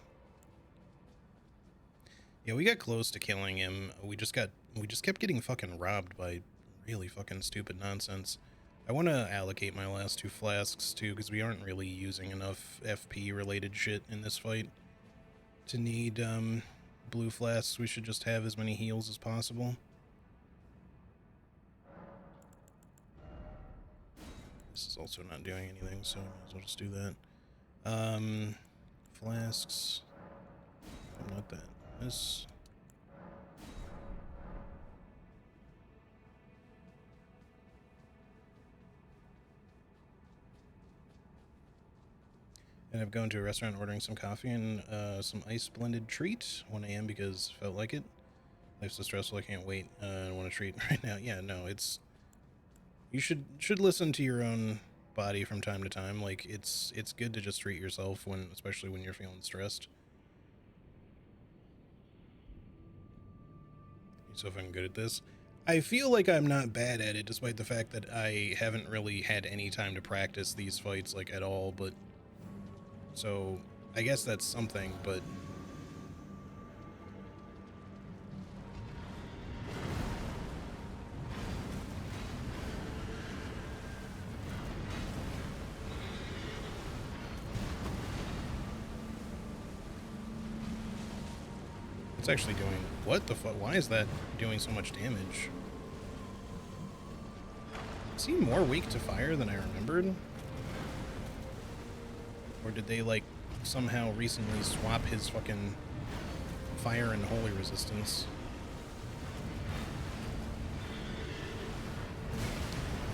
Yeah, we got close to killing him. We just kept getting fucking robbed by really fucking stupid nonsense. I want to allocate my last 2 flasks, too, because we aren't really using enough FP-related shit in this fight to need blue flasks. We should just have as many heals as possible. This is also not doing anything, so I might as well just do that. Flasks. Not that. This... And I've gone to a restaurant ordering some coffee and some ice blended treat, 1 a.m. because felt like it. Life's so stressful, I can't wait. I want a treat right now. Yeah, no, it's... You should listen to your own body from time to time. Like, it's good to just treat yourself, especially when you're feeling stressed. You're so fucking good at this. I feel like I'm not bad at it, despite the fact that I haven't really had any time to practice these fights, like, at all, but... So, I guess that's something, but... It's actually doing... What the fuck? Why is that doing so much damage? Is he more weak to fire than I remembered? Or did they, like, somehow recently swap his fucking fire and holy resistance?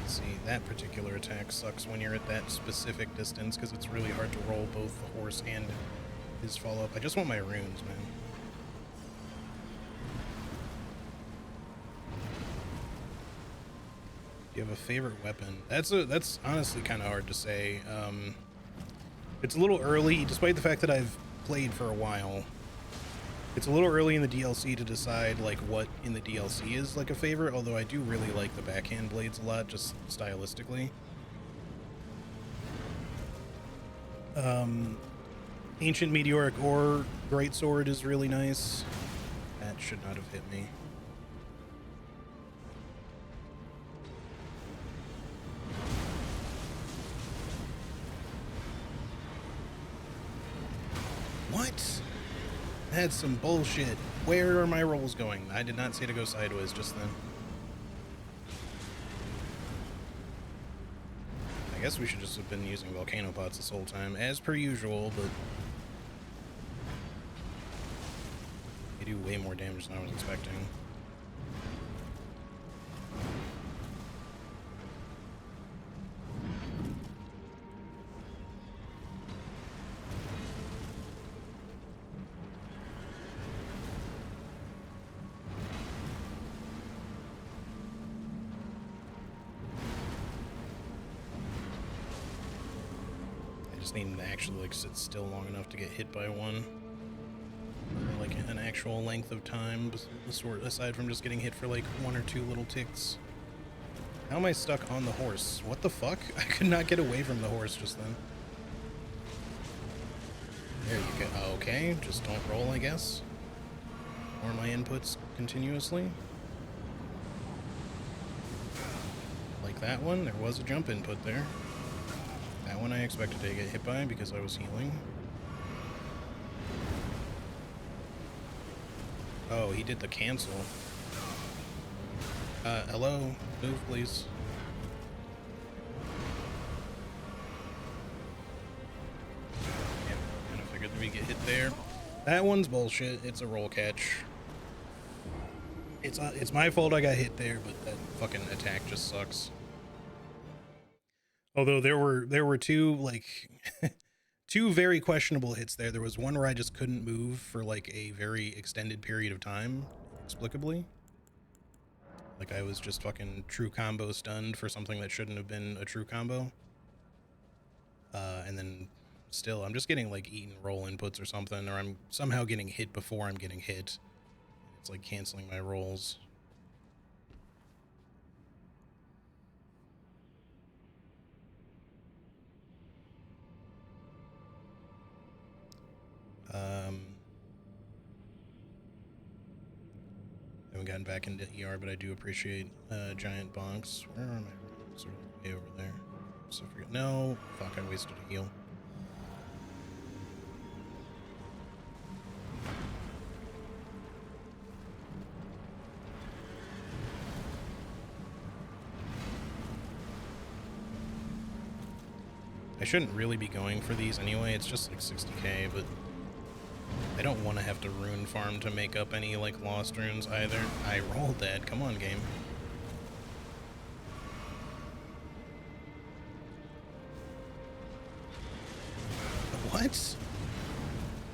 Let's see, that particular attack sucks when you're at that specific distance, because it's really hard to roll both the horse and his follow-up. I just want my runes, man. Do you have a favorite weapon? That's honestly kind of hard to say. It's a little early, despite the fact that I've played for a while. It's a little early in the DLC to decide like what in the DLC is like a favorite, although I do really like the backhand blades a lot, just stylistically. Ancient Meteoric Ore Greatsword is really nice. That should not have hit me. What? That's some bullshit. Where are my rolls going? I did not say to go sideways just then. I guess we should just have been using volcano pots this whole time, as per usual, but they do way more damage than I was expecting. Need to actually like sit still long enough to get hit by one, or like an actual length of time, aside from just getting hit for like one or two little ticks. How am I stuck on the horse? What the fuck? I could not get away from the horse just then. There you go. Okay, just don't roll, I guess. Or my inputs continuously. Like that one, there was a jump input there. That one I expected to get hit by because I was healing. Oh, he did the cancel. Hello? Move, please. Yeah, kind of figured that we get hit there. That one's bullshit. It's a roll catch. It's my fault I got hit there, but that fucking attack just sucks. Although there were two like two very questionable hits there. There was one where I just couldn't move for like a very extended period of time, inexplicably. Like I was just fucking true combo stunned for something that shouldn't have been a true combo. And then still I'm just getting like eaten roll inputs or something, or I'm somehow getting hit before I'm getting hit. It's like canceling my rolls. Haven't gotten back into ER, but I do appreciate giant bonks. Where are my rolls? Are way over there. So forget. No, fuck! I wasted a heal. I shouldn't really be going for these anyway. It's just like 60k, but I don't want to have to rune farm to make up any like lost runes either. I rolled that. Come on, game. What?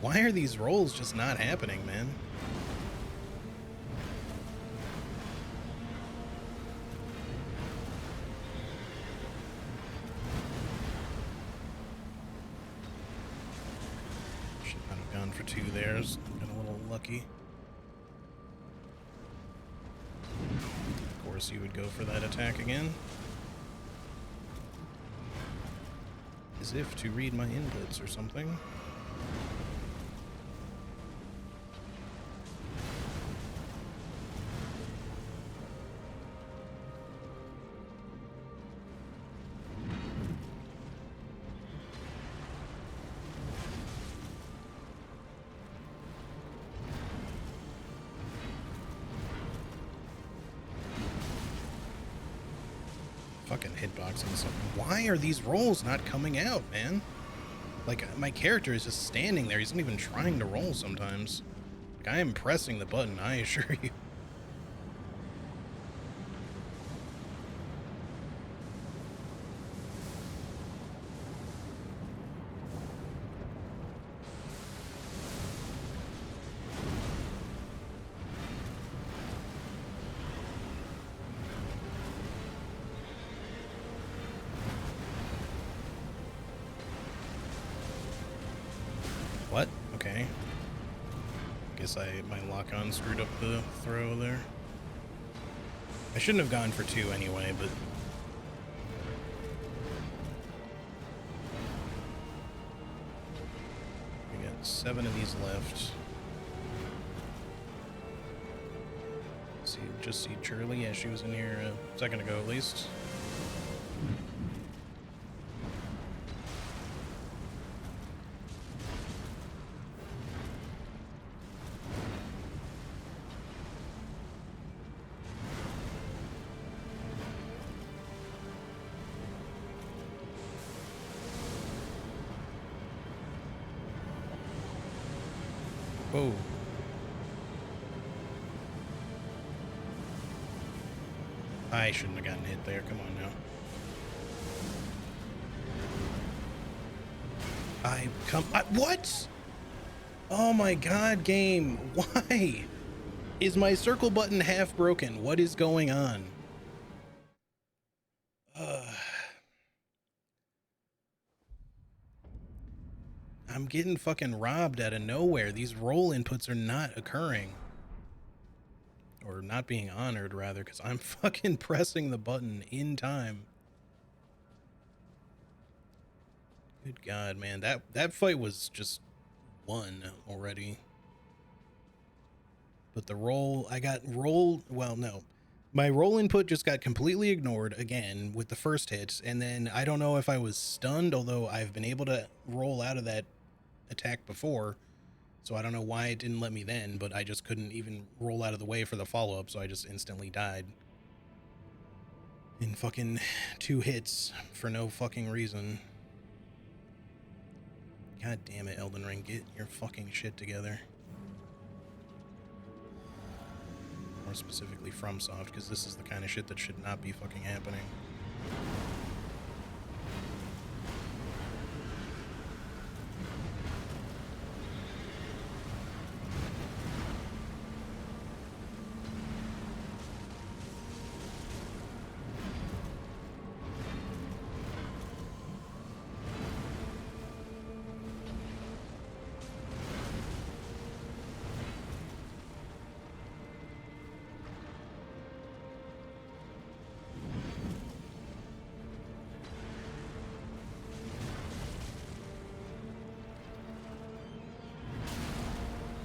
Why are these rolls just not happening, man? For two there's got a little lucky. Of course you would go for that attack again. As if to read my inputs or something. Fucking hitboxing something. Why are these rolls not coming out, man? Like, my character is just standing there. He's not even trying to roll sometimes. Like, I am pressing the button, I assure you. Okay. Guess my lock-on screwed up the throw there. I shouldn't have gone for 2 anyway, but... We got 7 of these left. Just see Shirley. Yeah, she was in here a second ago at least. Whoa. I shouldn't have gotten hit there. Come on now. What? Oh my god, game. Why? Is my circle button half broken? What is going on? I'm getting fucking robbed out of nowhere. These roll inputs are not occurring. Or not being honored, rather, because I'm fucking pressing the button in time. Good god, man. That fight was just won already. But the roll, I got rolled, well, no. My roll input just got completely ignored again with the first hit, and then I don't know if I was stunned, although I've been able to roll out of that attack before, so I don't know why it didn't let me then, but I just couldn't even roll out of the way for the follow-up, so I just instantly died. In fucking 2 hits for no fucking reason. God damn it, Elden Ring, get your fucking shit together. More specifically FromSoft, because this is the kind of shit that should not be fucking happening.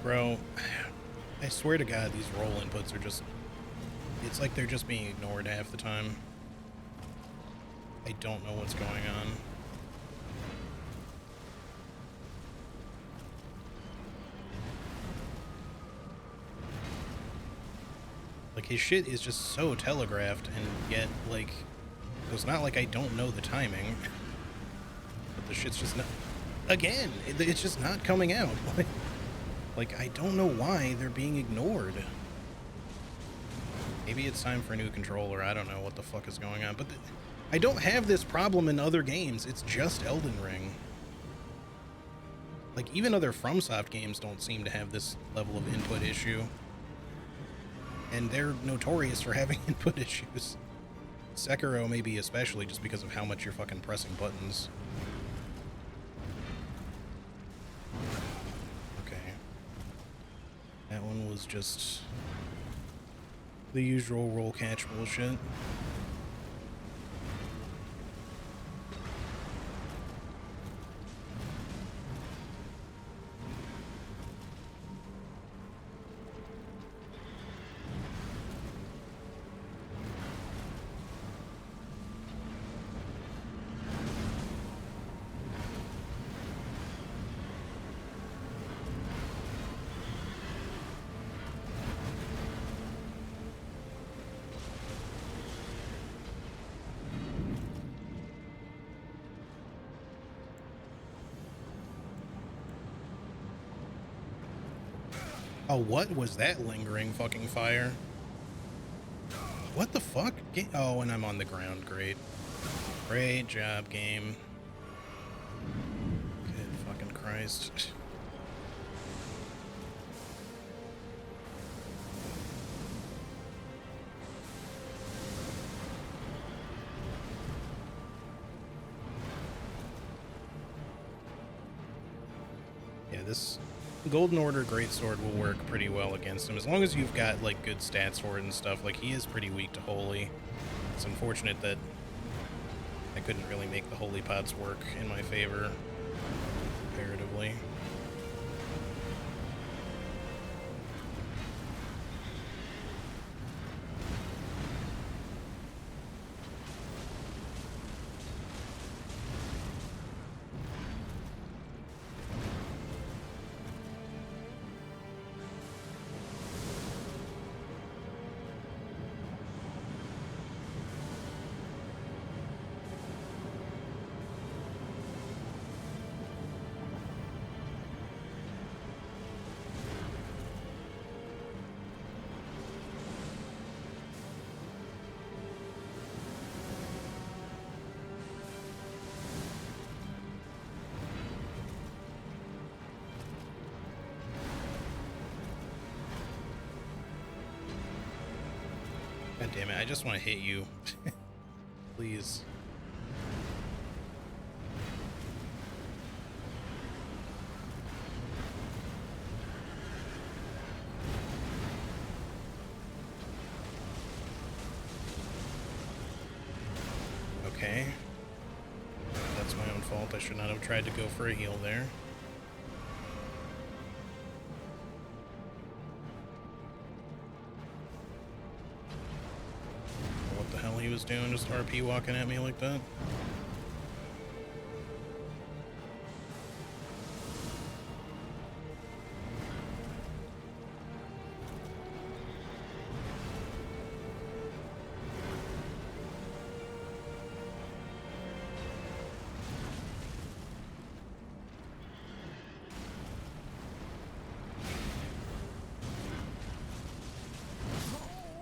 Bro, I swear to God, these roll inputs are just... It's like they're just being ignored half the time. I don't know what's going on. Like, his shit is just so telegraphed, and yet, like... It's not like I don't know the timing. But the shit's just not... Again, it's just not coming out. Like, I don't know why they're being ignored. Maybe it's time for a new controller. I don't know what the fuck is going on. But I don't have this problem in other games. It's just Elden Ring. Like, even other FromSoft games don't seem to have this level of input issue. And they're notorious for having input issues. Sekiro maybe especially, just because of how much you're fucking pressing buttons. That one was just the usual roll catch bullshit. Oh, what was that lingering fucking fire? What the fuck? Oh, and I'm on the ground. Great. Great job, game. Good fucking Christ. Yeah, this Golden Order Greatsword will work pretty well against him, as long as you've got, like, good stats for it and stuff. Like, he is pretty weak to Holy. It's unfortunate that I couldn't really make the Holy Pots work in my favor, comparatively. God damn it, I just want to hit you. Please. Okay. That's my own fault. I should not have tried to go for a heal there. What the hell he was doing, just RP walking at me like that?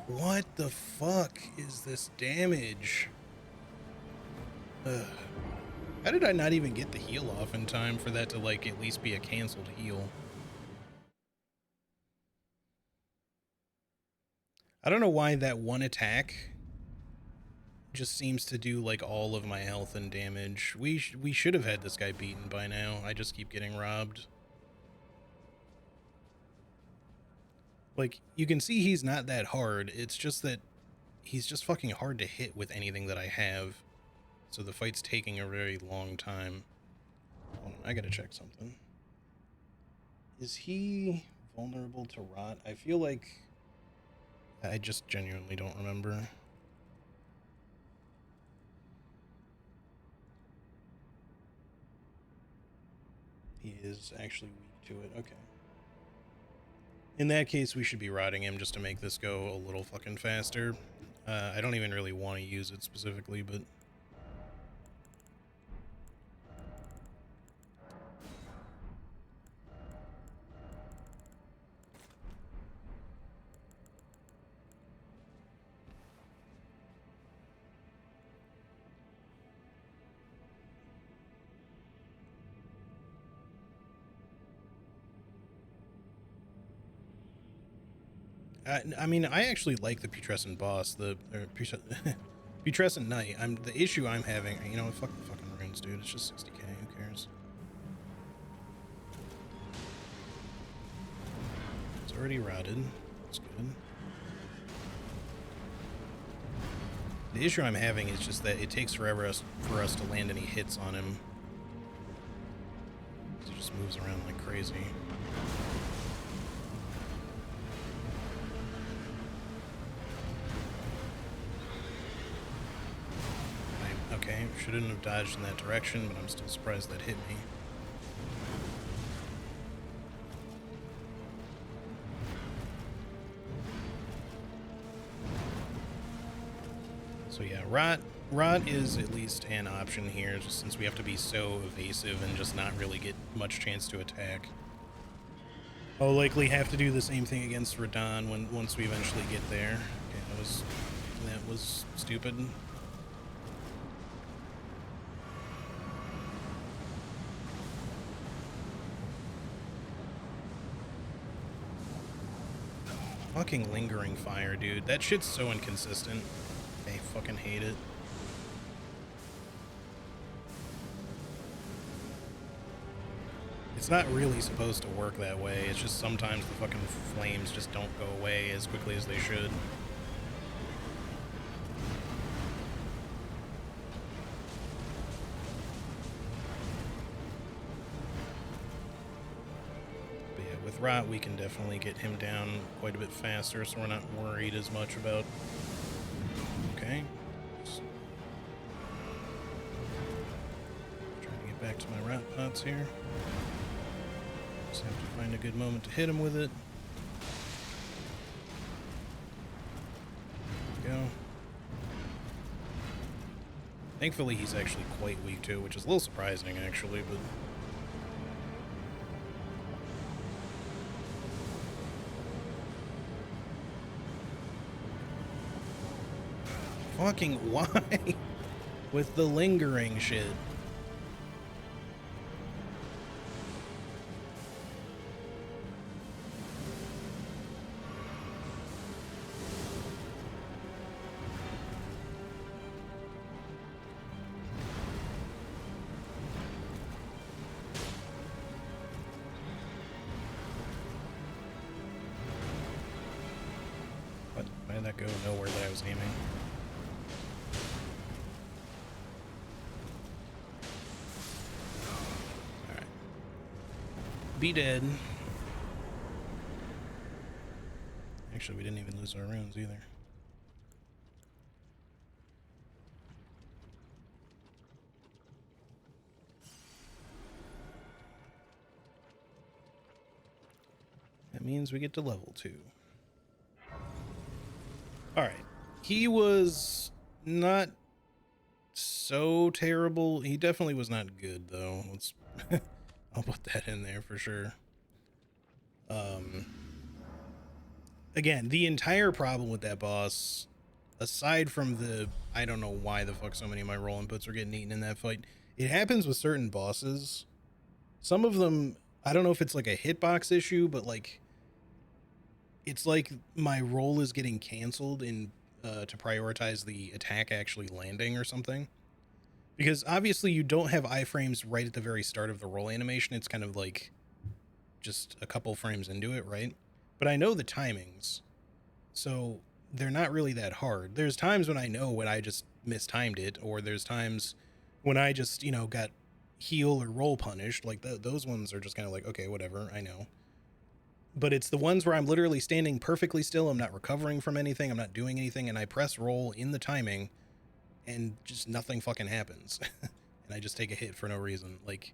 What the fuck is this damage? Ugh. How did I not even get the heal off in time for that to, like, at least be a canceled heal? I don't know why that one attack just seems to do, like, all of my health and damage. We should have had this guy beaten by now. I just keep getting robbed. Like, you can see he's not that hard. It's just that he's just fucking hard to hit with anything that I have. So the fight's taking a very long time. Hold on, I gotta check something. Is he vulnerable to rot? I feel like... I just genuinely don't remember. He is actually weak to it. Okay. In that case, we should be rotting him just to make this go a little fucking faster. I don't even really want to use it specifically, but... I mean, I actually like the Putrescent boss, the Putrescent Knight. The issue I'm having, you know, fuck the fucking runes, dude. It's just 60k. Who cares? It's already rotted. That's good. The issue I'm having is just that it takes forever for us to land any hits on him. He just moves around like crazy. Okay, shouldn't have dodged in that direction, but I'm still surprised that hit me. So yeah, rot is at least an option here, just since we have to be so evasive and just not really get much chance to attack. I'll likely have to do the same thing against Radahn once we eventually get there. Okay, that was stupid. Fucking lingering fire, dude. That shit's so inconsistent. I fucking hate it. It's not really supposed to work that way. It's just sometimes the fucking flames just don't go away as quickly as they should. But yeah, with Rot, we can definitely get him down quite a bit faster, so we're not worried as much about... Okay. Just trying to get back to my Rot pots here. Just have to find a good moment to hit him with it. There we go. Thankfully, he's actually quite weak too, which is a little surprising actually, but... Fucking why? With the lingering shit. What? Why did that go nowhere that I was aiming? Alright. Be dead. Actually, we didn't even lose our runes either. That means we get to level 2. Alright. He was not so terrible. He definitely was not good, though. Let's... I'll put that in there for sure. Again, the entire problem with that boss, aside from the... I don't know why the fuck so many of my roll inputs are getting eaten in that fight. It happens with certain bosses. Some of them, I don't know if it's like a hitbox issue, but like... It's like my roll is getting canceled in to prioritize the attack actually landing or something. Because obviously you don't have iframes right at the very start of the roll animation. It's kind of like just a couple frames into it, right? But I know the timings, so they're not really that hard. There's times when I know when I just mistimed it, or there's times when I just, you know, got heal or roll punished. Like those ones are just kind of like, okay, whatever, I know. But it's the ones where I'm literally standing perfectly still. I'm not recovering from anything. I'm not doing anything. And I press roll in the timing and just nothing fucking happens. And I just take a hit for no reason. Like,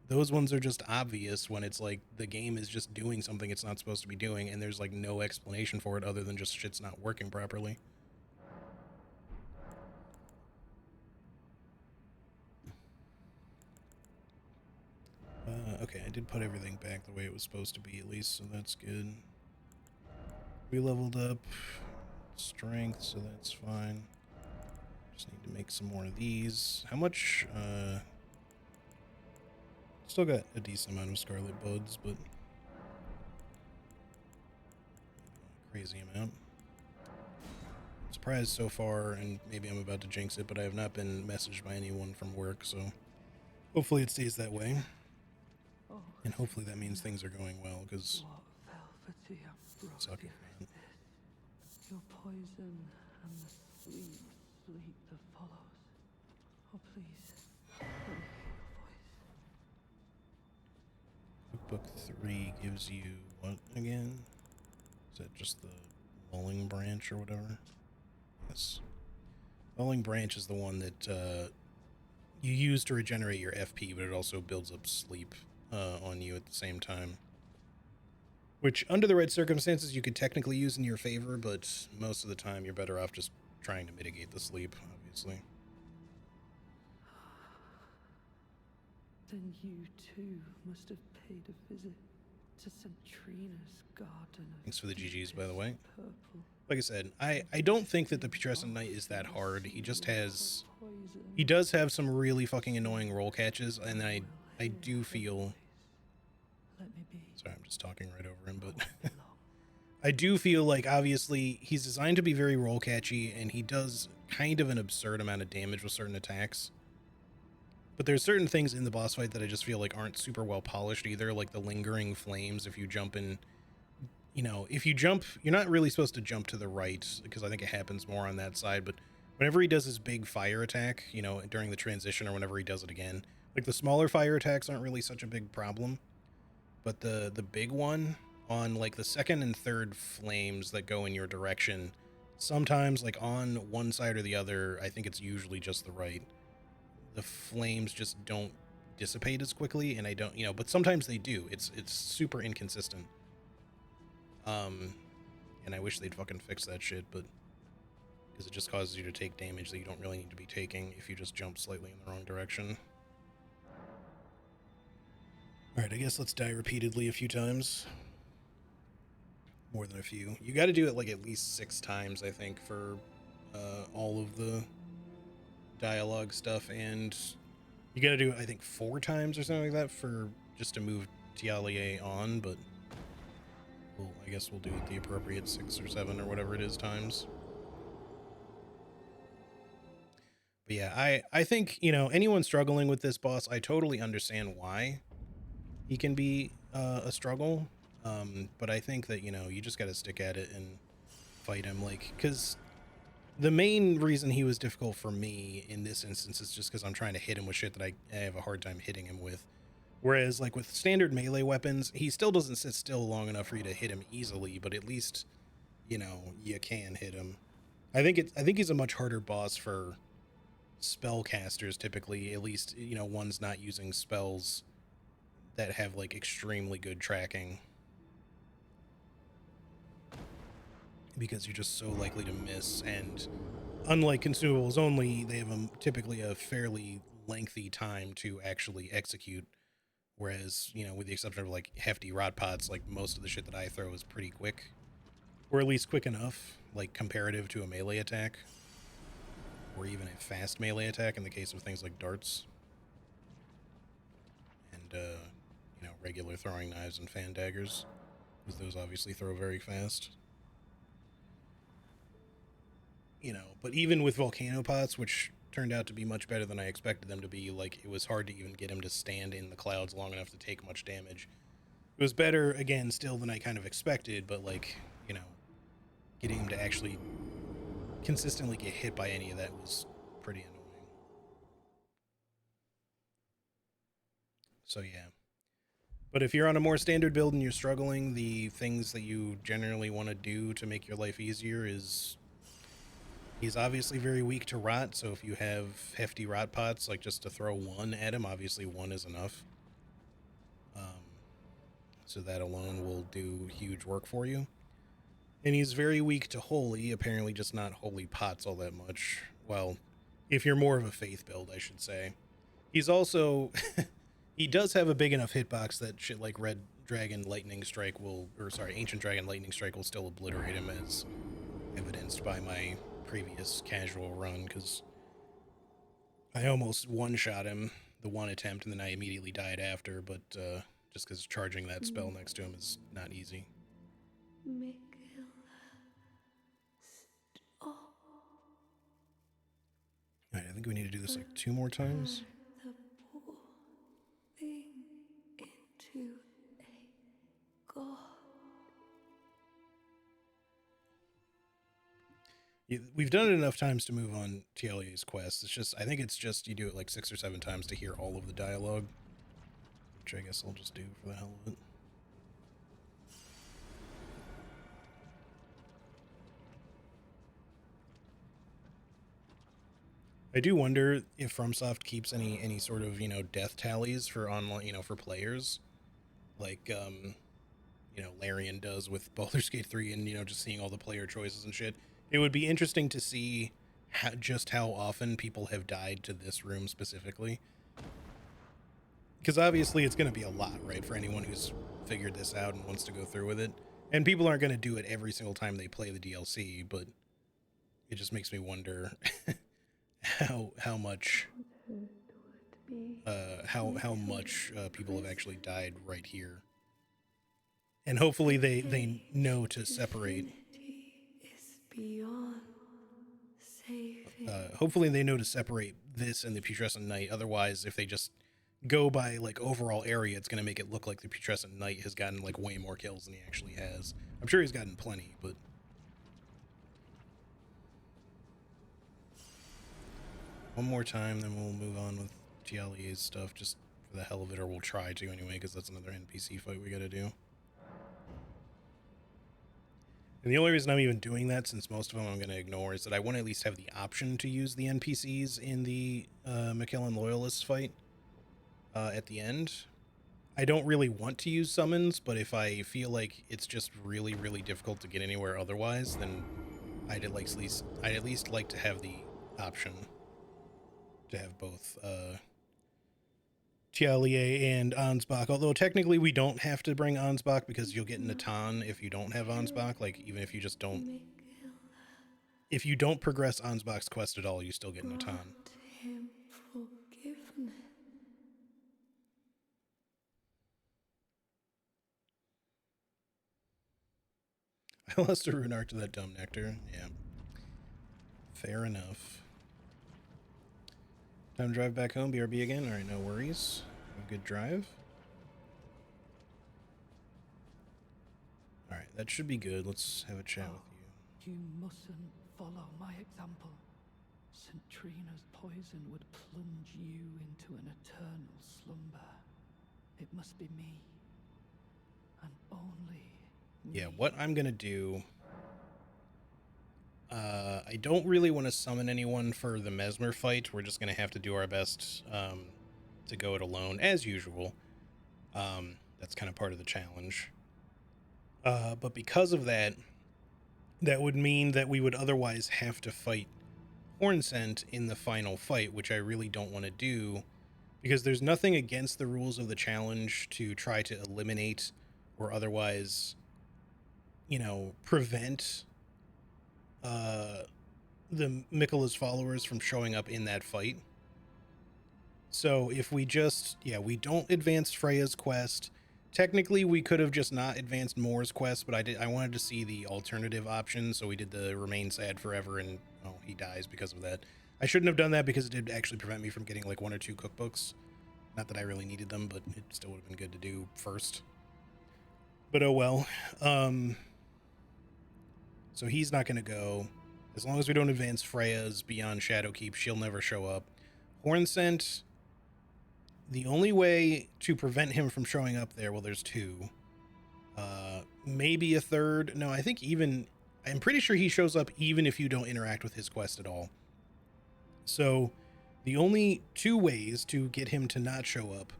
those ones are just obvious when it's like the game is just doing something it's not supposed to be doing. And there's like no explanation for it other than just shit's not working properly. Okay, I did put everything back the way it was supposed to be at least, so that's good. We leveled up strength, so that's fine. Just need to make some more of these. How much? Still got a decent amount of scarlet buds, but crazy amount. I'm surprised so far, and maybe I'm about to jinx it, but I have not been messaged by anyone from work, so hopefully it stays that way. And hopefully that means things are going well, because suck it, man. Your poison and the sweet sleep that follows. Oh, please, let me hear your voice. Cookbook 3 gives you what again? Is that just the lulling branch or whatever? Yes. Lulling branch is the one that you use to regenerate your FP, but it also builds up sleep on you at the same time. Which, under the right circumstances, you could technically use in your favor, but most of the time you're better off just trying to mitigate the sleep, obviously. Then you too must have paid a visit to Centrina's garden. Thanks for the GGs, by the way. Purple. Like I said, I don't think that the Putrescent Knight is that hard. He just has... He does have some really fucking annoying roll catches, and I do feel... Let me be. Sorry, I'm just talking right over him, but... I do feel like, obviously, he's designed to be very roll catchy, and he does kind of an absurd amount of damage with certain attacks. But there's certain things in the boss fight that I just feel like aren't super well polished either, like the lingering flames. If you jump in, if you jump, you're not really supposed to jump to the right because I think it happens more on that side. But whenever he does his big fire attack, during the transition or whenever he does it again, like the smaller fire attacks aren't really such a big problem. But the big one on like the second and third flames that go in your direction, sometimes like on one side or the other, I think it's usually just the right, the flames just don't dissipate as quickly, and I don't, but sometimes they do. It's super inconsistent. And I wish they'd fucking fix that shit, but because it just causes you to take damage that you don't really need to be taking if you just jump slightly in the wrong direction. All right, I guess let's die repeatedly a few times. More than a few. You got to do it like at least 6 times, I think, for all of the dialogue stuff, and you got to do it, I think, 4 times or something like that for just to move Tialier on, but I guess we'll do it the appropriate 6 or 7 or whatever it is times. But yeah, I think, anyone struggling with this boss, I totally understand why he can be a struggle. But I think that, you just got to stick at it and fight him, like, because the main reason he was difficult for me in this instance is just because I'm trying to hit him with shit that I have a hard time hitting him with. Whereas, like, with standard melee weapons, he still doesn't sit still long enough for you to hit him easily, but at least, you can hit him. I think he's a much harder boss for spellcasters typically, at least, ones not using spells that have, like, extremely good tracking. Because you're just so likely to miss, and unlike consumables only, they have typically a fairly lengthy time to actually execute. Whereas, with the exception of like hefty rot pots, like most of the shit that I throw is pretty quick, or at least quick enough, like comparative to a melee attack, or even a fast melee attack in the case of things like darts, and regular throwing knives and fan daggers, because those obviously throw very fast. But even with volcano pots, which turned out to be much better than I expected them to be, like, it was hard to even get him to stand in the clouds long enough to take much damage. It was better, again, still than I kind of expected, but, like, getting him to actually consistently get hit by any of that was pretty annoying. So, yeah. But if you're on a more standard build and you're struggling, the things that you generally want to do to make your life easier is, he's obviously very weak to rot, so if you have hefty rot pots, like, just to throw 1 at him, obviously 1 is enough. So that alone will do huge work for you. And he's very weak to holy, apparently just not holy pots all that much. Well, if you're more of a faith build, I should say. He's also, he does have a big enough hitbox that shit like Red Dragon Lightning Strike Ancient Dragon Lightning Strike will still obliterate him, as evidenced by my previous casual run, because I almost one-shot him the one attempt, and then I immediately died after, but just because charging that spell next to him is not easy. Alright, I think we need to do this like 2 more times. The poor thing into a god. We've done it enough times to move on TLE's quest. I think it's just you do it like 6 or 7 times to hear all of the dialogue, which I guess I'll just do for the hell of it. I do wonder if FromSoft keeps any sort of, death tallies for online, for players, like Larian does with Baldur's Gate 3, and just seeing all the player choices and shit. It would be interesting to see just how often people have died to this room specifically, because obviously it's going to be a lot, right, for anyone who's figured this out and wants to go through with it. And people aren't going to do it every single time they play the DLC, but it just makes me wonder how much people have actually died right here. And hopefully they know to separate. Is beyond Hopefully they know to separate this and the Putrescent Knight. Otherwise, if they just go by like overall area, it's going to make it look like the Putrescent Knight has gotten like way more kills than he actually has. I'm sure he's gotten plenty, but one more time, then we'll move on with Tialie's stuff just for the hell of it, or we'll try to anyway, because that's another NPC fight we got to do. And the only reason I'm even doing that, since most of them I'm going to ignore, is that I want to at least have the option to use the NPCs in the McKellen Loyalists fight at the end. I don't really want to use summons, but if I feel like it's just really, really difficult to get anywhere otherwise, then I'd at least like to have the option to have both Tialie and Ansbach, although technically we don't have to bring Ansbach because you'll get Natan if you don't have Ansbach. Like, even if you just don't... If you don't progress Ansbach's quest at all, you still get Natan. Him forgiveness. I lost a rune arc to that dumb nectar. Yeah. Fair enough. Time to drive back home, BRB again. Alright, no worries. Have a good drive. Alright, that should be good. Let's have a chat with you. You mustn't follow my example. St. Trina's poison would plunge you into an eternal slumber. It must be me. And only me. Yeah, what I'm gonna do... I don't really want to summon anyone for the Mesmer fight. We're just going to have to do our best to go it alone, as usual. That's kind of part of the challenge. But because of that, that would mean that we would otherwise have to fight Hornsent in the final fight, which I really don't want to do, because there's nothing against the rules of the challenge to try to eliminate or otherwise, you know, prevent the Miquella's followers from showing up in that fight. So if we just, we don't advance Freya's quest. Technically, we could have just not advanced Moore's quest, but I wanted to see the alternative option, so we did the Remain Sad Forever, and he dies because of that. I shouldn't have done that because it did actually prevent me from getting like 1 or 2 cookbooks. Not that I really needed them, but it still would have been good to do first. But oh well. So he's not going to go. As long as we don't advance Freya's beyond Shadowkeep, she'll never show up. Hornsent, the only way to prevent him from showing up there, well, there's 2. Maybe a third. No, I think I'm pretty sure he shows up even if you don't interact with his quest at all. So the only 2 ways to get him to not show up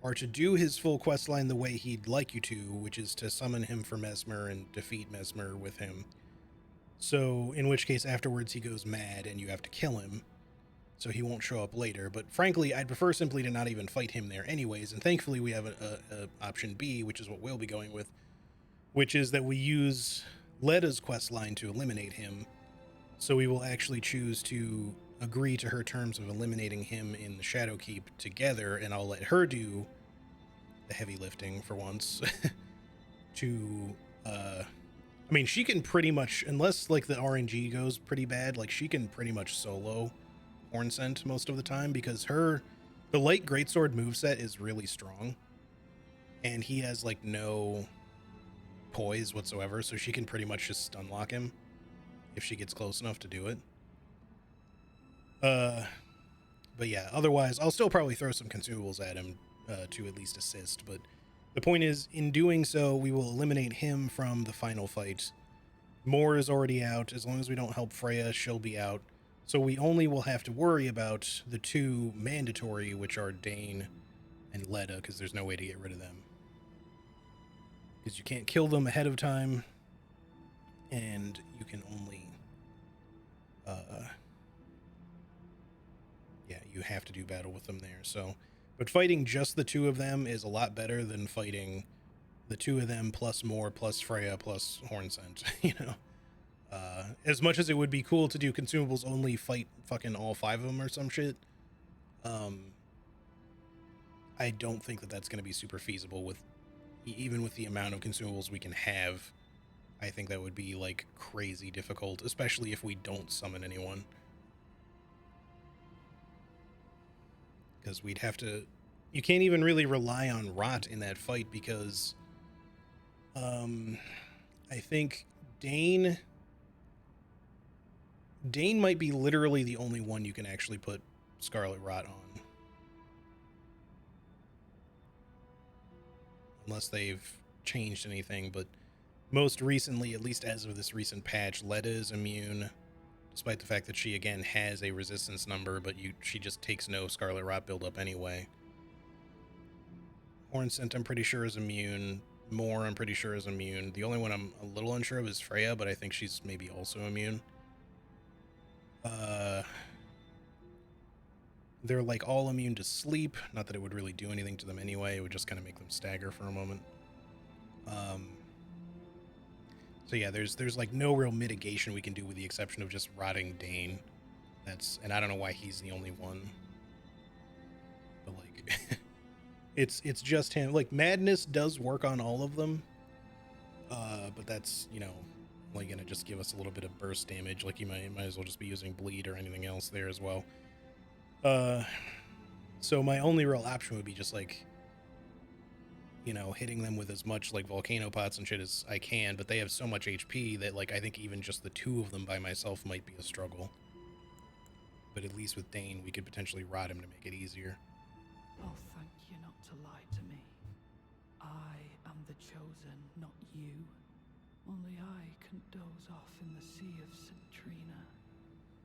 are to do his full quest line the way he'd like you to, which is to summon him for Mesmer and defeat Mesmer with him. So, in which case, afterwards he goes mad and you have to kill him, so he won't show up later. But frankly, I'd prefer simply to not even fight him there anyways, and thankfully we have a option B, which is what we'll be going with, which is that we use Leda's quest line to eliminate him, so we will actually choose to agree to her terms of eliminating him in the Shadowkeep together, and I'll let her do the heavy lifting for once to... I mean, she can pretty much, unless like the RNG goes pretty bad, like she can pretty much solo Hornsent most of the time, because the light greatsword moveset is really strong, and he has like no poise whatsoever, so she can pretty much just stun lock him if she gets close enough to do it. But yeah, otherwise I'll still probably throw some consumables at him to at least assist, but the point is, in doing so, we will eliminate him from the final fight. Moore is already out. As long as we don't help Freya, she'll be out. So we only will have to worry about the 2 mandatory, which are Dane and Leda, because there's no way to get rid of them. Because you can't kill them ahead of time, and you can only... you have to do battle with them there, so... But fighting just the 2 of them is a lot better than fighting the 2 of them plus Moore plus Freya plus Hornsent, you know? As much as it would be cool to do consumables only fight fucking all 5 of them or some shit, I don't think that that's going to be super feasible with, even with the amount of consumables we can have. I think that would be like crazy difficult, especially if we don't summon anyone. because we'd have to. You can't even really rely on rot in that fight because, I think Dane might be literally the only one you can actually put Scarlet Rot on, unless they've changed anything. But most recently, at least as of this recent patch, Letta is immune, despite the fact that she again has a resistance number, but she just takes no Scarlet Rot buildup anyway. Hornsent, I'm pretty sure, is immune. Moore, I'm pretty sure, is immune. The only one I'm a little unsure of is Freya, but I think she's maybe also immune. They're like all immune to sleep. Not that it would really do anything to them anyway. It would just kind of make them stagger for a moment. So yeah, there's like no real mitigation we can do with the exception of just rotting Dane. And I don't know why he's the only one. But like it's just him. Like Madness does work on all of them. But that's, only gonna just give us a little bit of burst damage. Like you might as well just be using bleed or anything else there as well. So my only real option would be just like, hitting them with as much like volcano pots and shit as I can, but they have so much HP that like I think even just the two of them by myself might be a struggle. But at least with Dane, we could potentially rot him to make it easier. I'll thank you not to lie to me. I am the chosen, not you. Only I can doze off in the sea of Centrina.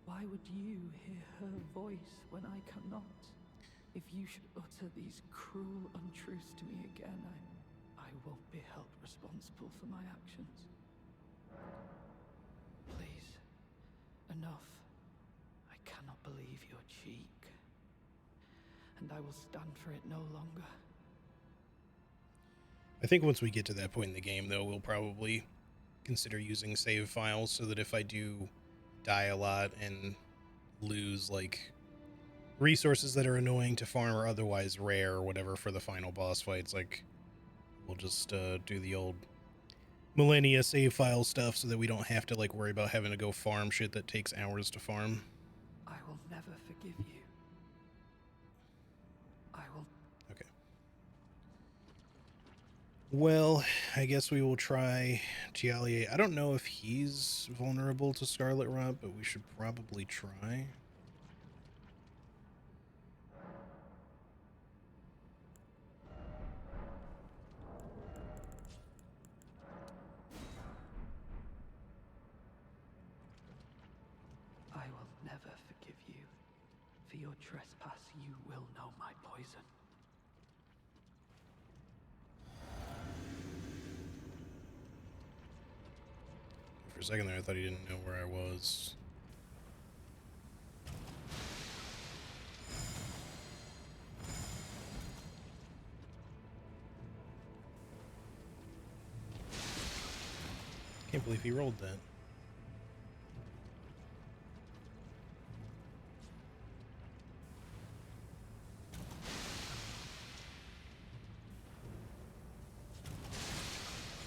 Why would you hear her voice when I cannot? If you should utter these cruel untruths to me again, I won't be held responsible for my actions. Please, enough. I cannot believe your cheek. And I will stand for it no longer. I think once we get to that point in the game, though, we'll probably consider using save files so that if I do die a lot and lose, like, resources that are annoying to farm or otherwise rare or whatever for the final boss fights, like, we'll just do the old millennia save file stuff so that we don't have to, like, worry about having to go farm shit that takes hours to farm. I will never forgive you. I will... Okay. Well, I guess we will try Tialier. I don't know if he's vulnerable to Scarlet Rot, but we should probably try. I will never forgive you. For your trespass, you will know my poison. For a second there, I thought he didn't know where I was. Can't believe he rolled that.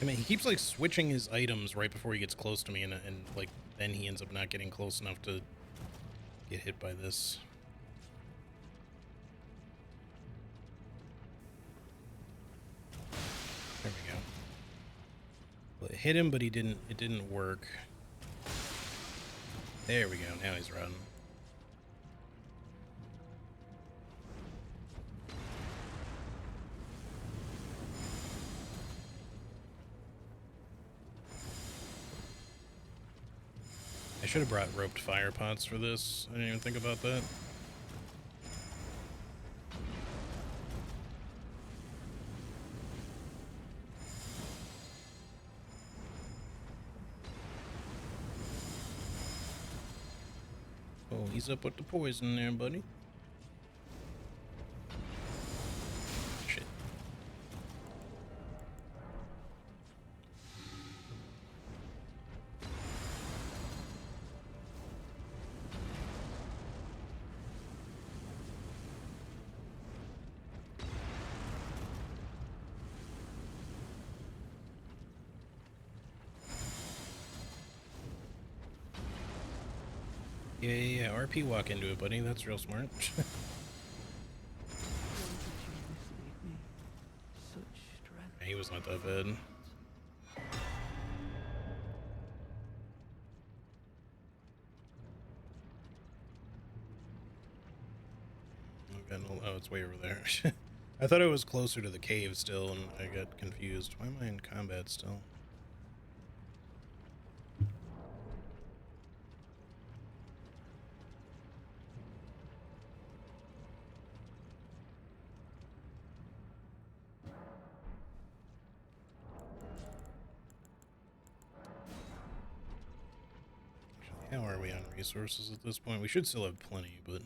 I mean, he keeps like switching his items right before he gets close to me, and like then he ends up not getting close enough to get hit by this. There we go. Well, it hit him, but it didn't work. There we go. Now he's running. I should have brought roped fire pots for this. I didn't even think about that. Oh, he's up with the poison there, buddy. Shit. Yeah, RP walk into it, buddy. That's real smart. he was not that bad. Okay, no, oh, it's way over there. I thought it was closer to the cave still, and I got confused. Why am I in combat still? How are we on resources at this point? We should still have plenty, but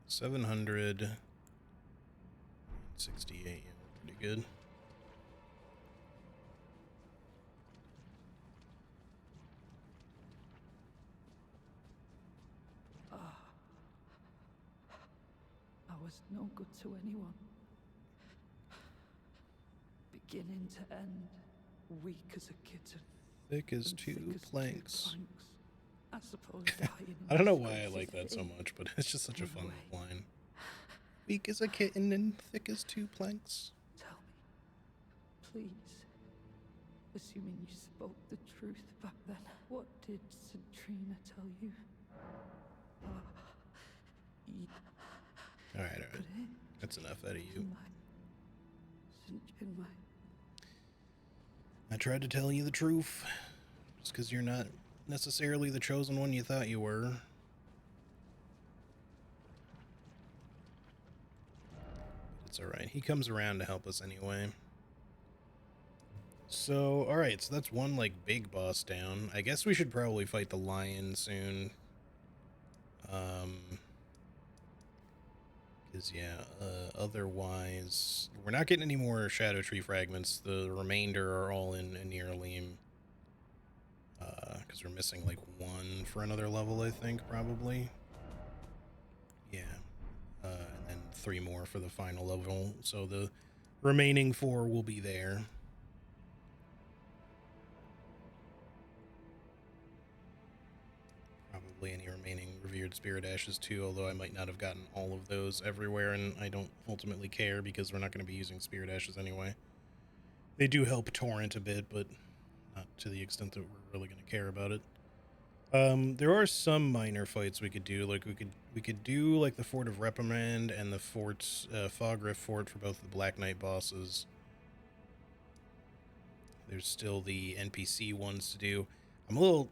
768, yeah, pretty good. I was no good to anyone. Beginning to end, weak as a kitten. Thick as two planks. I suppose dying I don't know why I like that so much, but it's just such a fun line. Weak as a kitten and thick as two planks. Tell me, please, assuming you spoke the truth back then, what did Centrina tell you? Alright. That's enough out of you. I tried to tell you the truth, just because you're not necessarily the chosen one you thought you were. It's alright. He comes around to help us anyway. So, alright, so that's one, like, big boss down. I guess we should probably fight the lion soon. Because, yeah, otherwise, we're not getting any more Shadow Tree fragments. The remainder are all in Nearleam. Because we're missing, like, one for another level, I think, probably. Yeah. And then 3 more for the final level. So the remaining 4 will be there. Probably any remaining Revered Spirit Ashes too, although I might not have gotten all of those everywhere, and I don't ultimately care because we're not going to be using Spirit Ashes anyway. They do help Torrent a bit, but not to the extent that we're really going to care about it. There are some minor fights we could do. Like we could do like the Fort of Reprimand and the Fog Rift Fort for both the Black Knight bosses. There's still the NPC ones to do. I'm a little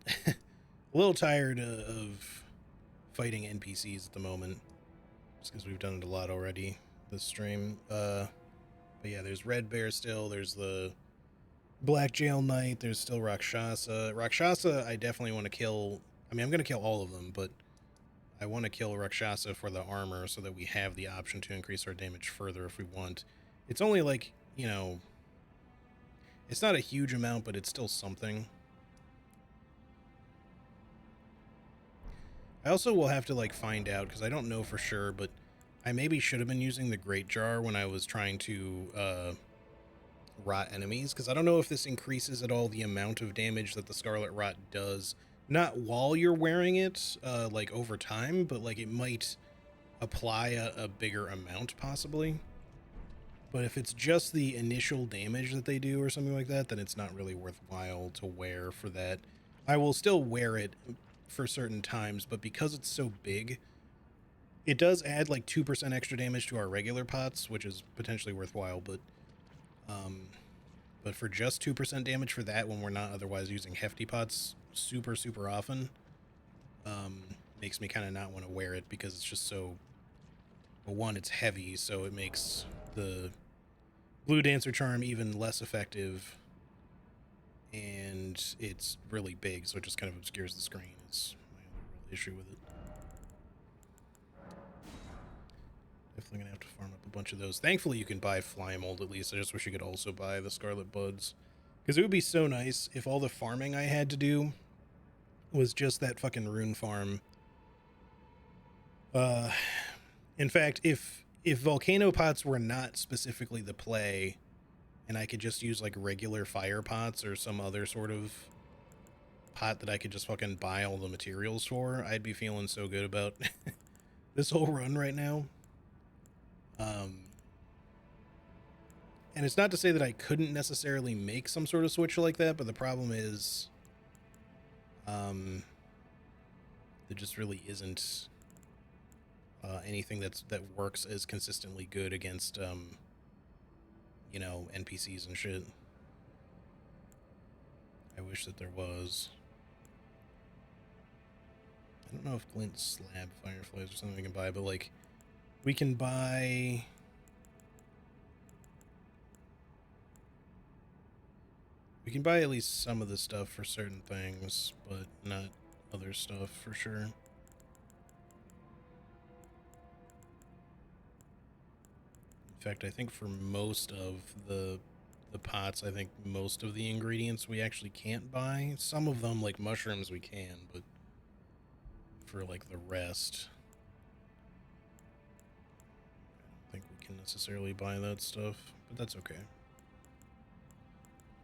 a little tired of fighting NPCs at the moment, just because we've done it a lot already this stream. But yeah, there's Red Bear still. There's the Black Jail Knight. There's still Rakshasa. Rakshasa, I definitely want to kill. I mean, I'm going to kill all of them, but I want to kill Rakshasa for the armor so that we have the option to increase our damage further if we want. It's only like, you know, it's not a huge amount, but it's still something. I also will have to, like, find out, because I don't know for sure, but I maybe should have been using the Great Jar when I was trying to, rot enemies, because I don't know if this increases at all the amount of damage that the Scarlet Rot does, not while you're wearing it, like, over time, but, like, it might apply a bigger amount, possibly. But if it's just the initial damage that they do or something like that, then it's not really worthwhile to wear for that. I will still wear it for certain times, but because it's so big, it does add like 2% extra damage to our regular pots, which is potentially worthwhile, but for just 2% damage for that when we're not otherwise using hefty pots super often, makes me kind of not want to wear it, because it's just so, well, one, it's heavy, so it makes the Blue Dancer Charm even less effective, and it's really big, so it just kind of obscures the screen. It's my only real issue with it. Definitely gonna have to farm up a bunch of those. Thankfully, you can buy Fly Mold at least. I just wish you could also buy the Scarlet Buds, because it would be so nice if all the farming I had to do was just that fucking rune farm. In fact, if volcano pots were not specifically the play, and I could just use like regular fire pots or some other sort of pot that I could just fucking buy all the materials for, I'd be feeling so good about this whole run right now. And it's not to say that I couldn't necessarily make some sort of switch like that, but the problem is, there just really isn't anything that works as consistently good against, you know, NPCs and shit. I wish that there was. I don't know if glint slab fireflies or something we can buy, but like, we can buy. We can buy at least some of the stuff for certain things, but not other stuff for sure. In fact, I think for most of the pots, I think most of the ingredients we actually can't buy. Some of them, like mushrooms, we can, but for like the rest, I don't think we can necessarily buy that stuff, but that's okay.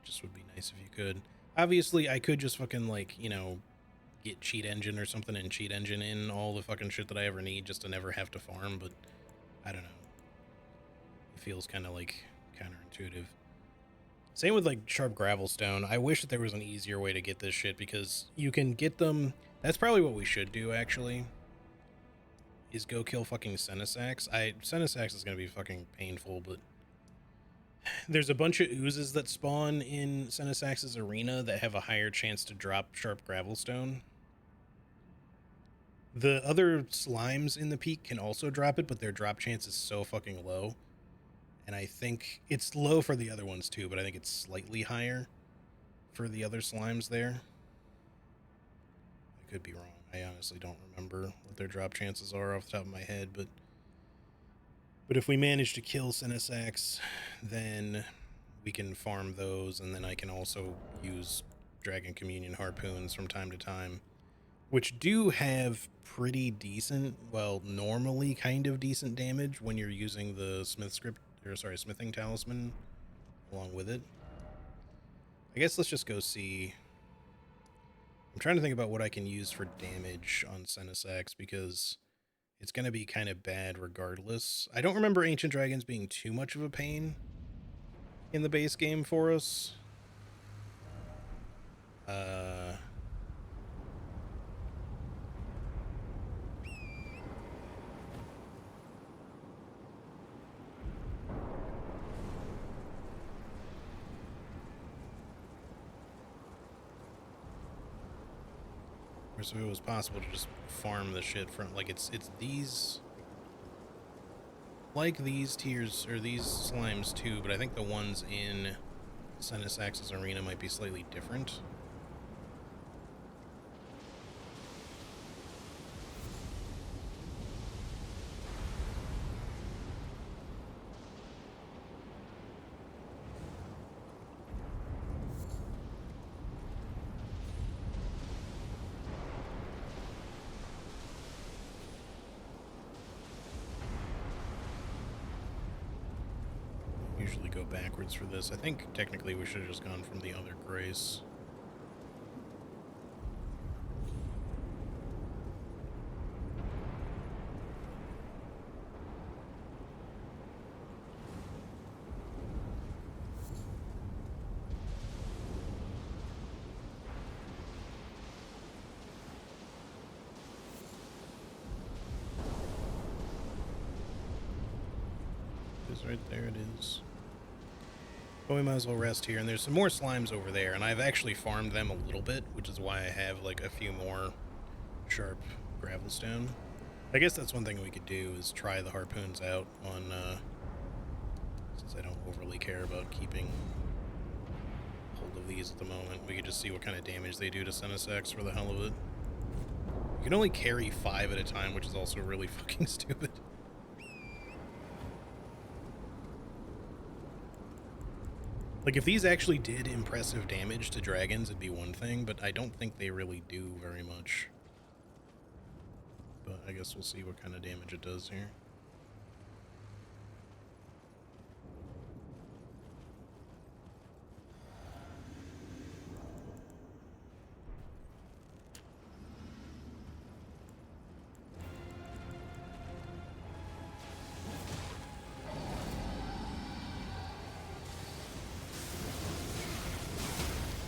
Just would be nice if you could. Obviously, I could just fucking, like, you know, get cheat engine or something and cheat engine in all the fucking shit that I ever need just to never have to farm, but I don't know. It feels kind of like counterintuitive. Same with like sharp gravel stone. I wish that there was an easier way to get this shit, because you can get them. That's probably what we should do, actually, is go kill fucking Senesax. Senesax is gonna be fucking painful, but there's a bunch of oozes that spawn in Senesax's arena that have a higher chance to drop sharp gravelstone. The other slimes in the peak can also drop it, but their drop chance is so fucking low. And I think it's low for the other ones too, but I think it's slightly higher for the other slimes there. I could be wrong. I honestly don't remember what their drop chances are off the top of my head, but if we manage to kill Senesax, then we can farm those, and then I can also use Dragon Communion harpoons from time to time, which do have pretty decent, well, normally kind of decent damage when you're using the smithing talisman along with it. I guess let's just go see. I'm trying to think about what I can use for damage on Senesax, because it's going to be kind of bad regardless. I don't remember Ancient Dragons being too much of a pain in the base game for us. So it was possible to just farm the shit from, like, it's these, like these tiers, or these slimes too, but I think the ones in Senesax's arena might be slightly different. Usually go backwards for this. I think technically we should have just gone from the other grace. Right there it is. But we might as well rest here, and there's some more slimes over there, and I've actually farmed them a little bit, which is why I have like a few more sharp gravelstone. I guess that's one thing we could do, is try the harpoons out on, since I don't overly care about keeping hold of these at the moment. We could just see what kind of damage they do to Senesax for the hell of it. You can only carry 5 at a time, which is also really fucking stupid. Like, if these actually did impressive damage to dragons, it'd be one thing, but I don't think they really do very much. But I guess we'll see what kind of damage it does here.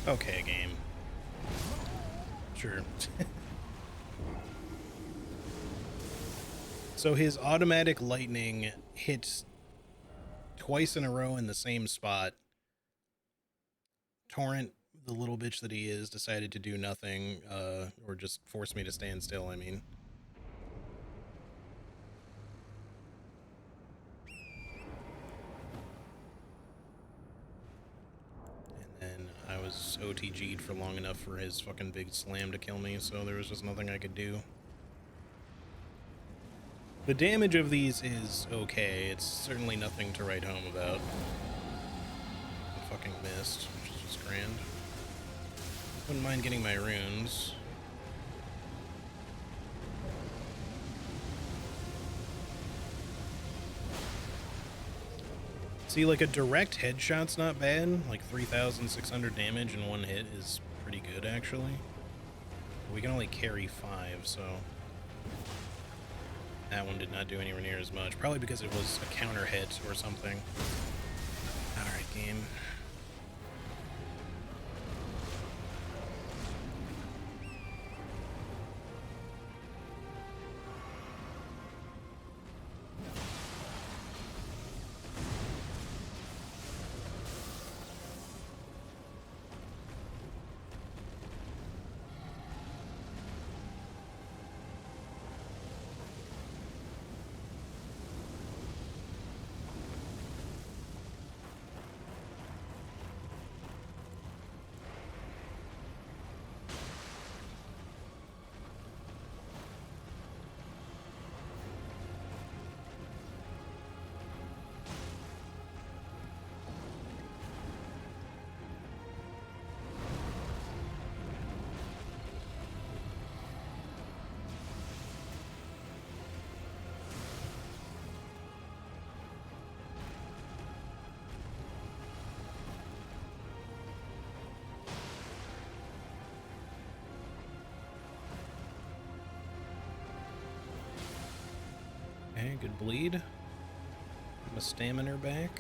Okay, game. Sure. So his automatic lightning hits twice in a row in the same spot. Torrent, the little bitch that he is, decided to do nothing, or just force me to stand still, I mean. And then I was OTG'd for long enough for his fucking big slam to kill me, so there was just nothing I could do. The damage of these is okay. It's certainly nothing to write home about. I fucking missed, which is just grand. Wouldn't mind getting my runes. See, like, a direct headshot's not bad. Like, 3,600 damage in one hit is pretty good, actually. We can only carry 5, so... That one did not do anywhere near as much. Probably because it was a counter hit or something. Alright, game. Okay, good bleed. Get my stamina back.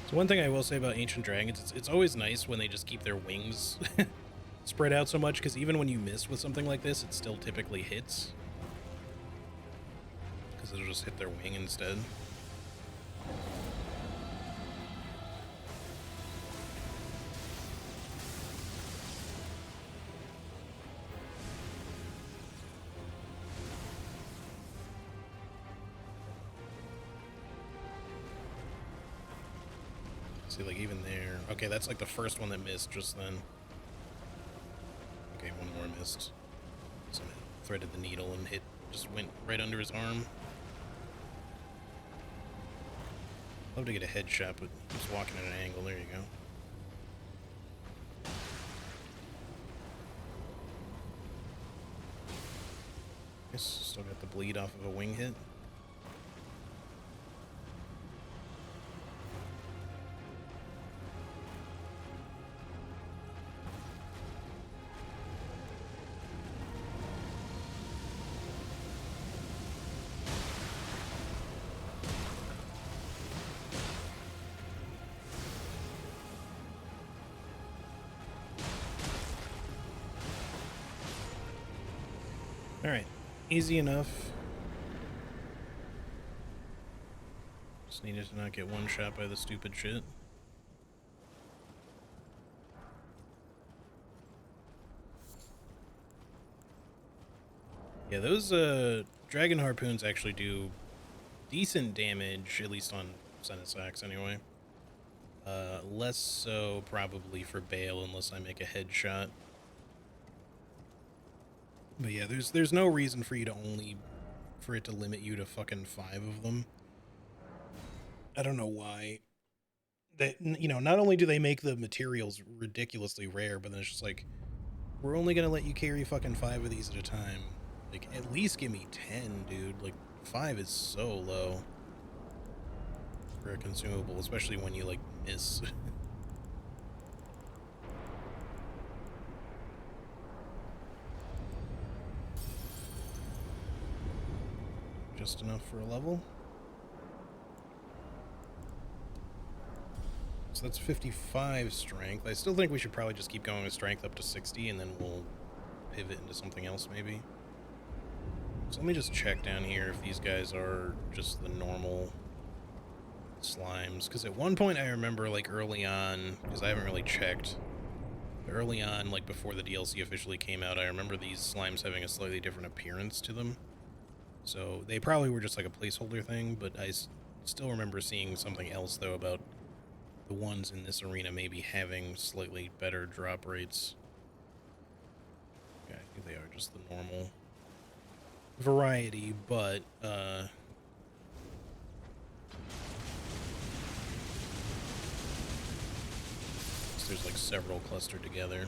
So one thing I will say about Ancient Dragons, it's always nice when they just keep their wings spread out so much, because even when you miss with something like this, it still typically hits. Because it'll just hit their wing instead. See, like, even there. Okay, that's like the first one that missed just then. Okay, one more missed. So I threaded the needle and hit, just went right under his arm. Love to get a headshot, but he's walking at an angle. There you go. Guess still got the bleed off of a wing hit. Alright, easy enough. Just needed to not get one shot by the stupid shit. Yeah, those dragon harpoons actually do decent damage, at least on Senesax anyway. Less so probably for Bale unless I make a headshot. But yeah, there's no reason for you to for it to limit you to fucking 5 of them. I don't know why. That, you know, not only do they make the materials ridiculously rare, but then it's just like, we're only gonna let you carry fucking 5 of these at a time. Like, at least give me 10, dude. Like, 5 is so low for a consumable, especially when you, like, miss. just enough for a level. So that's 55 strength. I still think we should probably just keep going with strength up to 60, and then we'll pivot into something else maybe. So let me just check down here if these guys are just the normal slimes. Because at one point I remember, like, early on, because I haven't really checked, early on, like, before the DLC officially came out, I remember these slimes having a slightly different appearance to them. So they probably were just like a placeholder thing, but I still remember seeing something else, though, about the ones in this arena maybe having slightly better drop rates. Yeah, I think they are just the normal variety, but, there's like several clustered together.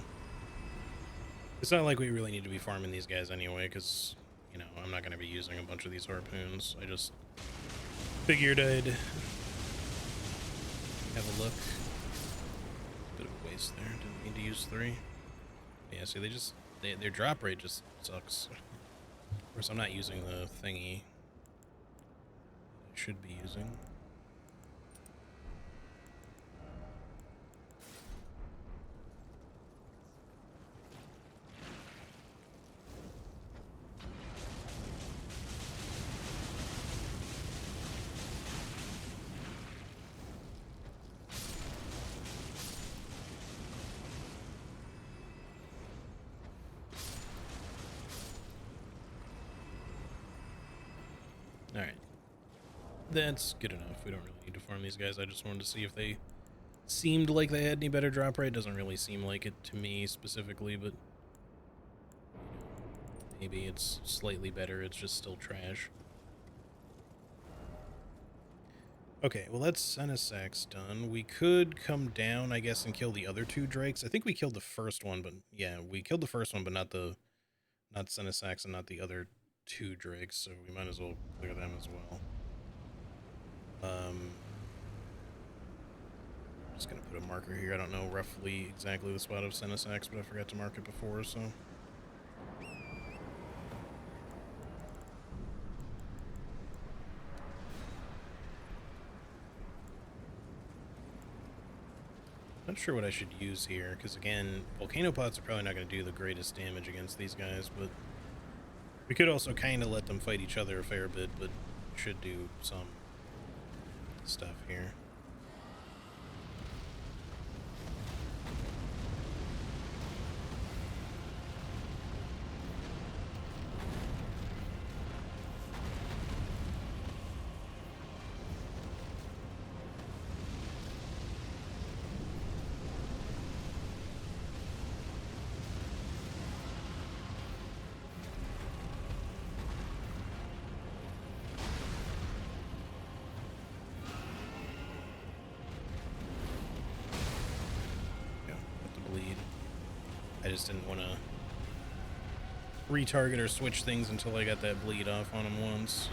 It's not like we really need to be farming these guys anyway, because, you know, I'm not going to be using a bunch of these harpoons. I just figured I'd have a look. Bit of a waste there. Didn't need to use 3. Yeah, see, their drop rate just sucks. Of course, I'm not using the thingy I should be using. Alright. That's good enough. We don't really need to farm these guys. I just wanted to see if they seemed like they had any better drop rate. Doesn't really seem like it to me specifically, but maybe it's slightly better. It's just still trash. Okay, well, that's Senesax done. We could come down, I guess, and kill the other 2 drakes. I think we killed the first one, but yeah, we killed the first one, but not Senesax and not the other 2 drakes, so we might as well clear them as well. Just gonna put a marker here. I don't know roughly exactly the spot of Senesax, but I forgot to mark it before, so. Not sure what I should use here, because again, volcano pots are probably not going to do the greatest damage against these guys, but we could also kind of let them fight each other a fair bit, but should do some stuff here. I just didn't want to retarget or switch things until I got that bleed off on him once.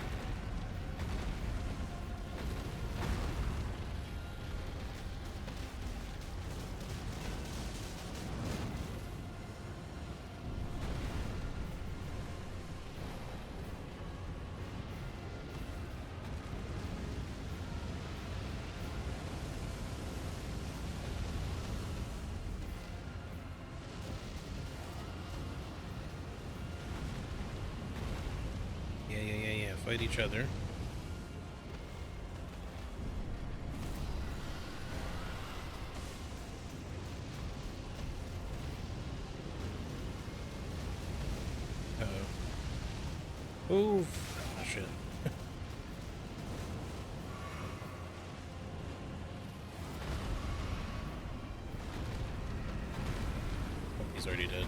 Fight each other. Uh-oh. Oof. Oh, shit. Oh, he's already dead.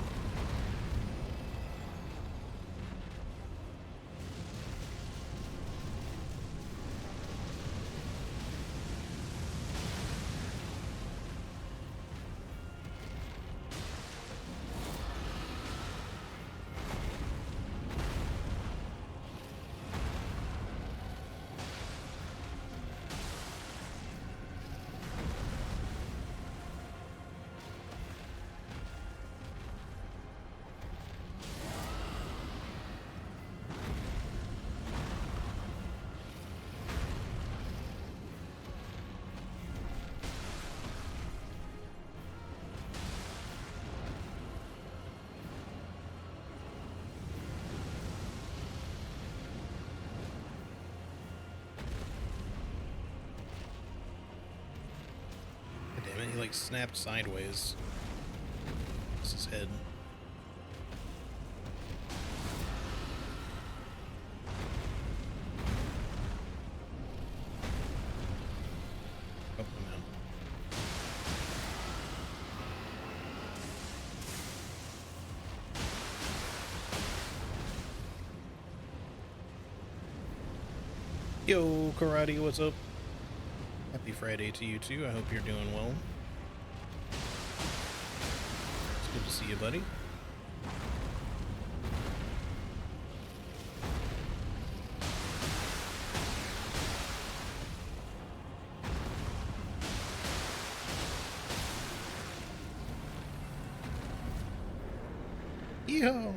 He like snapped sideways. That's his head. Oh, no. Yo, Karate, what's up? Happy Friday to you too. I hope you're doing well. It's good to see you, buddy. Yeehaw!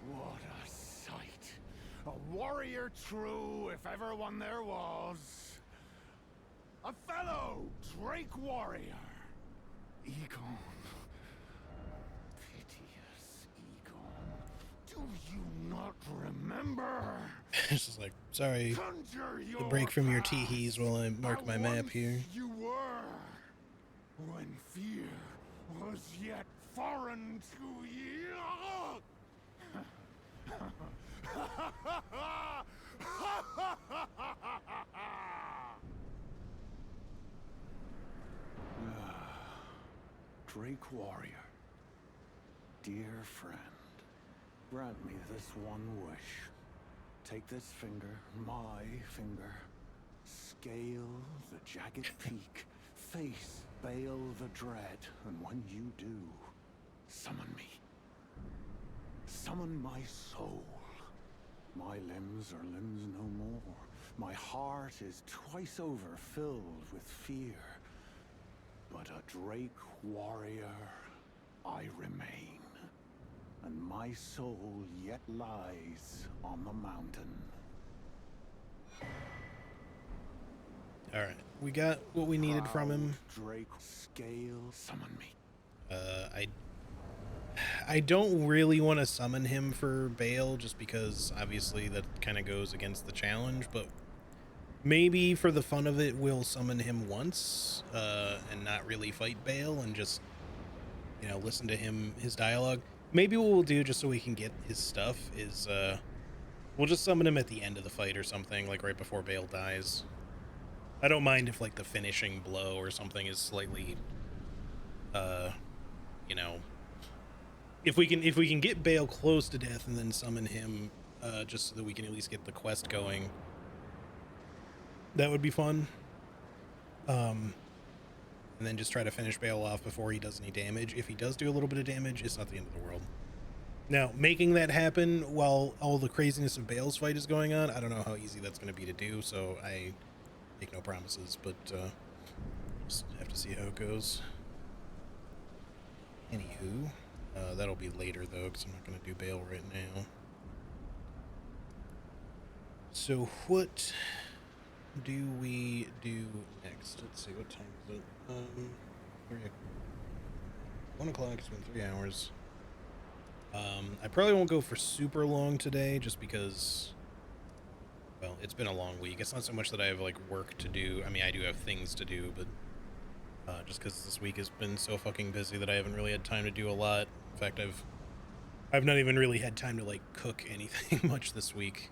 What a sight! A warrior true, if ever one there was. A fellow Drake warrior. Egon. Piteous Egon. Do you not remember? It's just like, sorry, Conjure the your break from your past. teehees while I mark my map here. You were, when fear was yet foreign to you. Drake warrior, dear friend, grant me this one wish. Take this finger, my finger, scale the jagged peak, face Baal the Dread, and when you do, summon me. Summon my soul. My limbs are limbs no more. My heart is twice over filled with fear. But a Drake warrior I remain. And my soul yet lies on the mountain. Alright, we got what we needed from him. Drake scale, summon me. I don't really want to summon him for Baal, just because obviously that kind of goes against the challenge, but maybe for the fun of it, we'll summon him once, and not really fight Baal, and just, you know, listen to his dialogue. Maybe what we'll do, just so we can get his stuff, is, we'll just summon him at the end of the fight or something, like right before Baal dies. I don't mind if, like, the finishing blow or something is slightly, you know, if we can get Baal close to death and then summon him, just so that we can at least get the quest going, that would be fun. And then just try to finish Baal off before he does any damage. If he does do a little bit of damage, it's not the end of the world. Now, making that happen while all the craziness of Baal's fight is going on, I don't know how easy that's going to be to do, so I make no promises, but just have to see how it goes. Anywho, that'll be later, though, because I'm not going to do Baal right now. So what do we do next? Let's see, what time is it? 1 o'clock. It's been 3 hours. I probably won't go for super long today, just because, well, it's been a long week. It's not so much that I have, like, work to do. I mean, I do have things to do, but just because this week has been so fucking busy that I haven't really had time to do a lot. In fact, I've not even really had time to, like, cook anything much this week.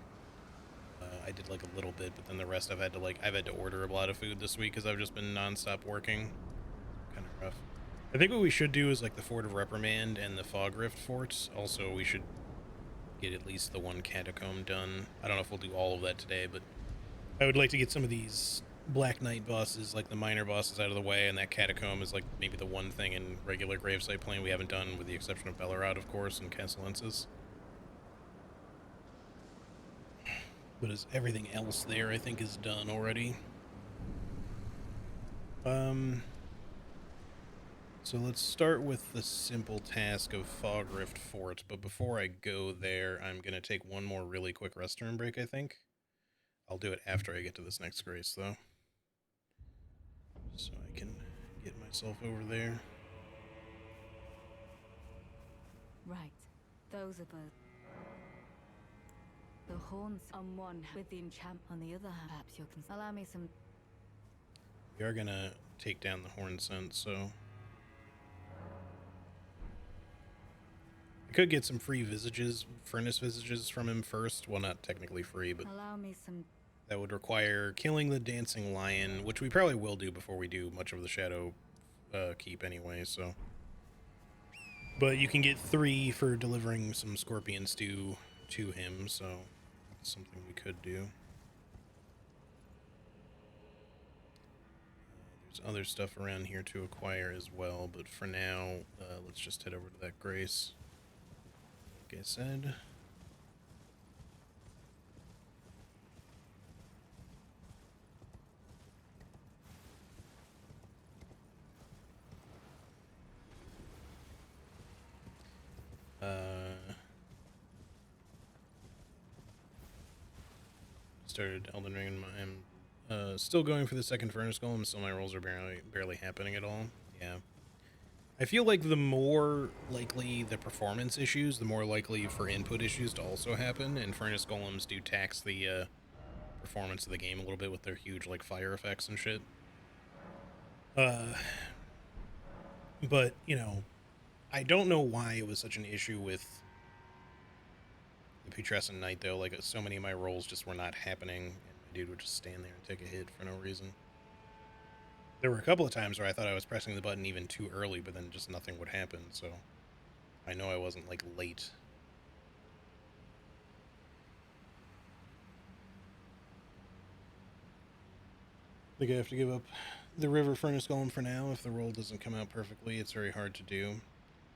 I did, like, a little bit, but then the rest I've had to order a lot of food this week because I've just been nonstop working. Kind of rough. I think what we should do is, like, the Fort of Reprimand and the Fog Rift forts. Also, we should get at least the one catacomb done. I don't know if we'll do all of that today, but I would like to get some of these Black Knight bosses, like the minor bosses, out of the way, and that catacomb is, like, maybe the one thing in regular Gravesite Plain we haven't done, with the exception of Bellerod, of course, and Castellensis. But as everything else there, I think, is done already. So let's start with the simple task of Fog Rift Fort, but before I go there, I'm going to take one more really quick restroom break, I think. I'll do it after I get to this next grace, though. So I can get myself over there. Right. Those are both. The horns on one with the enchant on the other hand. Perhaps you can allow me some. We are gonna take down the horn scent, so I could get some free furnace visages from him first. Well, not technically free, but Allow me some. that would require killing the dancing lion, which we probably will do before we do much of the Shadow Keep anyway, so. But you can get 3 for delivering some scorpion stew to him, so that's something we could do. There's other stuff around here to acquire as well, but for now, let's just head over to that Grace. Like I said. Started Elden Ring, and I'm still going for the second Furnace Golem, so my rolls are barely happening at all. Yeah. I feel like the more likely the performance issues, the more likely for input issues to also happen, and Furnace Golems do tax the performance of the game a little bit with their huge, like, fire effects and shit. But, you know, I don't know why it was such an issue with the Putrescent Knight, though. Like, so many of my rolls just were not happening, and my dude would just stand there and take a hit for no reason. There were a couple of times where I thought I was pressing the button even too early, but then just nothing would happen, so I know I wasn't, like, late. I think I have to give up the River Furnace Golem for now. If the roll doesn't come out perfectly, it's very hard to do.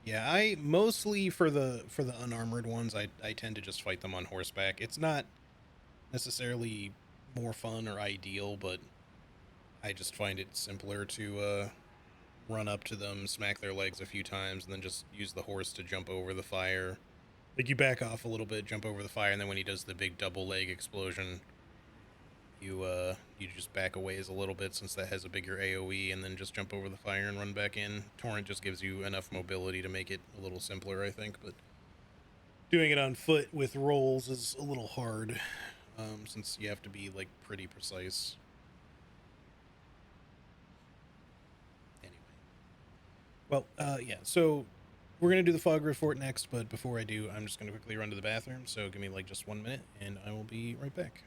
Yeah, I mostly for the unarmored ones, I tend to just fight them on horseback. It's not necessarily more fun or ideal, but I just find it simpler to run up to them, smack their legs a few times, and then just use the horse to jump over the fire. Like, you back off a little bit, jump over the fire, and then when he does the big double leg explosion, you just back away a little bit since that has a bigger AoE, and then just jump over the fire and run back in. Torrent just gives you enough mobility to make it a little simpler, I think, but doing it on foot with rolls is a little hard, since you have to be, like, pretty precise. Anyway. Well, yeah, so we're going to do the Fog Rift Fort next, but before I do, I'm just going to quickly run to the bathroom, so give me, like, just 1 minute, and I will be right back.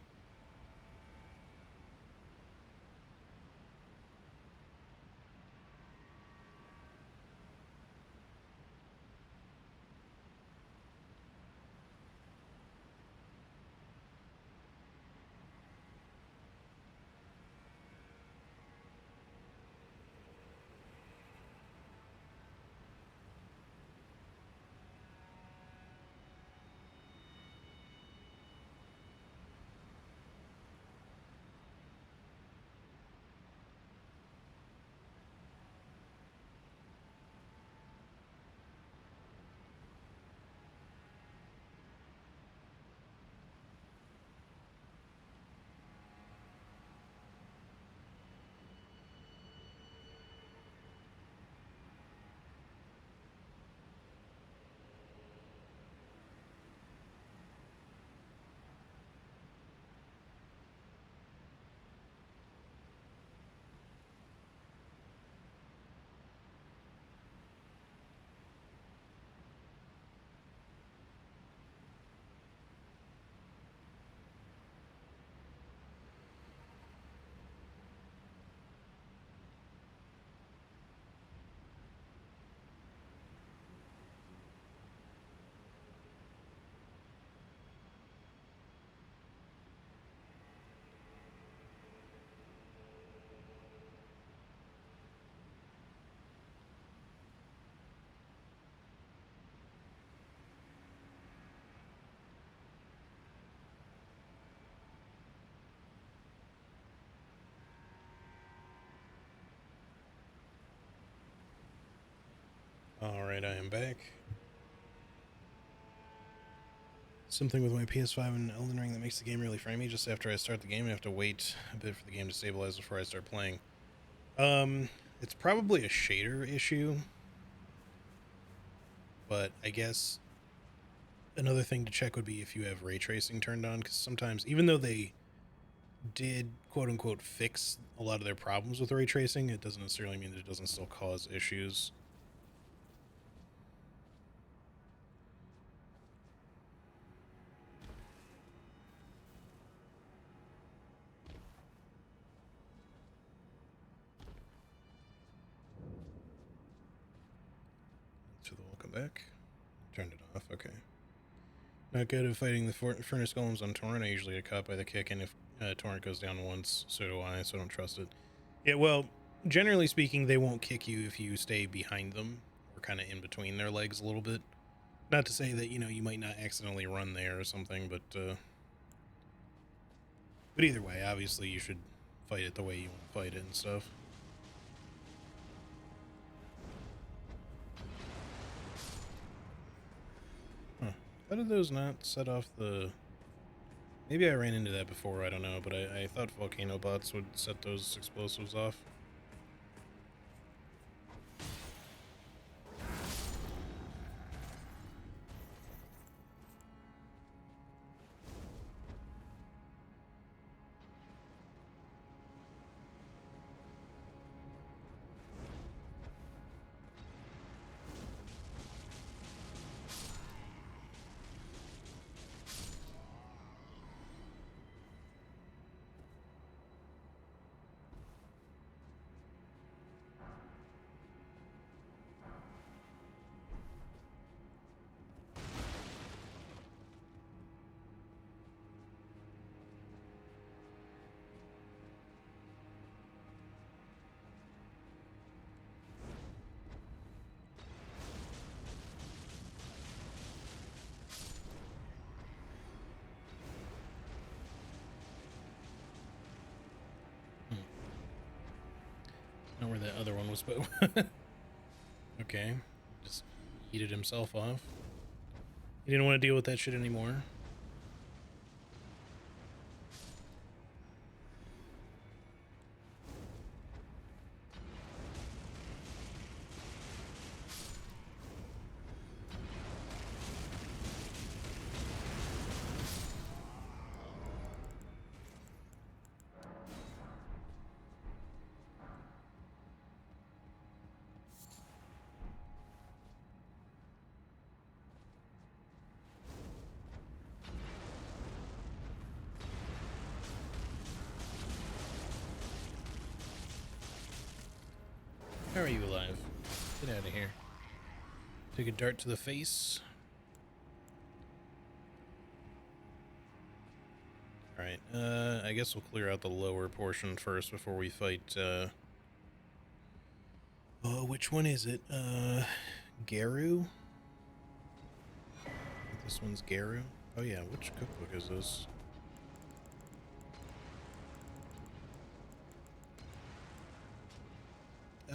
Alright, I am back. Something with my PS5 and Elden Ring that makes the game really framey. Just after I start the game, I have to wait a bit for the game to stabilize before I start playing. It's probably a shader issue, but I guess Another thing to check would be if you have ray tracing turned on, because sometimes, even though they did quote unquote fix a lot of their problems with ray tracing, it doesn't necessarily mean that it doesn't still cause issues. So the welcome back. Turned it off. Okay. Not good at fighting the furnace golems on Torrent. I usually get caught by the kick, and if Torrent goes down once, so do I, so I don't trust it. Yeah, well, generally speaking, they won't kick you if you stay behind them or kind of in between their legs a little bit. Not to say that, you know, you might not accidentally run there or something, but either way, obviously you should fight it the way you want to fight it and stuff. Huh. How did those not set off the... Maybe I ran into that before, I don't know, but I thought volcano bots would set those explosives off. Know where that other one was, but okay, just heated himself off. He didn't want to deal with that shit anymore. How are you alive? Get out of here. Take a dart to the face. Alright, I guess we'll clear out the lower portion first before we fight, oh, which one is it? Garu? I think this one's Garu. Oh yeah, which cookbook is this?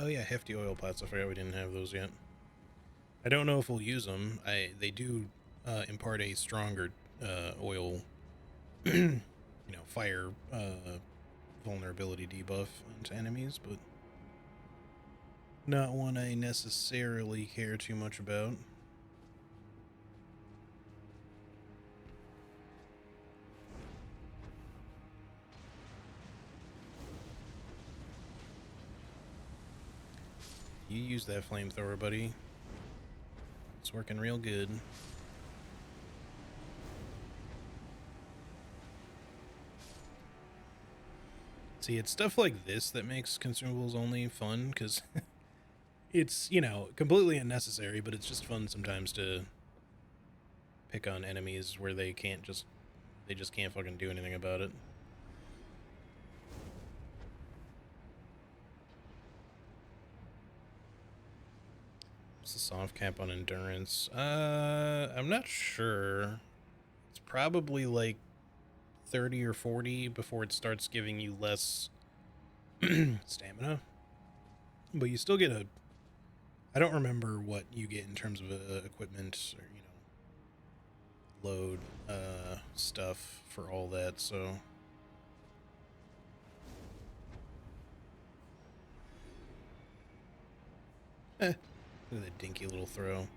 Oh yeah, hefty oil pots. I forgot we didn't have those yet. I don't know if we'll use them. They do impart a stronger oil, you know, fire vulnerability debuff onto enemies, but not one I necessarily care too much about. You use that flamethrower, buddy. It's working real good. See, it's stuff like this that makes consumables only fun, because it's, you know, completely unnecessary, but it's just fun sometimes to pick on enemies where they just can't fucking do anything about it. What's the soft cap on endurance? I'm not sure. It's probably like 30 or 40 before it starts giving you less stamina. But you still get a... I don't remember what you get in terms of equipment or, you know, load stuff for all that, so... Look at that dinky little throw.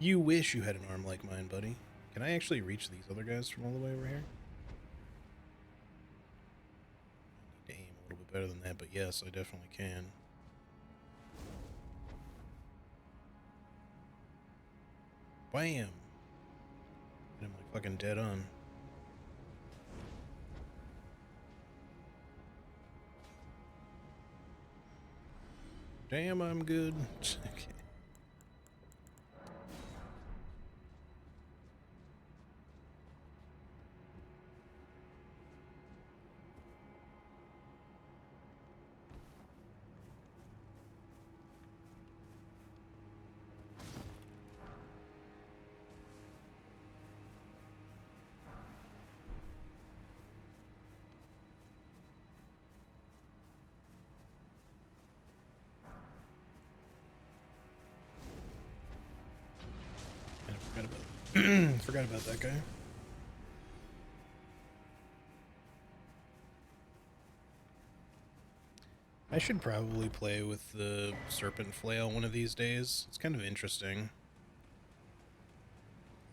You wish you had an arm like mine, buddy. Can I actually reach these other guys from all the way over here? I need to aim a little bit better than that, but yes, I definitely can. Bam! And I'm like fucking dead on. Damn, I'm good. Okay. Forgot about that guy. I should probably play with the serpent flail one of these days. It's kind of interesting.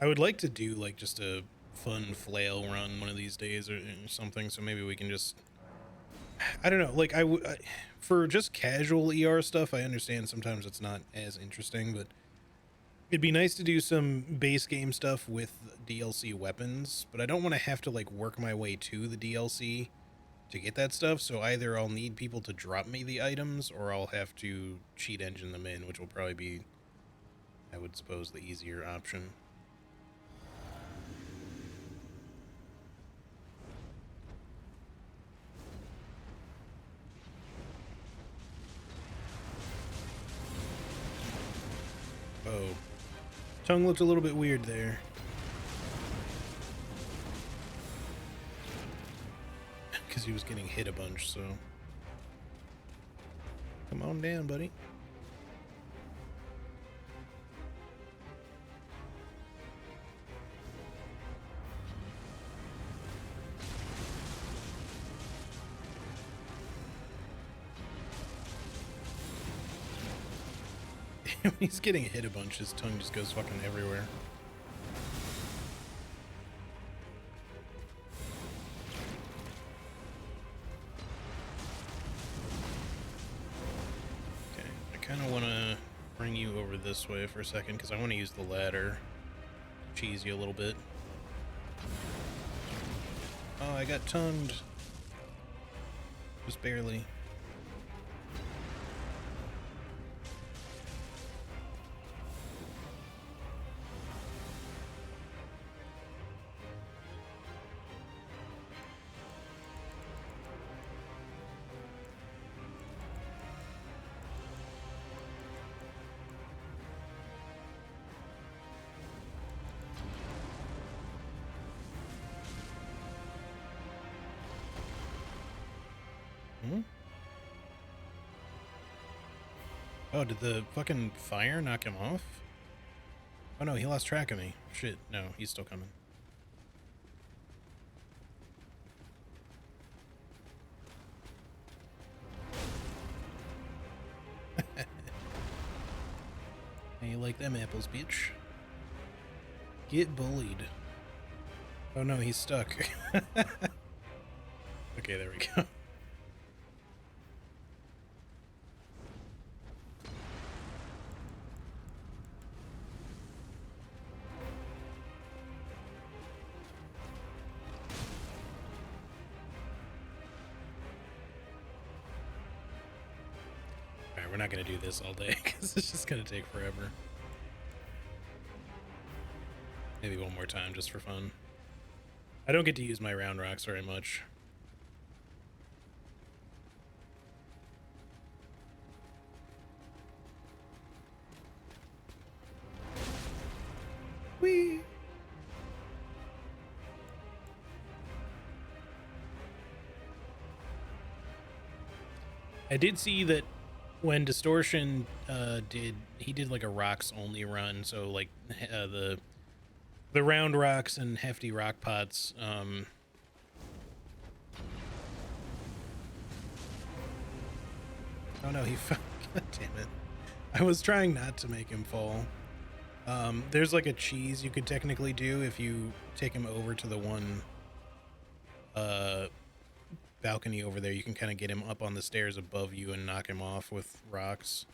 I would like to do like just a fun flail run one of these days or something, so maybe we can just, I don't know, like for just casual ER stuff, I understand sometimes it's not as interesting, but it'd be nice to do some base game stuff with DLC weapons, but I don't want to have to like work my way to the DLC to get that stuff, so either I'll need people to drop me the items or I'll have to cheat engine them in, which will probably be, I would suppose, the easier option. Oh. Tongue looked a little bit weird there. Because he was getting hit a bunch, so. Come on down, buddy. When he's getting hit a bunch, his tongue just goes fucking everywhere. Okay, I kind of want to bring you over this way for a second because I want to use the ladder to cheese you a little bit. Oh, I got tongued. Just barely. Oh, did the fucking fire knock him off? Oh no, he lost track of me. Shit, no, he's still coming. Hey, you like them apples, bitch? Get bullied. Oh no, he's stuck. Okay, there we go. Alright, we're not gonna do this all day because it's just gonna take forever. Maybe one more time just for fun. I don't get to use my round rocks very much. Whee! I did see that when Distortion he did like a rocks only run, so like the round rocks and hefty rock pots. Oh no, he fell. God damn it. I was trying not to make him fall. There's like a cheese you could technically do if you take him over to the one balcony over there. You can kind of get him up on the stairs above you and knock him off with rocks.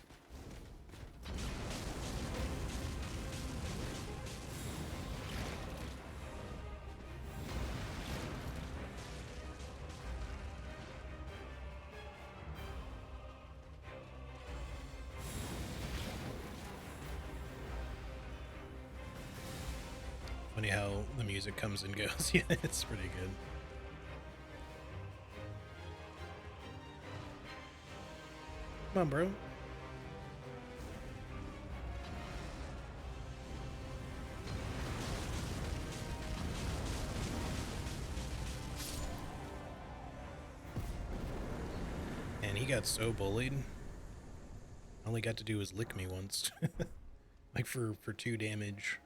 Funny how the music comes and goes. Yeah, it's pretty good. Come on, bro. And he got so bullied. All he got to do was lick me once. Like for 2 damage.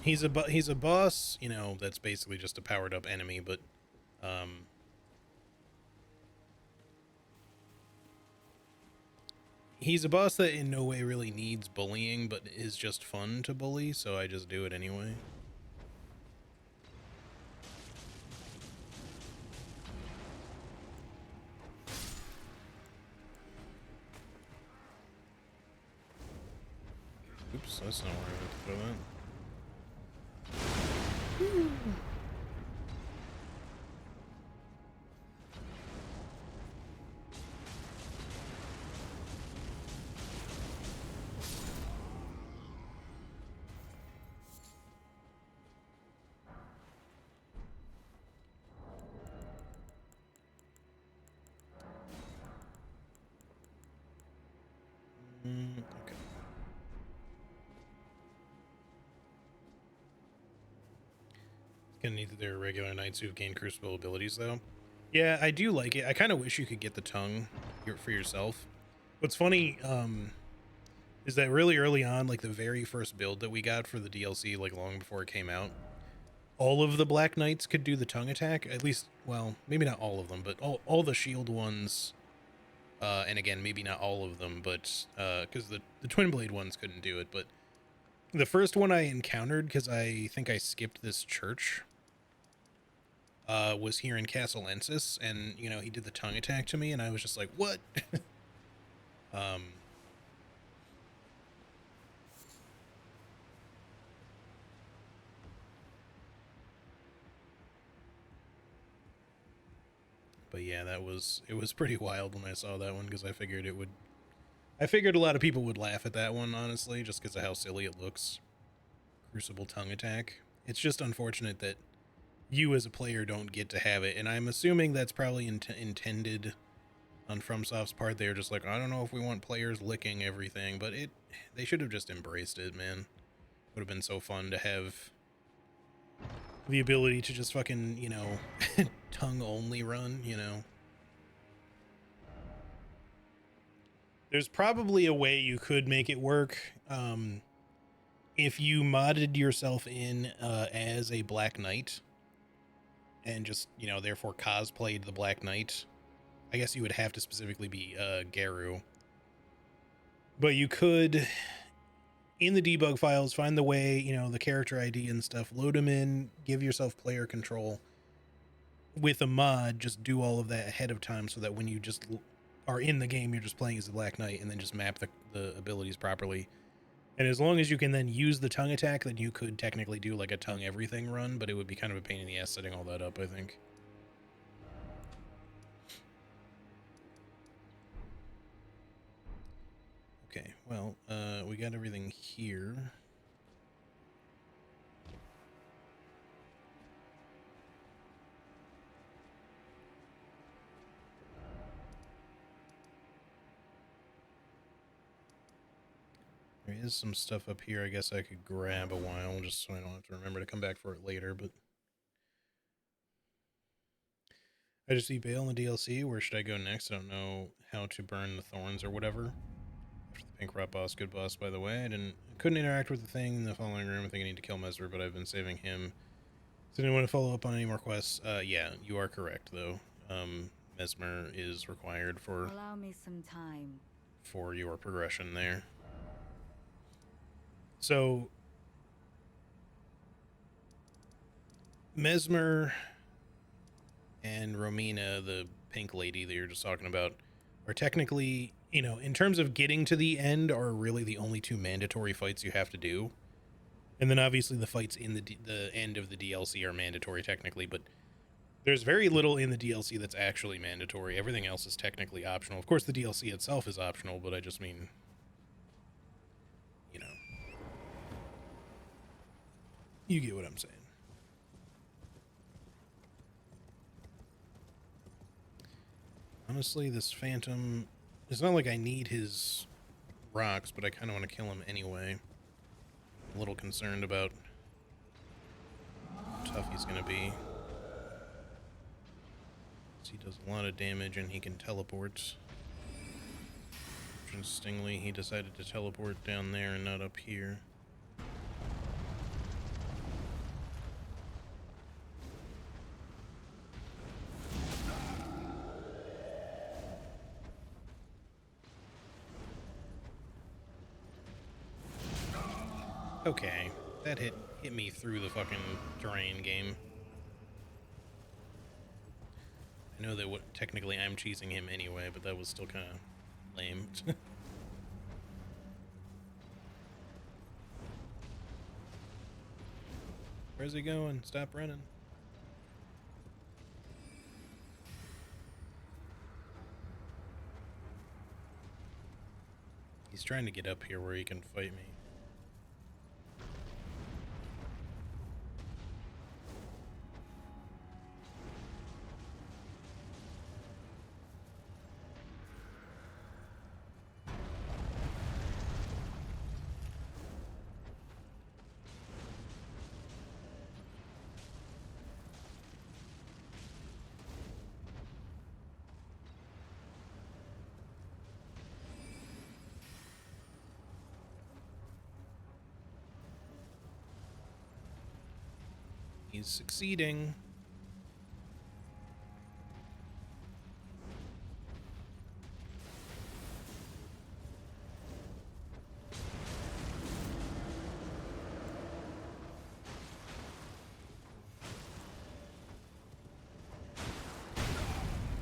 He's a boss, you know, that's basically just a powered up enemy, but he's a boss that in no way really needs bullying, but is just fun to bully, so I just do it anyway. Oops, that's not where I meant to throw that. Okay. Gonna need their regular knights who've gained crucible abilities, though. Yeah, I do like it. I kind of wish you could get the tongue for yourself. What's funny, is that really early on, like the very first build that we got for the DLC, like long before it came out, all of the Black Knights could do the tongue attack. At least, well, maybe not all of them, but all the shield ones. And again, maybe not all of them, but because the Twin Blade ones couldn't do it. But the first one I encountered, because I think I skipped this church, was here in Castle Ensis, and you know he did the tongue attack to me, and I was just like, "What?" But yeah, it was pretty wild when I saw that one, because I figured a lot of people would laugh at that one, honestly, just because of how silly it looks. Crucible tongue attack. It's just unfortunate that you as a player don't get to have it, and I'm assuming that's probably intended on FromSoft's part. They're just like, I don't know if we want players licking everything, but they should have just embraced it, man. Would have been so fun to have the ability to just fucking, you know, tongue only run, you know. There's probably a way you could make it work. If you modded yourself in as a Black Knight and just, you know, therefore cosplayed the Black Knight, I guess you would have to specifically be Garu. But you could, in the debug files, find the way, you know, the character ID and stuff, load them in, give yourself player control. With a mod, just do all of that ahead of time so that when you just are in the game, you're just playing as the Black Knight, and then just map the abilities properly. And as long as you can then use the tongue attack, then you could technically do like a tongue everything run, but it would be kind of a pain in the ass setting all that up, I think. Okay, well, we got everything here. There is some stuff up here I guess I could grab a while, just so I don't have to remember to come back for it later, but... I just see Bale in the DLC. Where should I go next? I don't know how to burn the thorns or whatever. After the pink rot boss, good boss, by the way. Couldn't interact with the thing in the following room. I think I need to kill Mesmer, but I've been saving him. Does anyone want to follow up on any more quests? Yeah, you are correct, though. Mesmer is required Allow me some time. for your progression there. So Mesmer and Romina, the pink lady that you're just talking about, are technically, you know, in terms of getting to the end, are really the only two mandatory fights you have to do. And then obviously the fights in the end of the DLC are mandatory technically, but there's very little in the DLC that's actually mandatory. Everything else is technically optional. Of course, the DLC itself is optional, but I just mean, you know, you get what I'm saying. Honestly, this Phantom, it's not like I need his rocks, but I kind of want to kill him anyway. I'm a little concerned about how tough he's going to be. He does a lot of damage and he can teleport. Interestingly, he decided to teleport down there and not up here. Okay, that hit me through the fucking terrain game. I know that technically I'm cheesing him anyway, but that was still kind of lame. Where's he going? Stop running. He's trying to get up here where he can fight me. He's succeeding.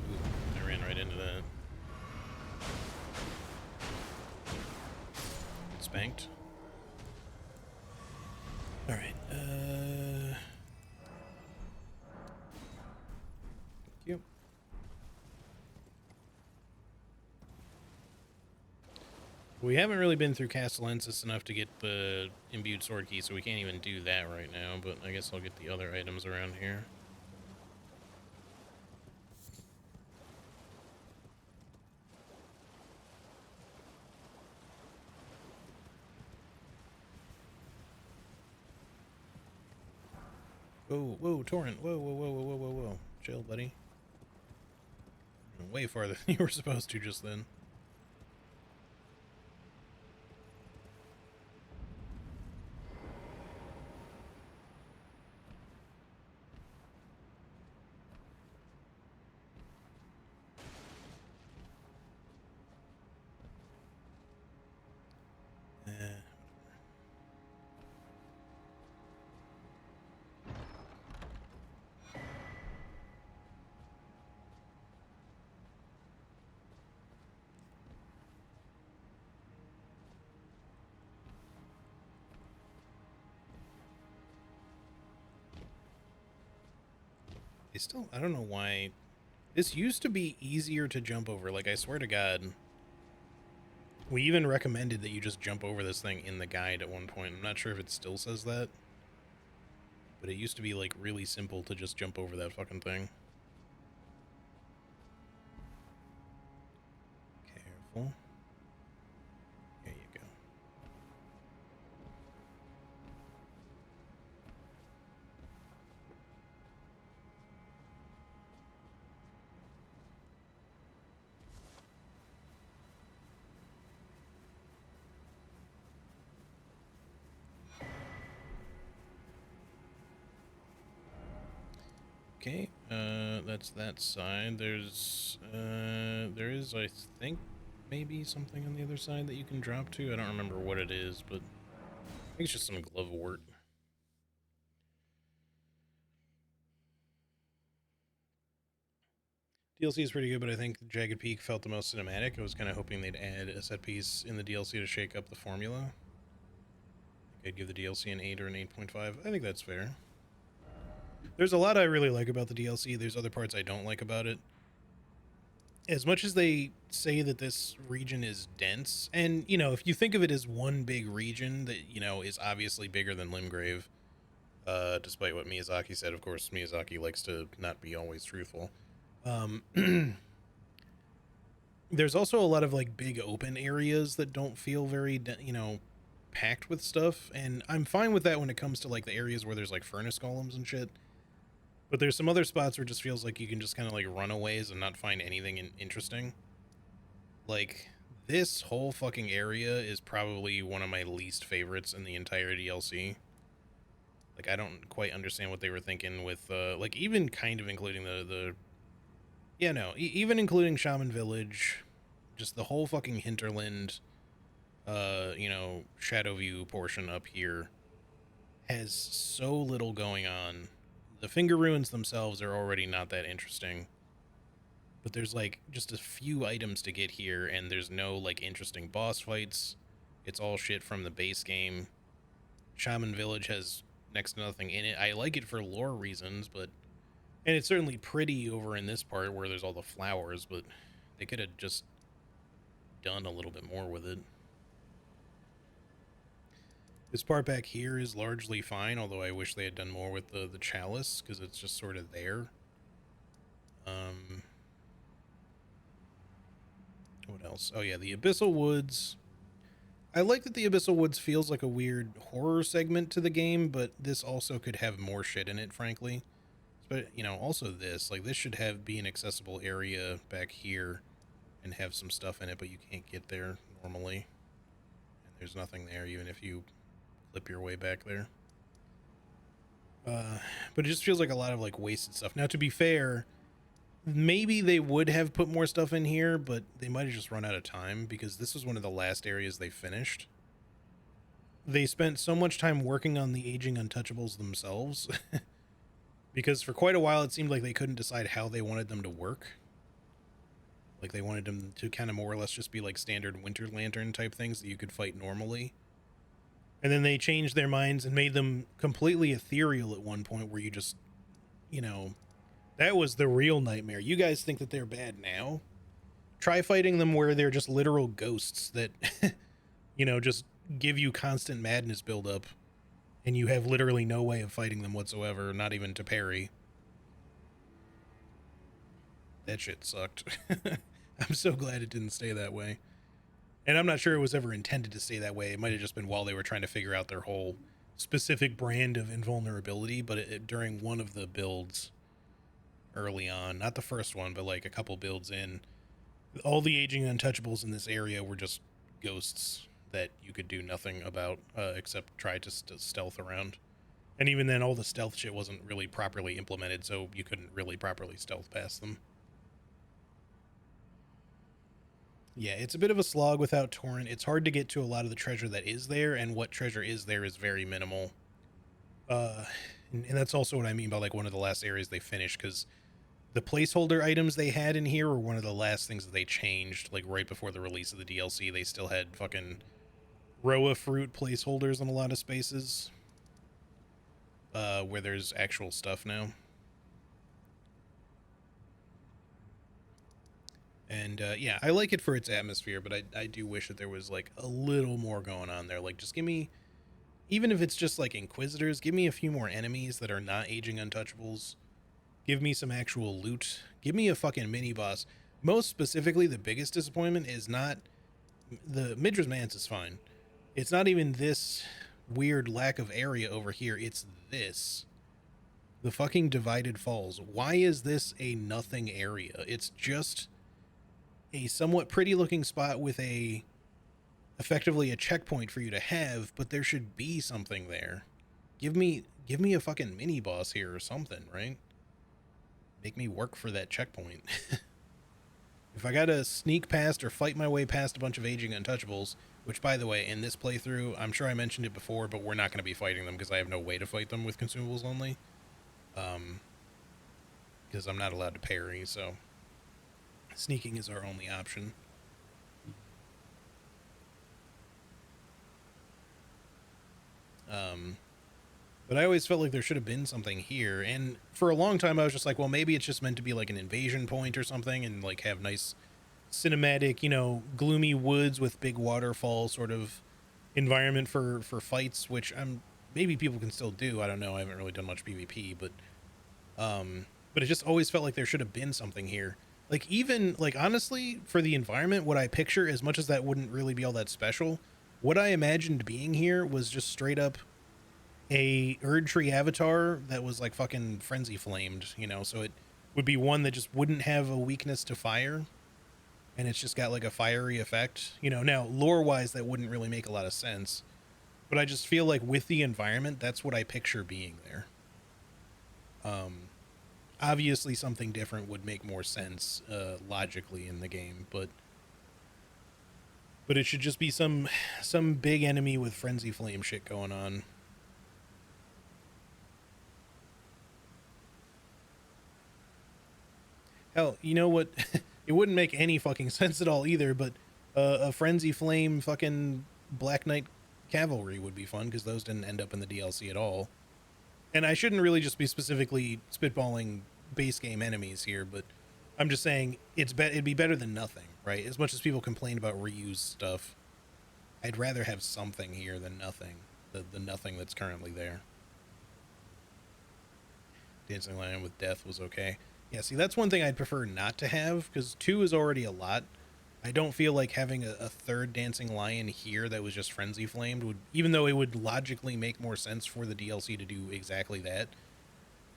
Ooh, I ran right into that. Spanked. All right. Thank you. We haven't really been through Castellensis enough to get the imbued sword key, so we can't even do that right now, but I guess I'll get the other items around here. Whoa, whoa, Torrent. Whoa, whoa, whoa, whoa, whoa, whoa, whoa. Chill, buddy. Way farther than you were supposed to just then. I don't know why. This used to be easier to jump over. Like, I swear to God, we even recommended that you just jump over this thing in the guide at one point. I'm not sure if it still says that, but it used to be, like, really simple to just jump over that fucking thing. Careful. There you go. Okay, that's that side. There is, I think, maybe something on the other side that you can drop to. I don't remember what it is, but I think it's just some glovewort. DLC is pretty good, but I think Jagged Peak felt the most cinematic. I was kind of hoping they'd add a set piece in the DLC to shake up the formula. I'd give the DLC an 8 or an 8.5. I think that's fair. There's a lot I really like about the DLC. There's other parts I don't like about it. As much as they say that this region is dense, and, you know, if you think of it as one big region that, you know, is obviously bigger than Limgrave, despite what Miyazaki said, of course, Miyazaki likes to not be always truthful. There's also a lot of, like, big open areas that don't feel very, you know, packed with stuff, and I'm fine with that when it comes to, like, the areas where there's, like, furnace golems and shit. But there's some other spots where it just feels like you can just kind of, like, run aways and not find anything interesting. Like, this whole fucking area is probably one of my least favorites in the entire DLC. Like, I don't quite understand what they were thinking with, like, even kind of including yeah, no, even including Shaman Village, just the whole fucking hinterland, you know, Shadowview portion up here has so little going on. The Finger Ruins themselves are already not that interesting. But there's, like, just a few items to get here, and there's no, like, interesting boss fights. It's all shit from the base game. Shaman Village has next to nothing in it. I like it for lore reasons, but... And it's certainly pretty over in this part where there's all the flowers, but they could have just done a little bit more with it. This part back here is largely fine, although I wish they had done more with the chalice, because it's just sort of there. What else? Oh yeah, the Abyssal Woods. I like that the Abyssal Woods feels like a weird horror segment to the game, but this also could have more shit in it, frankly. But, you know, also this, like, this should be an accessible area back here and have some stuff in it, but you can't get there normally. And there's nothing there, even if you clip your way back there. But it just feels like a lot of, like, wasted stuff. Now, to be fair, maybe they would have put more stuff in here, but they might have just run out of time, because this was one of the last areas they finished. They spent so much time working on the aging untouchables themselves, because for quite a while it seemed like they couldn't decide how they wanted them to work. Like, they wanted them to kind of more or less just be like standard Winter Lantern type things that you could fight normally. And then they changed their minds and made them completely ethereal at one point, where you just, you know, that was the real nightmare. You guys think that they're bad now? Try fighting them where they're just literal ghosts that, you know, just give you constant madness buildup, and you have literally no way of fighting them whatsoever, not even to parry. That shit sucked. I'm so glad it didn't stay that way. And I'm not sure it was ever intended to stay that way. It might have just been while they were trying to figure out their whole specific brand of invulnerability, but during one of the builds early on, not the first one, but like a couple builds in, all the aging untouchables in this area were just ghosts that you could do nothing about except try to stealth around. And even then, all the stealth shit wasn't really properly implemented, so you couldn't really properly stealth past them. Yeah, it's a bit of a slog without Torrent. It's hard to get to a lot of the treasure that is there, and what treasure is there is very minimal. And that's also what I mean by, like, one of the last areas they finished, because the placeholder items they had in here were one of the last things that they changed, like, right before the release of the DLC. They still had fucking Roa fruit placeholders in a lot of spaces, where there's actual stuff now. And, yeah, I like it for its atmosphere, but I do wish that there was, like, a little more going on there. Like, just give me, even if it's just, like, Inquisitors, give me a few more enemies that are not aging untouchables. Give me some actual loot. Give me a fucking mini-boss. Most specifically, the biggest disappointment is not... The Midra's Manse is fine. It's not even this weird lack of area over here. It's this. The fucking Divided Falls. Why is this a nothing area? It's just a somewhat pretty looking spot with effectively a checkpoint for you to have, but there should be something there. Give me a fucking mini boss here or something, right? make me work for that checkpoint. If I gotta sneak past or fight my way past a bunch of aging untouchables, which, by the way, in this playthrough, I'm sure I mentioned it before, but we're not going to be fighting them because I have no way to fight them with consumables only. Because I'm not allowed to parry, so sneaking is our only option. But I always felt like there should have been something here, and for a long time I was just like, well, maybe it's just meant to be like an invasion point or something, and like have nice cinematic, you know, gloomy woods with big waterfall sort of environment for fights, which maybe people can still do. I don't know. I haven't really done much PvP, but it just always felt like there should have been something here. Like, even like, honestly, for the environment, what I picture, as much as that wouldn't really be all that special, what I imagined being here was just straight up a Erdtree avatar that was like fucking frenzy flamed, you know, so it would be one that just wouldn't have a weakness to fire, and it's just got like a fiery effect, you know. Now, lore wise, that wouldn't really make a lot of sense, but I just feel like with the environment, that's what I picture being there. Obviously something different would make more sense logically in the game, but it should just be some big enemy with frenzy flame shit going on. Hell, you know what? It wouldn't make any fucking sense at all either, but a frenzy flame fucking Black Knight cavalry would be fun, because those didn't end up in the DLC at all. And I shouldn't really just be specifically spitballing base game enemies here, but I'm just saying it'd be better than nothing, right? As much as people complain about reused stuff, I'd rather have something here than nothing. The nothing that's currently there. Dancing Lion with Death was okay. Yeah, see, that's one thing I'd prefer not to have, because 2 is already a lot. I don't feel like having a third Dancing Lion here that was just frenzy flamed would, even though it would logically make more sense for the DLC to do exactly that,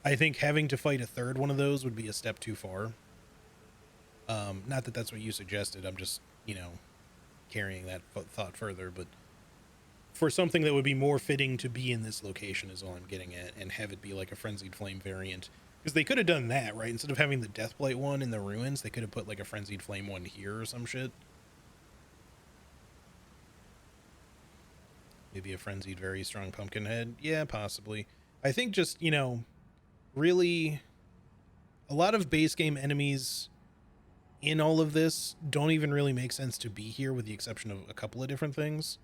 I think having to fight a third one of those would be a step too far. Not that that's what you suggested, I'm just, you know, carrying that thought further, but for something that would be more fitting to be in this location is all I'm getting at, and have it be like a Frenzied Flame variant. Because they could have done that, right? Instead of having the Deathblight one in the ruins, they could have put like a Frenzied Flame one here or some shit. Maybe a Frenzied Very Strong Pumpkinhead. Yeah, possibly. I think just, you know, really, a lot of base game enemies in all of this don't even really make sense to be here, with the exception of a couple of different things.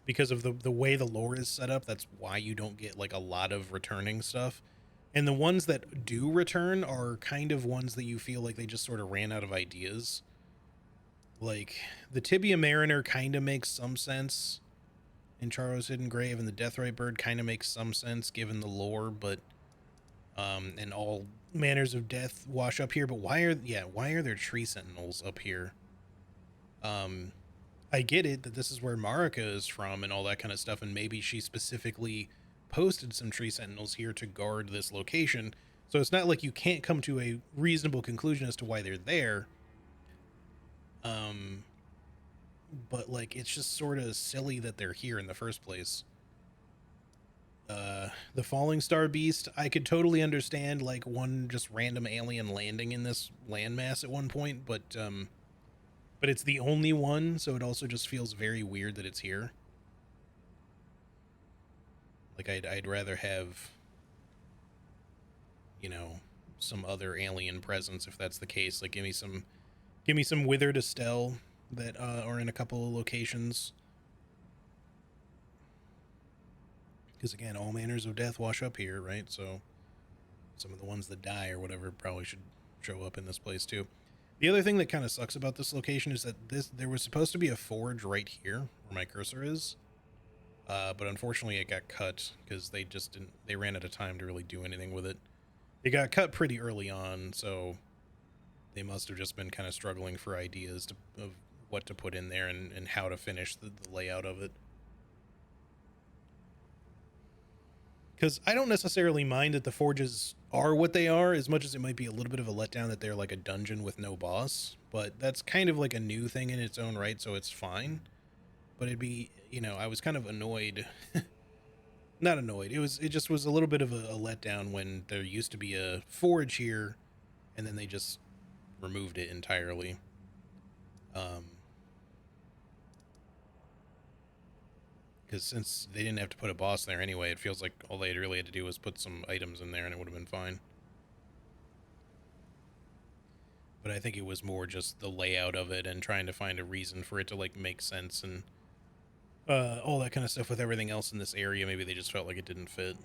Because of the way the lore is set up, that's why you don't get like a lot of returning stuff. And the ones that do return are kind of ones that you feel like they just sort of ran out of ideas. Like, the Tibia Mariner kind of makes some sense in Charo's Hidden Grave, and the Deathrite Bird kind of makes some sense given the lore, but and all manners of death wash up here. But why are there tree sentinels up here? I get it that this is where Marika is from and all that kind of stuff, and maybe she specifically posted some tree sentinels here to guard this location, so it's not like you can't come to a reasonable conclusion as to why they're there. But like, it's just sort of silly that they're here in the first place. The Falling Star Beast, I could totally understand like one just random alien landing in this landmass at one point, but it's the only one, so it also just feels very weird that it's here. Like, I'd rather have, you know, some other alien presence if that's the case. Like, give me some Withered Estelle that are in a couple of locations. Because again, all manners of death wash up here, right? So some of the ones that die or whatever probably should show up in this place too. The other thing that kind of sucks about this location is that there was supposed to be a forge right here where my cursor is, but unfortunately it got cut because they ran out of time to really do anything with it. It got cut pretty early on, so they must have just been kind of struggling for ideas of what to put in there and how to finish the layout of it. Because I don't necessarily mind that the forges are what they are, as much as it might be a little bit of a letdown that they're like a dungeon with no boss, but that's kind of like a new thing in its own right, so it's fine. But it'd be, you know, I was kind of annoyed not annoyed. It just was a little bit of a letdown when there used to be a forge here, and then they just removed it entirely. Because since they didn't have to put a boss there anyway, it feels like all they really had to do was put some items in there and it would have been fine. But I think it was more just the layout of it and trying to find a reason for it to like make sense and all that kind of stuff with everything else in this area. Maybe they just felt like it didn't fit.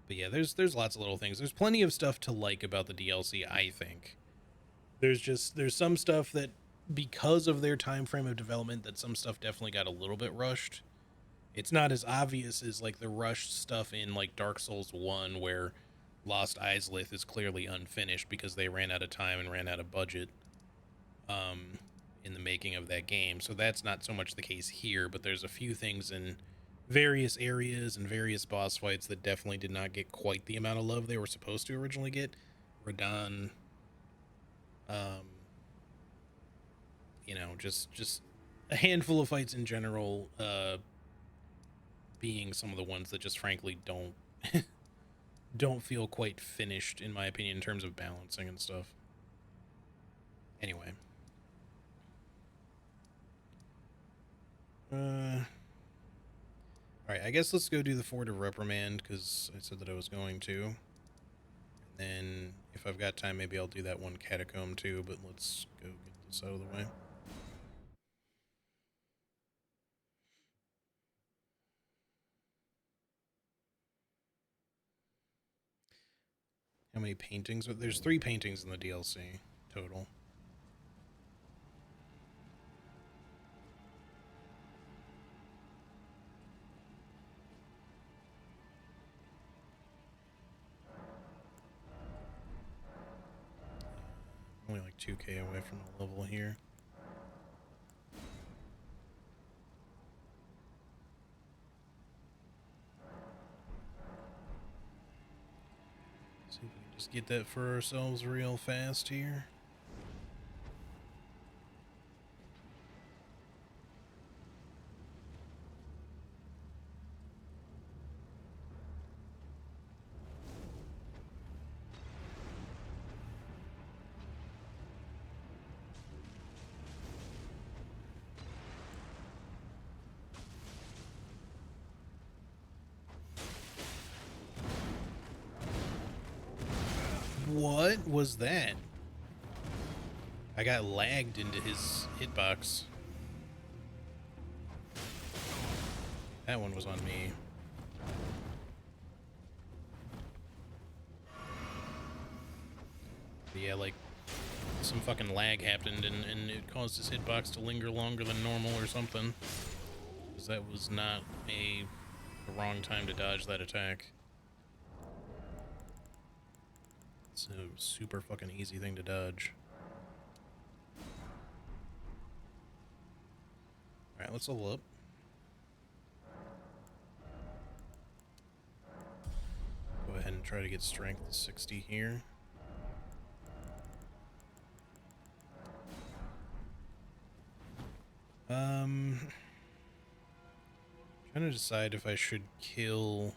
But yeah, there's lots of little things. There's plenty of stuff to like about the DLC, I think. There's some stuff that, because of their time frame of development, that some stuff definitely got a little bit rushed. It's not as obvious as like the rushed stuff in like Dark Souls 1 where Lost Islith is clearly unfinished because they ran out of time and ran out of budget in the making of that game. So that's not so much the case here, but there's a few things in various areas and various boss fights that definitely did not get quite the amount of love they were supposed to originally get. Radahn, you know, just a handful of fights in general, being some of the ones that just frankly don't feel quite finished, in my opinion, in terms of balancing and stuff. Anyway. Alright, I guess let's go do the Fort of Reprimand, because I said that I was going to. And then, if I've got time, maybe I'll do that one catacomb too, but let's go get this out of the way. How many paintings? There's 3 paintings in the DLC total. Only like 2k away from the level here. See if we can just get that for ourselves real fast here. What was that? I got lagged into his hitbox. That one was on me. But yeah, like, some fucking lag happened and it caused his hitbox to linger longer than normal or something. Because that was not the wrong time to dodge that attack. It's a super fucking easy thing to dodge. Alright, let's level up. Go ahead and try to get strength to 60 here. Trying to decide if I should kill...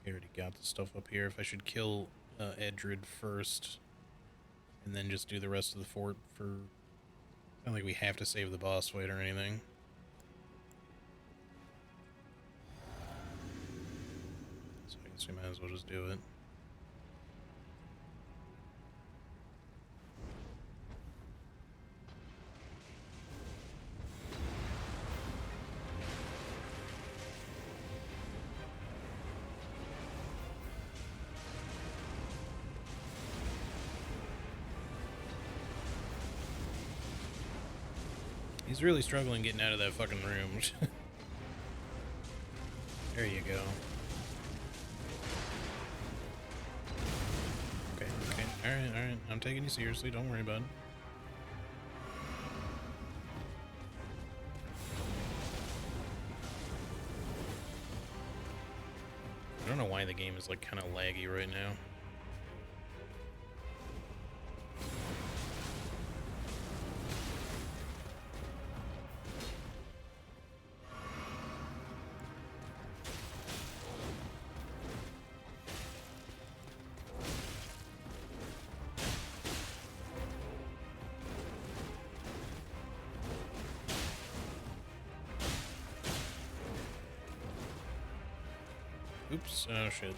I already got the stuff up here. If I should kill Erdtree first and then just do the rest of the fort for... It's not like we have to save the boss fight or anything. So I guess we might as well just do it. He's really struggling getting out of that fucking room. There you go. Okay, alright. I'm taking you seriously, don't worry about it. I don't know why the game is like kind of laggy right now. Oops. Oh, shit.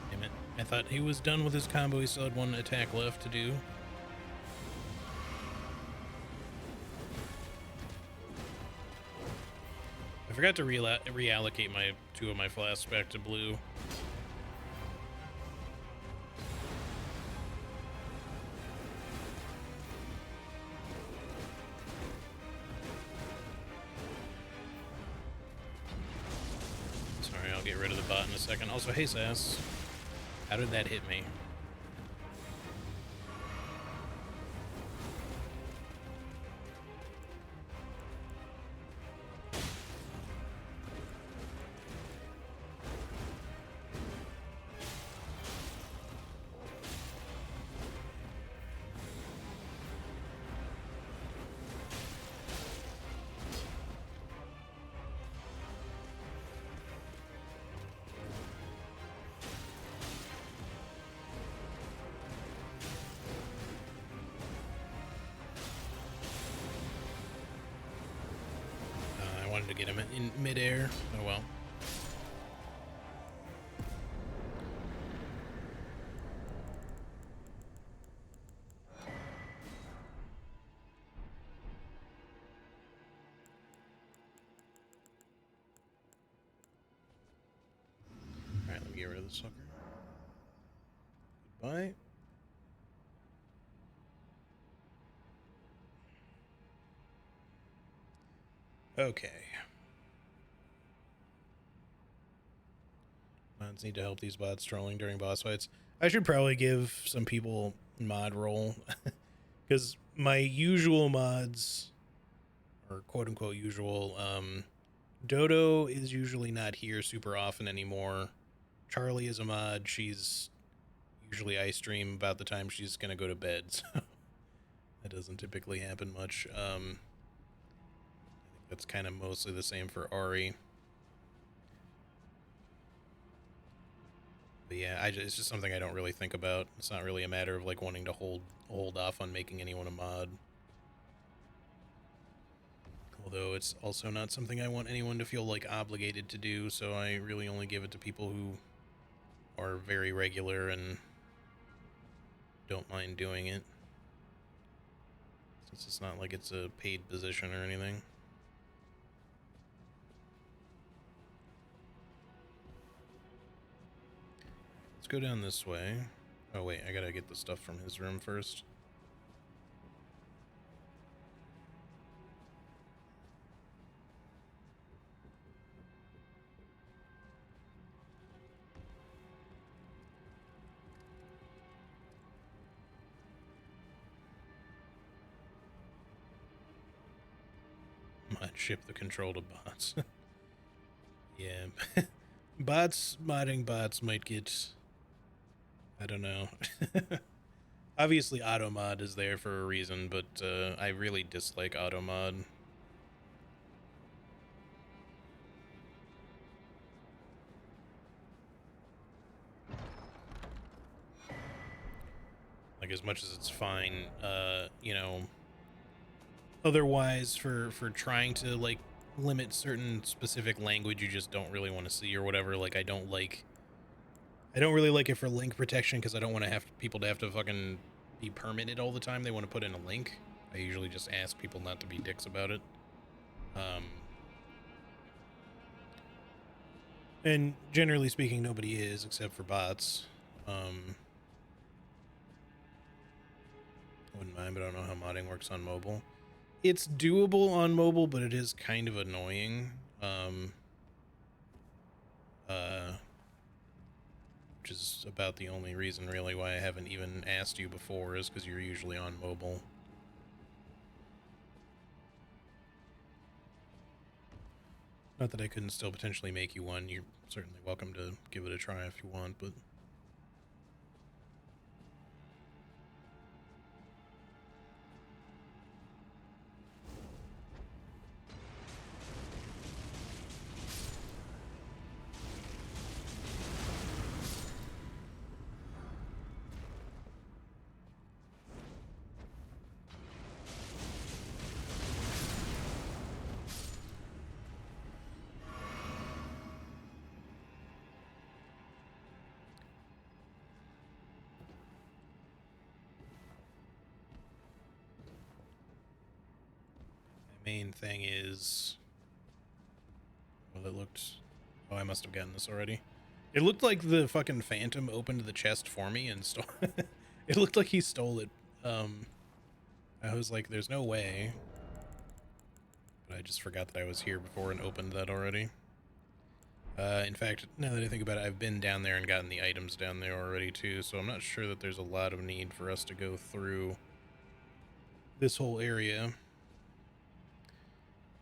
Damn it. I thought he was done with his combo. He still had one attack left to do. I forgot to reallocate my 2 of my flasks back to blue. Sorry, I'll get rid of the bot in a second. Also, hey Sass, how did that hit me? I wanted to get him in midair. Oh well. Alright, let me get rid of the sucker. Goodbye. Okay. Mods need to help these bots trolling during boss fights. I should probably give some people mod role. Because my usual mods, or quote unquote usual, Dodo is usually not here super often anymore. Charlie is a mod. She's usually I stream about the time she's going to go to bed. So that doesn't typically happen much. I think that's kind of mostly the same for Ari. But yeah, it's just something I don't really think about. It's not really a matter of like wanting to hold off on making anyone a mod. Although it's also not something I want anyone to feel like obligated to do, so I really only give it to people who are very regular and don't mind doing it. Since it's not like it's a paid position or anything. Let's go down this way. Oh wait, I gotta get the stuff from his room first. Might ship the control to bots. Yeah. Modding bots might get... I don't know. Obviously, automod is there for a reason, but I really dislike automod. Like, as much as it's fine, you know, otherwise for trying to, like, limit certain specific language you just don't really want to see or whatever, like, I don't really like it for link protection because I don't want to have people to have to fucking be permitted all the time. They want to put in a link. I usually just ask people not to be dicks about it. And generally speaking, nobody is except for bots. Wouldn't mind, but I don't know how modding works on mobile. It's doable on mobile, but it is kind of annoying. Which is about the only reason really why I haven't even asked you before, is because you're usually on mobile. Not that I couldn't still potentially make you one. You're certainly welcome to give it a try if you want, but... main thing is... Well, it looked... Oh, I must have gotten this already. It looked like the fucking Phantom opened the chest for me and stole... It looked like he stole it. I was like, there's no way. But I just forgot that I was here before and opened that already. In fact, now that I think about it, I've been down there and gotten the items down there already too, so I'm not sure that there's a lot of need for us to go through this whole area.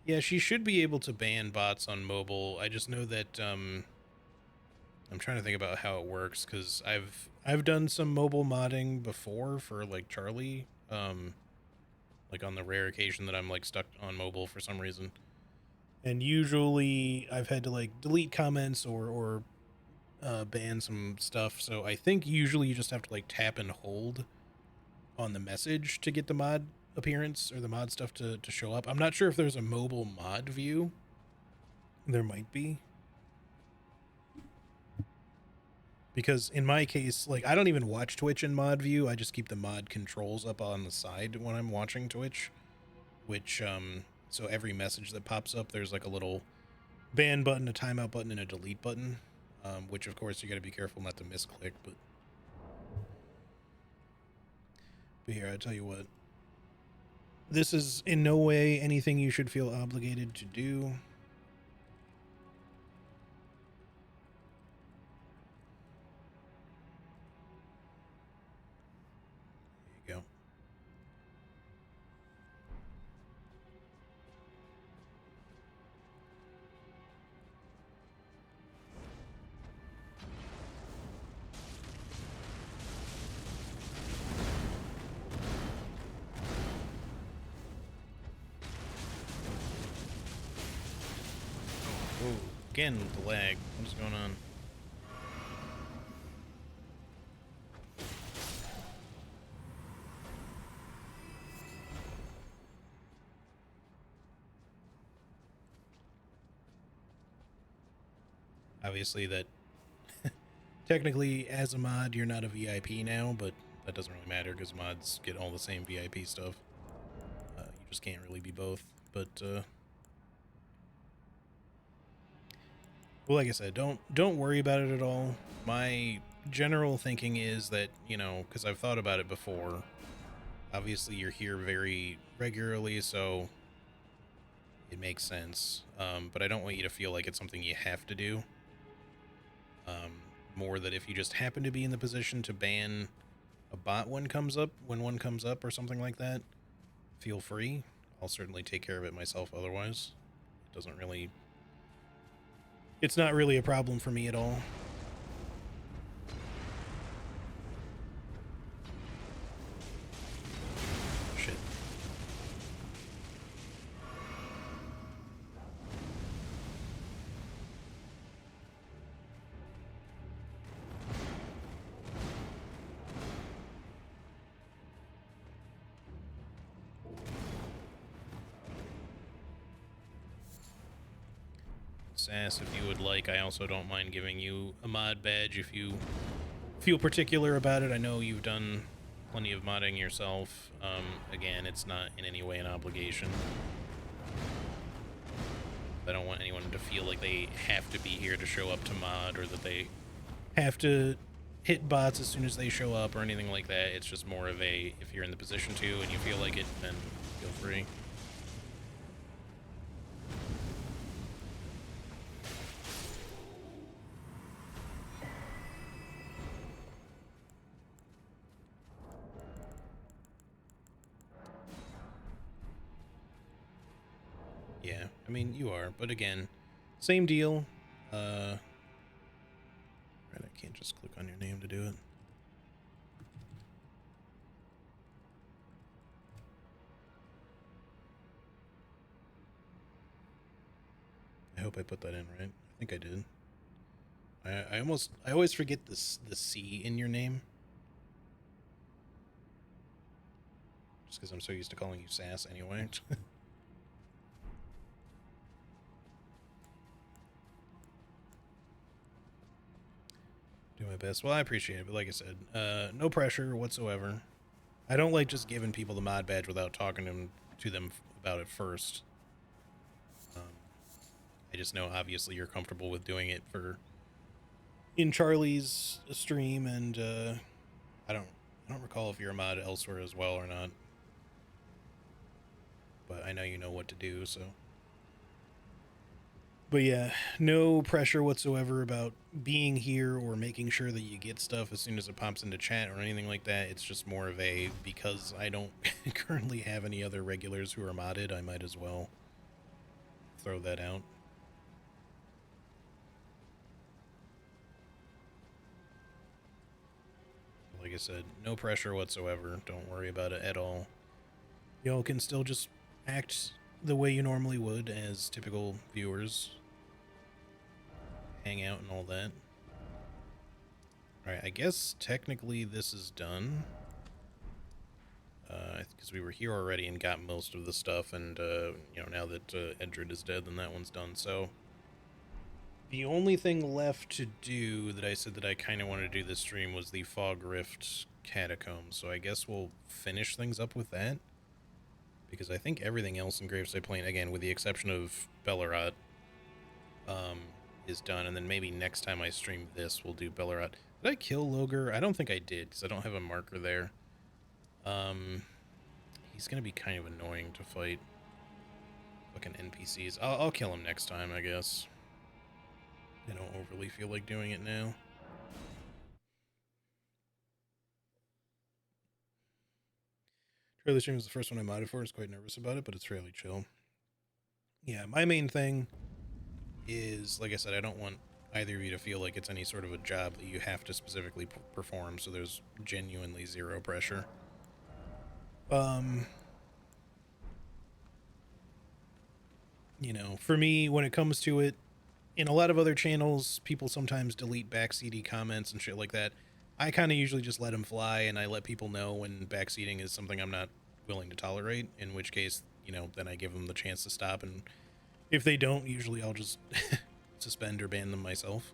Yeah, she should be able to ban bots on mobile. I just know that, I'm trying to think about how it works, because I've done some mobile modding before for, like, Charlie, like on the rare occasion that I'm, like, stuck on mobile for some reason. And usually I've had to, like, delete comments or ban some stuff, so I think usually you just have to, like, tap and hold on the message to get the mod appearance or the mod stuff to show up. I'm not sure if there's a mobile mod view. There might be. Because in my case, like, I don't even watch Twitch in mod view. I just keep the mod controls up on the side when I'm watching Twitch. Which, so every message that pops up, there's like a little ban button, a timeout button, and a delete button. Which, of course, you got to be careful not to misclick, but here, I tell you what. This is in no way anything you should feel obligated to do. There you go. Oh, again, the lag. What is going on? Obviously, that technically, as a mod, you're not a VIP now, but that doesn't really matter because mods get all the same VIP stuff. You just can't really be both. But well, like I said, don't worry about it at all. My general thinking is that, you know, because I've thought about it before. Obviously, you're here very regularly, so it makes sense. But I don't want you to feel like it's something you have to do. More that if you just happen to be in the position to ban a bot when one comes up or something like that, feel free. I'll certainly take care of it myself otherwise. It doesn't really... It's not really a problem for me at all. Shit. Sass, if you would like, I also don't mind giving you a mod badge if you feel particular about it. I know you've done plenty of modding yourself. Again, it's not in any way an obligation. I don't want anyone to feel like they have to be here to show up to mod, or that they have to hit bots as soon as they show up or anything like that. It's just more of a, if you're in the position to and you feel like it, then feel free. Yeah, I mean, you are, but again, same deal. Right, I can't just click on your name to do it. I hope I put that in right. I think I did. I always forget the C in your name. Just because I'm so used to calling you Sass anyway. Do my best. Well, I appreciate it, but like I said, no pressure whatsoever. I don't like just giving people the mod badge without talking to them about it first. I just know obviously you're comfortable with doing it for in Charlie's stream, and I don't recall if you're a mod elsewhere as well or not. But I know you know what to do, so. But yeah, no pressure whatsoever about being here or making sure that you get stuff as soon as it pops into chat or anything like that. It's just more of a, because I don't currently have any other regulars who are modded, I might as well throw that out. Like I said, no pressure whatsoever. Don't worry about it at all. Y'all can still just act the way you normally would as typical viewers. Hang out and all that. Alright, I guess technically this is done. Because we were here already and got most of the stuff, and, you know, now that Erdtree is dead, then that one's done, so. The only thing left to do that I said that I kind of wanted to do this stream was the Fog Rift Catacombs, so I guess we'll finish things up with that. Because I think everything else in Graveside Plain, again, with the exception of Bellerot, is done, and then maybe next time I stream this, we'll do Bellerot. Did I kill Loger? I don't think I did, because I don't have a marker there. He's gonna be kind of annoying to fight. Fucking NPCs. I'll kill him next time, I guess. I don't overly feel like doing it now. Trailer stream was the first one I modded for. I was quite nervous about it, but it's fairly chill. Yeah, my main thing is, like I said, I don't want either of you to feel like it's any sort of a job that you have to specifically perform, so there's genuinely zero pressure. You know, for me, when it comes to it, in a lot of other channels, people sometimes delete backseaty comments and shit like that. I kind of usually just let them fly, and I let people know when backseating is something I'm not willing to tolerate, in which case, you know, then I give them the chance to stop, and if they don't, usually I'll just suspend or ban them myself.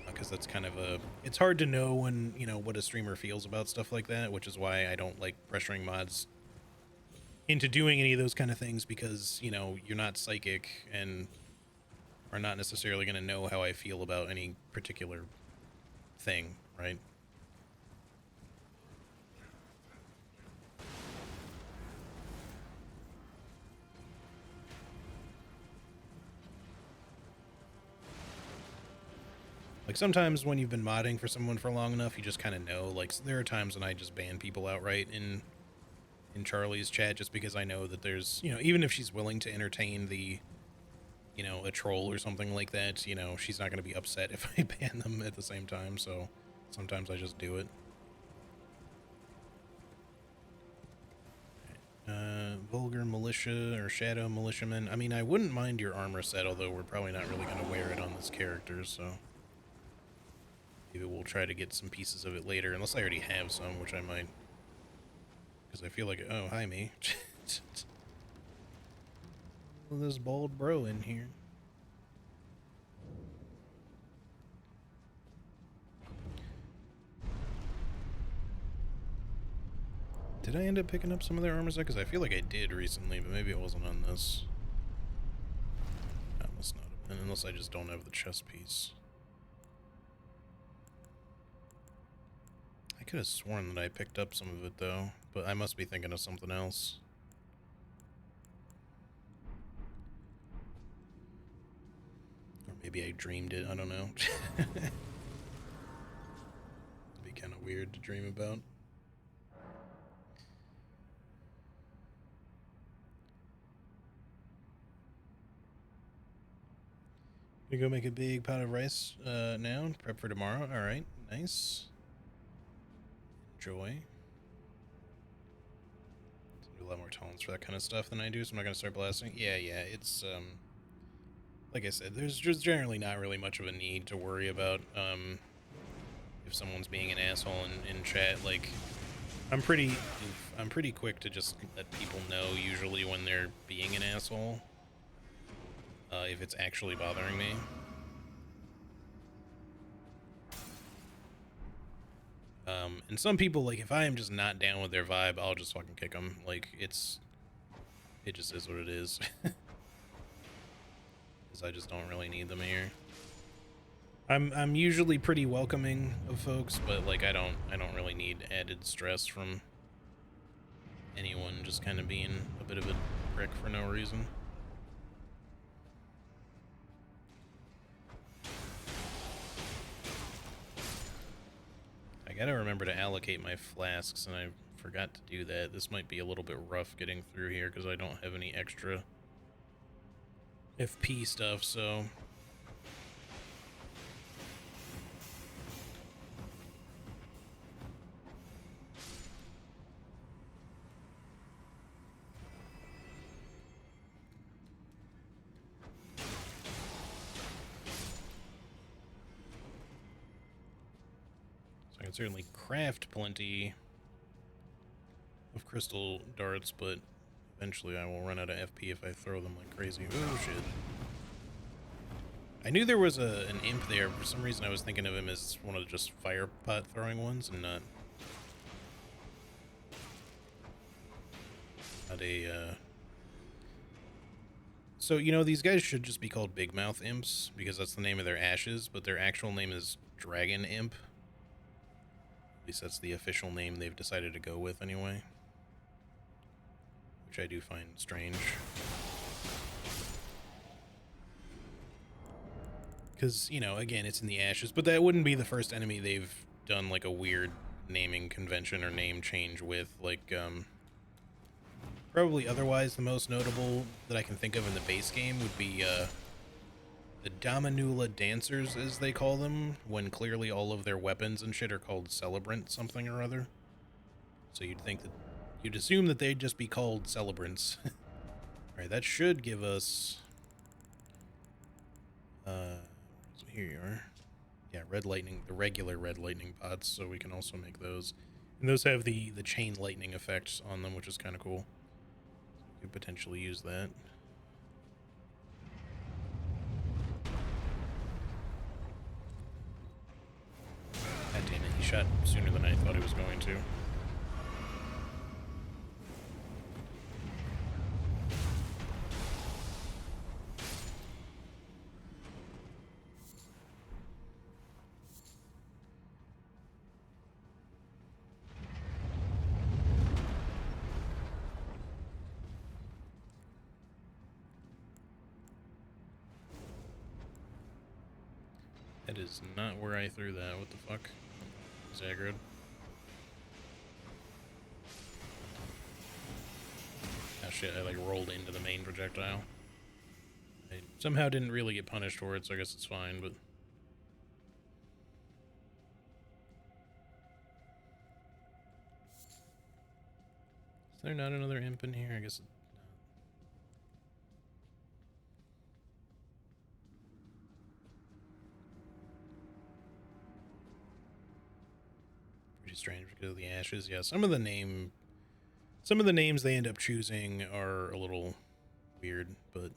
Because that's kind of a... It's hard to know when, you know, what a streamer feels about stuff like that, which is why I don't like pressuring mods into doing any of those kind of things, because, you know, you're not psychic and are not necessarily going to know how I feel about any particular thing, right? Like, sometimes when you've been modding for someone for long enough, you just kind of know. Like, there are times when I just ban people outright in Charlie's chat, just because I know that there's, you know, even if she's willing to entertain the, you know, a troll or something like that, you know, she's not going to be upset if I ban them at the same time, so sometimes I just do it. Vulgar militia or shadow militiaman. I mean, I wouldn't mind your armor set, although we're probably not really going to wear it on this character, so maybe we'll try to get some pieces of it later, unless I already have some, which I might. Because I feel like, oh, hi, me. Well, this bald bro in here. Did I end up picking up some of their armor set? Because I feel like I did recently, but maybe it wasn't on this. That must not have been, unless I just don't have the chest piece. I could have sworn that I picked up some of it, though, but I must be thinking of something else. Or maybe I dreamed it, I don't know. It'd be kind of weird to dream about. You go make a big pot of rice now, prep for tomorrow. All right, nice. Enjoy. Do a lot more tolerance for that kind of stuff than I do, so I'm not gonna start blasting. Yeah, it's like I said, there's just generally not really much of a need to worry about if someone's being an asshole in chat. Like, I'm pretty quick to just let people know usually when they're being an asshole. If it's actually bothering me. And some people, like, if I am just not down with their vibe, I'll just fucking kick them. Like, it just is what it is. because I just don't really need them here. I'm usually pretty welcoming of folks, but like I don't really need added stress from anyone just kind of being a bit of a prick for no reason. I gotta remember to allocate my flasks, and I forgot to do that. This might be a little bit rough getting through here because I don't have any extra FP stuff, so I can certainly craft plenty of crystal darts, but eventually I will run out of FP if I throw them like crazy. Oh shit. I knew there was an imp there. For some reason I was thinking of him as one of the just fire pot throwing ones and not a So, you know, these guys should just be called Big Mouth Imps because that's the name of their ashes, but their actual name is Dragon Imp. At least that's the official name they've decided to go with anyway. Which I do find strange. Because, you know, again, it's in the ashes, but that wouldn't be the first enemy they've done, like, a weird naming convention or name change with. Like, probably otherwise the most notable that I can think of in the base game would be, the Dominula Dancers, as they call them, when clearly all of their weapons and shit are called Celebrant something or other. So you'd think that, you'd assume that they'd just be called Celebrants. Alright, that should give us, so here you are. Yeah, red lightning, the regular red lightning pots, so we can also make those. And those have the chain lightning effect on them, which is kind of cool. So we could potentially use that. God damn it, he shot sooner than I thought he was going to. That is not where I threw that. What the fuck? Zagrid. Oh shit, I like rolled into the main projectile. I somehow didn't really get punished for it, so I guess it's fine, but... Is there not another imp in here? I guess... Pretty strange because of the ashes. Yeah, some of the names they end up choosing are a little weird, but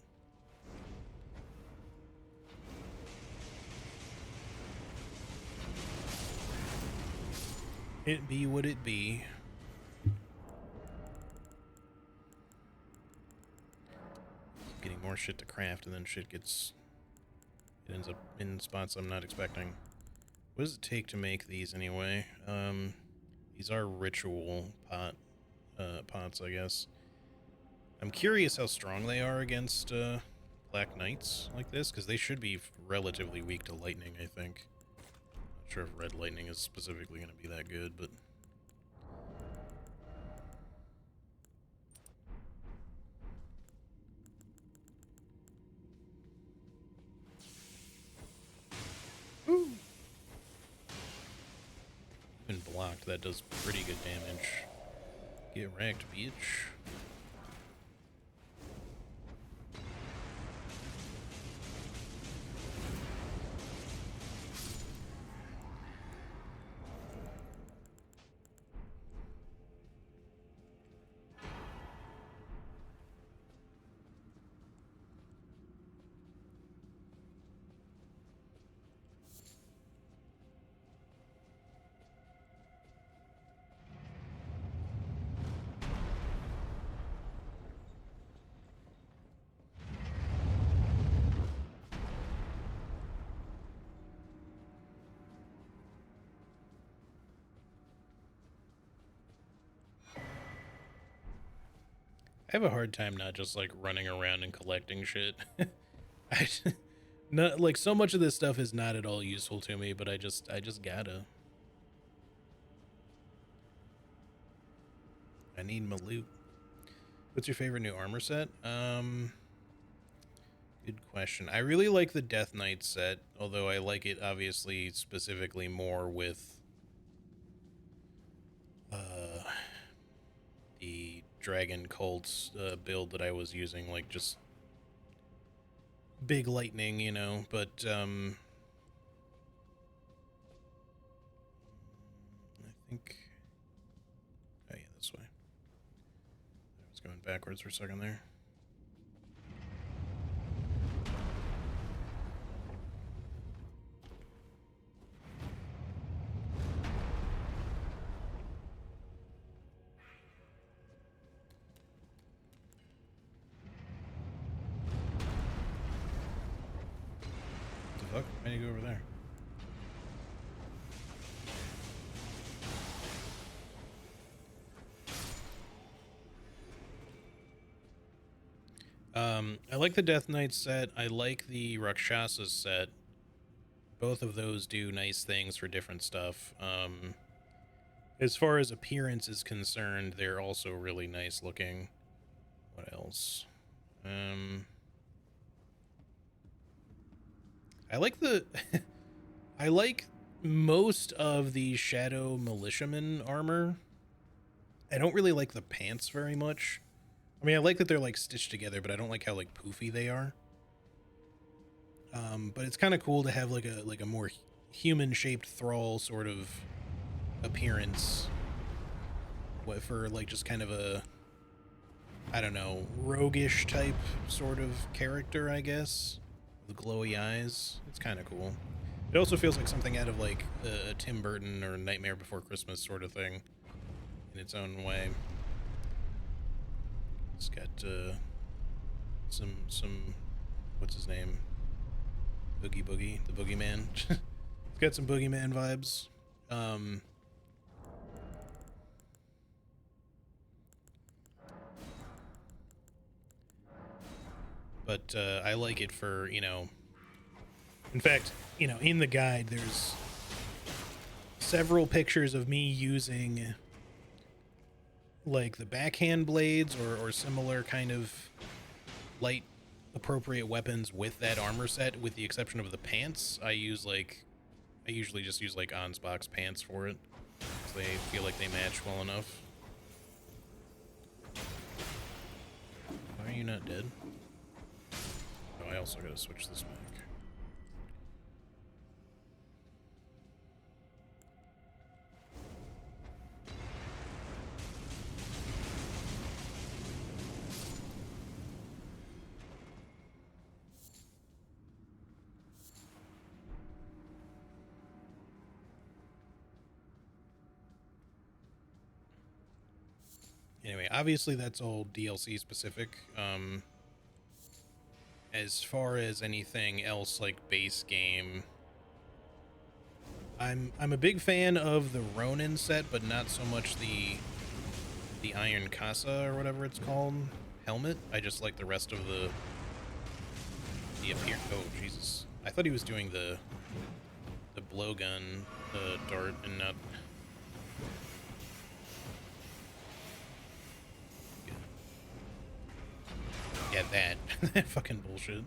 it be what it be. Getting more shit to craft, and then shit gets... It ends up in spots I'm not expecting. What does it take to make these anyway? These are ritual pots, I guess. I'm curious how strong they are against Black Knights like this, because they should be relatively weak to lightning, I think. Not sure if red lightning is specifically going to be that good, but... Woo! Been blocked, that does pretty good damage. Get wrecked, bitch. I have a hard time not just like running around and collecting shit. I not like so much of this stuff is not at all useful to me, but I just gotta. I need my loot. What's your favorite new armor set? Good question. I really like the Death Knight set, although I like it obviously specifically more with the Dragon Cults build that I was using, like just big lightning, you know, but I think, oh yeah, this way. I was going backwards for a second there. What the fuck? Why did you go over there? I like the Death Knight set. I like the Rakshasa set. Both of those do nice things for different stuff. As far as appearance is concerned, they're also really nice looking. What else? I like the I like most of the Shadow Militiaman armor. I don't really like the pants very much. I mean, I like that they're like stitched together, but I don't like how like poofy they are. But it's kind of cool to have like a more human-shaped thrall sort of appearance. What for like just kind of a, I don't know, roguish type sort of character, I guess. The glowy eyes. It's kind of cool. It also feels like something out of like a Tim Burton or Nightmare Before Christmas sort of thing in its own way. It's got some what's his name? Boogie Boogie, the Boogeyman. It's got some Boogeyman vibes. But I like it for, you know, in fact, you know, in the guide there's several pictures of me using like the backhand blades or similar kind of light appropriate weapons with that armor set, with the exception of the pants. I usually just use like Ansbach's pants for it, because they feel like they match well enough. Why are you not dead? Oh, I also gotta switch this back. Anyway, obviously that's all DLC specific. As far as anything else like base game, I'm a big fan of the Ronin set, but not so much the Iron Casa or whatever it's called helmet. I just like the rest of the appearance. Oh Jesus! I thought he was doing the blowgun, dart, and not. Yeah, that. That fucking bullshit.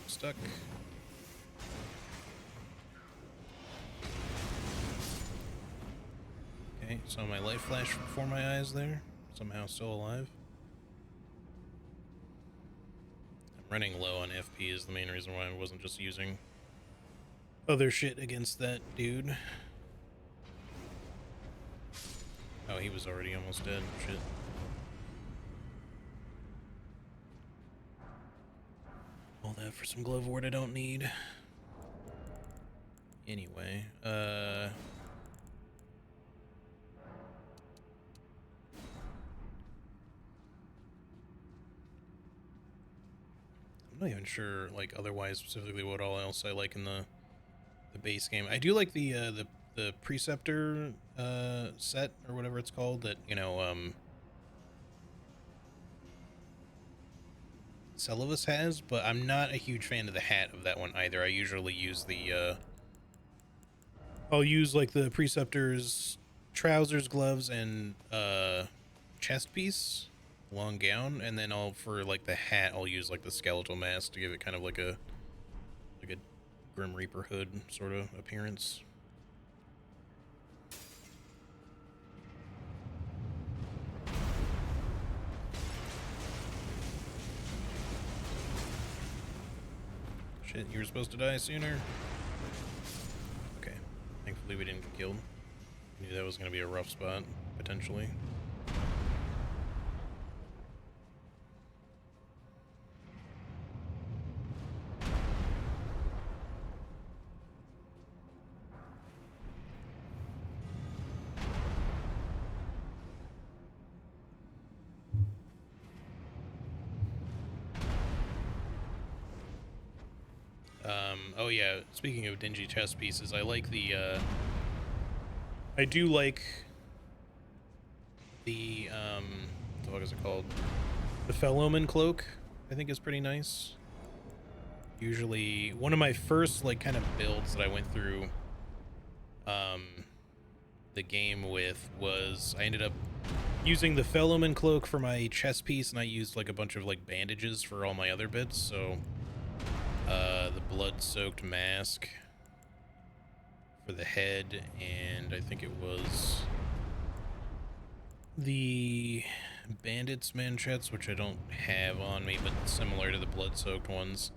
Stuck. Okay, so my life flashed before my eyes there. Somehow still alive. I'm running low on FP is the main reason why I wasn't just using other shit against that dude. Oh, he was already almost dead. Shit. All that for some glove ward I don't need. Anyway, I'm not even sure, like, otherwise specifically what all else I like in the base game. I do like the the preceptor set or whatever it's called that, you know, Celovus has, but I'm not a huge fan of the hat of that one either. I usually use the I'll use like the preceptor's trousers, gloves, and chest piece, long gown, and then I'll for like the hat I'll use like the skeletal mask to give it kind of like a Grim Reaper hood sort of appearance. Shit, you were supposed to die sooner? Okay. Thankfully we didn't get killed. I knew that was going to be a rough spot, potentially. Oh yeah, speaking of dingy chest pieces, I like the, I do like the, what the fuck is it called? The Fellowman cloak, I think is pretty nice. Usually, one of my first, like, kind of builds that I went through, the game with was, I ended up using the Fellowman cloak for my chest piece, and I used, like, a bunch of, like, bandages for all my other bits, so... the blood-soaked mask for the head, and I think it was the bandit's manchettes, which I don't have on me, but similar to the blood-soaked ones.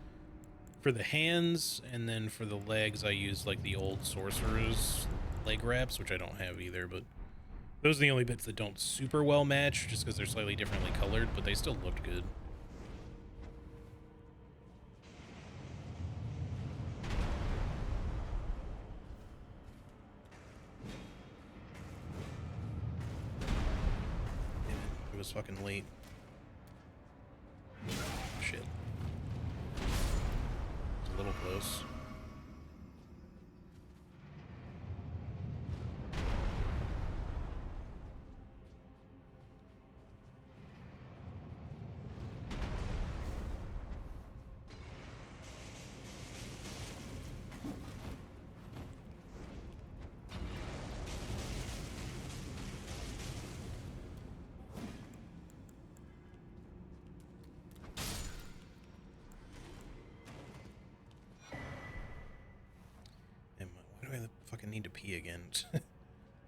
For the hands, and then for the legs, I used like the old sorcerer's leg wraps, which I don't have either, but those are the only bits that don't super well match, just because they're slightly differently colored, but they still looked good. It was fucking late. Shit. It's a little close. Why do I fucking need to pee again? I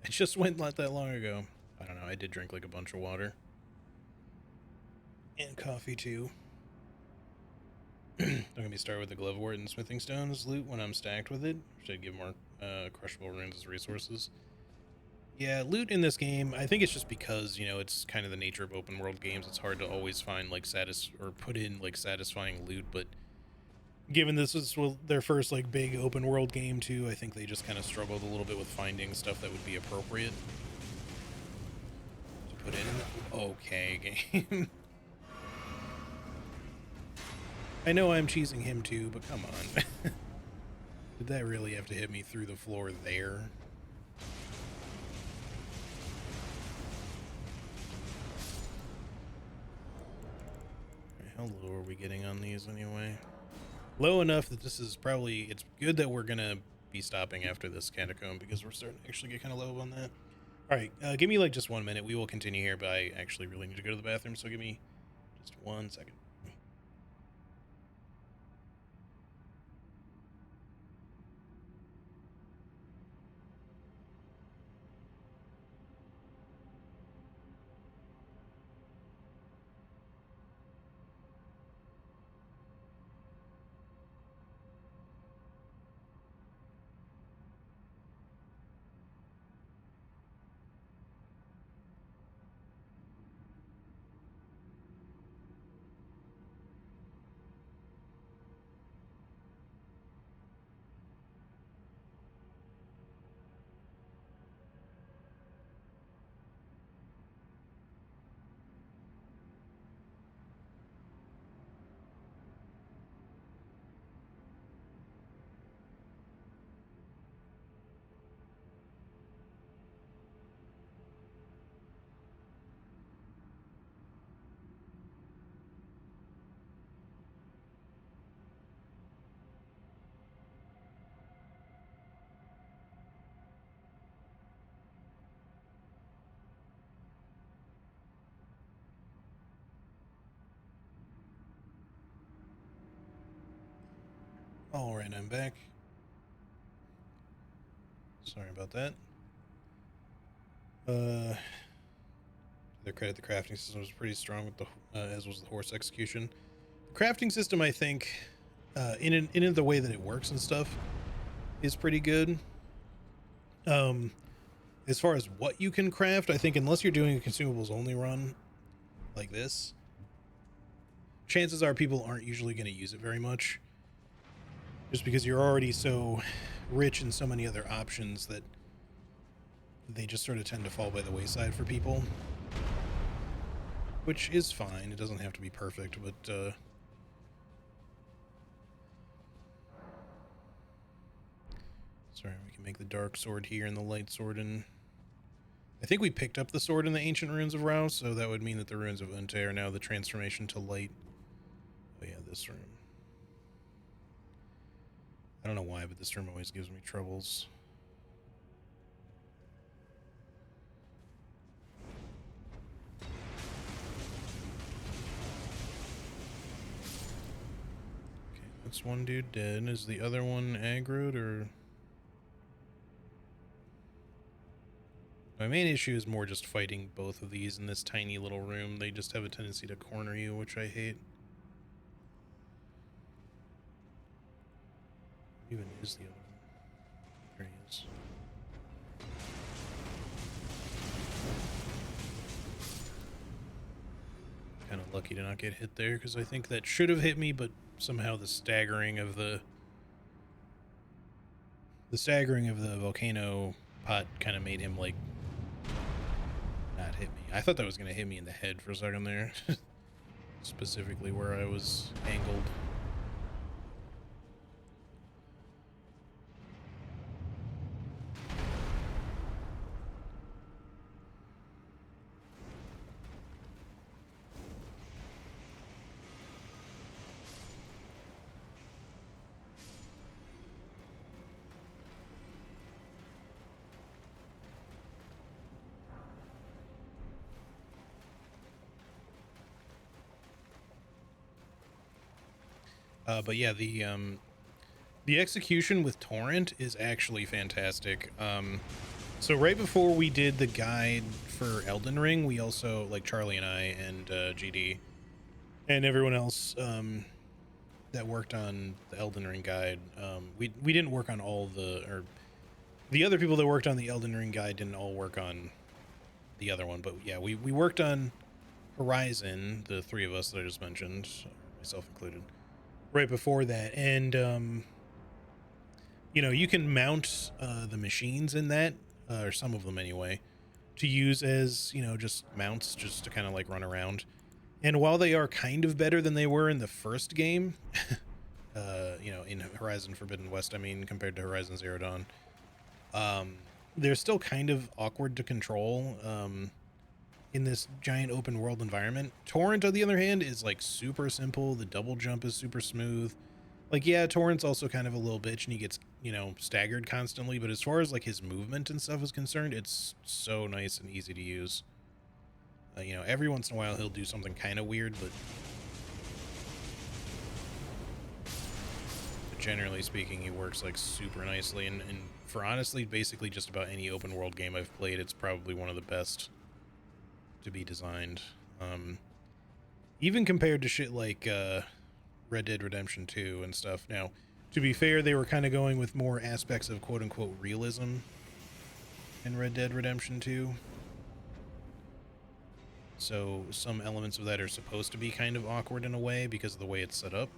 just went not that long ago. I don't know, I did drink like a bunch of water. And coffee too. Don't get me started with the Glovewort and Smithing Stones loot when I'm stacked with it. Should I give more crushable runes as resources? Yeah, loot in this game, I think it's just because, you know, it's kind of the nature of open world games. It's hard to always find like or put in like satisfying loot, but given this was their first like big open world game too, I think they just kind of struggled a little bit with finding stuff that would be appropriate to put in. Okay, game. I know I'm cheesing him too, but come on. Did that really have to hit me through the floor there? How low are we getting on these anyway? Low enough that this is probably, it's good that we're gonna be stopping after this catacomb because we're starting to actually get kind of low on that. All right, give me like just 1 minute. We will continue here, but I actually really need to go to the bathroom, so give me just 1 second. All right, I'm back. Sorry about that. Their credit, the crafting system was pretty strong with the, as was the horse execution. The crafting system, I think, in the way that it works and stuff, is pretty good. As far as what you can craft, I think unless you're doing a consumables only run like this, chances are people aren't usually going to use it very much, just because you're already so rich in so many other options that they just sort of tend to fall by the wayside for people, which is fine. It doesn't have to be perfect, but sorry, we can make the dark sword here and the light sword in. I think we picked up the sword in the ancient ruins of Rao, so that would mean that the ruins of Unte are now the transformation to light. Oh yeah, this room. I don't know why, but this room always gives me troubles. Okay, that's one dude dead. Is the other one aggroed, or... My main issue is more just fighting both of these in this tiny little room. They just have a tendency to corner you, which I hate. Even is the other one. There he is. Kind of lucky to not get hit there, because I think that should have hit me, but somehow the staggering of the volcano pot kind of made him, like, not hit me. I thought that was going to hit me in the head for a second there. Specifically where I was angled. But yeah, the execution with Torrent is actually fantastic. So right before we did the guide for Elden Ring, we also, like Charlie and I and GD and everyone else that worked on the Elden Ring guide, we didn't work on all or the other people that worked on the Elden Ring guide didn't all work on the other one, but yeah, we worked on Horizon, the three of us that I just mentioned, myself included, right before that. And you know, you can mount the machines in that, or some of them anyway, to use as, you know, just mounts, just to kind of like run around. And while they are kind of better than they were in the first game, you know, in Horizon Forbidden West, I mean, compared to Horizon Zero Dawn, they're still kind of awkward to control in this giant open world environment. Torrent, on the other hand, is like super simple. The double jump is super smooth. Like, yeah, Torrent's also kind of a little bitch and he gets, you know, staggered constantly, but as far as like his movement and stuff is concerned, it's so nice and easy to use. You know, every once in a while he'll do something kind of weird, but generally speaking, he works like super nicely. And for honestly, basically just about any open world game I've played, it's probably one of the best to be designed. Even compared to shit like Red Dead Redemption 2 and stuff. Now, to be fair, they were kind of going with more aspects of quote-unquote realism in Red Dead Redemption 2. So some elements of that are supposed to be kind of awkward in a way because of the way it's set up.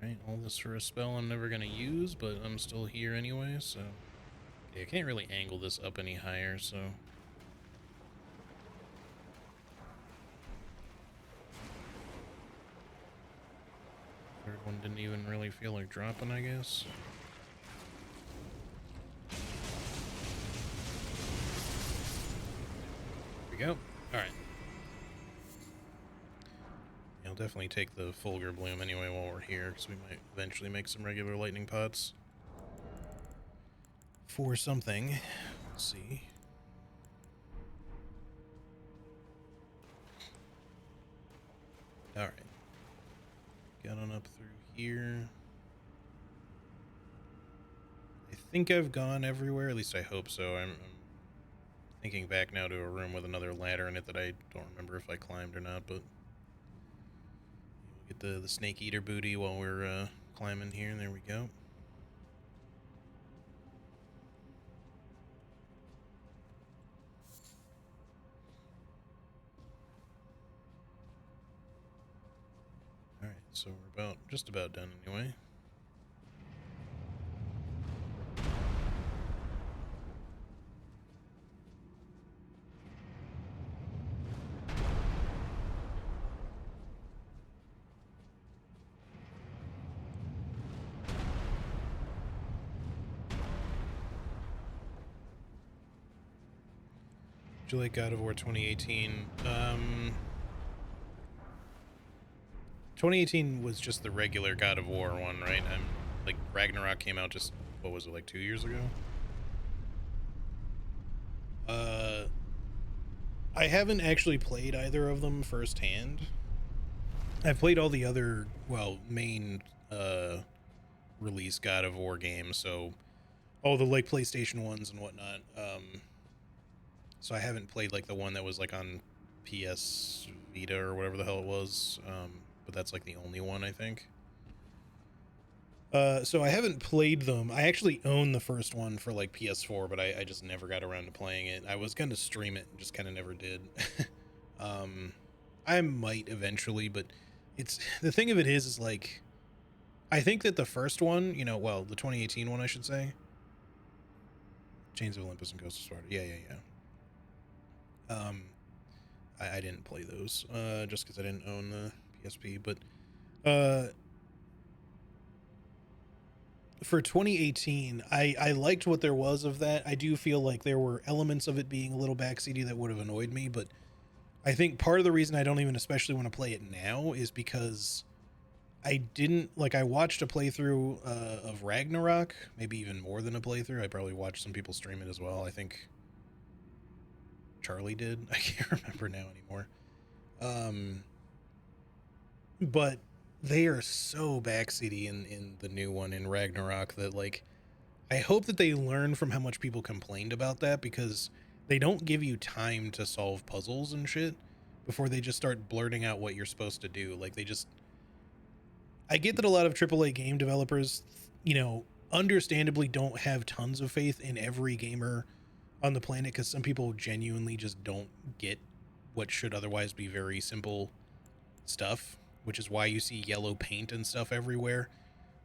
Alright, all this for a spell I'm never going to use, but I'm still here anyway, so... Okay, I can't really angle this up any higher, so... One didn't even really feel like dropping, I guess. There we go. Alright. I'll definitely take the Fulgur Bloom anyway while we're here, because we might eventually make some regular lightning pots. For something. Let's see. Alright. Got on up through here. I think I've gone everywhere, at least I hope so. I'm thinking back now to a room with another ladder in it that I don't remember if I climbed or not, but get the snake eater booty while we're climbing here, and there we go. Alright, so we're just about done anyway. Do you like God of War 2018? 2018 was just the regular God of War one, right? Like Ragnarok came out just, what was it, like 2 years ago? I haven't actually played either of them firsthand. I've played all the other, well, main release God of War games, so all the like PlayStation ones and whatnot. So I haven't played like the one that was like on PS Vita or whatever the hell it was. But that's like the only one, I think. So I haven't played them. I actually own the first one for like PS4, but I just never got around to playing it. I was gonna stream it and just kind of never did. I might eventually, but it's the thing of it is like I think that the first one, you know, well, the 2018 one, I should say, Chains of Olympus and Ghost of Sparta. Yeah. I didn't play those just because I didn't own the PSP, but for 2018, I liked what there was of that. I do feel like there were elements of it being a little backseaty that would have annoyed me, but I think part of the reason I don't even especially want to play it now is because I didn't, like, I watched a playthrough of Ragnarok, maybe even more than a playthrough. I probably watched some people stream it as well. I think Charlie did. I can't remember now anymore. But they are so backseaty in the new one in Ragnarok that, like, I hope that they learn from how much people complained about that, because they don't give you time to solve puzzles and shit before they just start blurting out what you're supposed to do. Like, they just, I get that a lot of AAA game developers, you know, understandably don't have tons of faith in every gamer on the planet, because some people genuinely just don't get what should otherwise be very simple stuff, which is why you see yellow paint and stuff everywhere.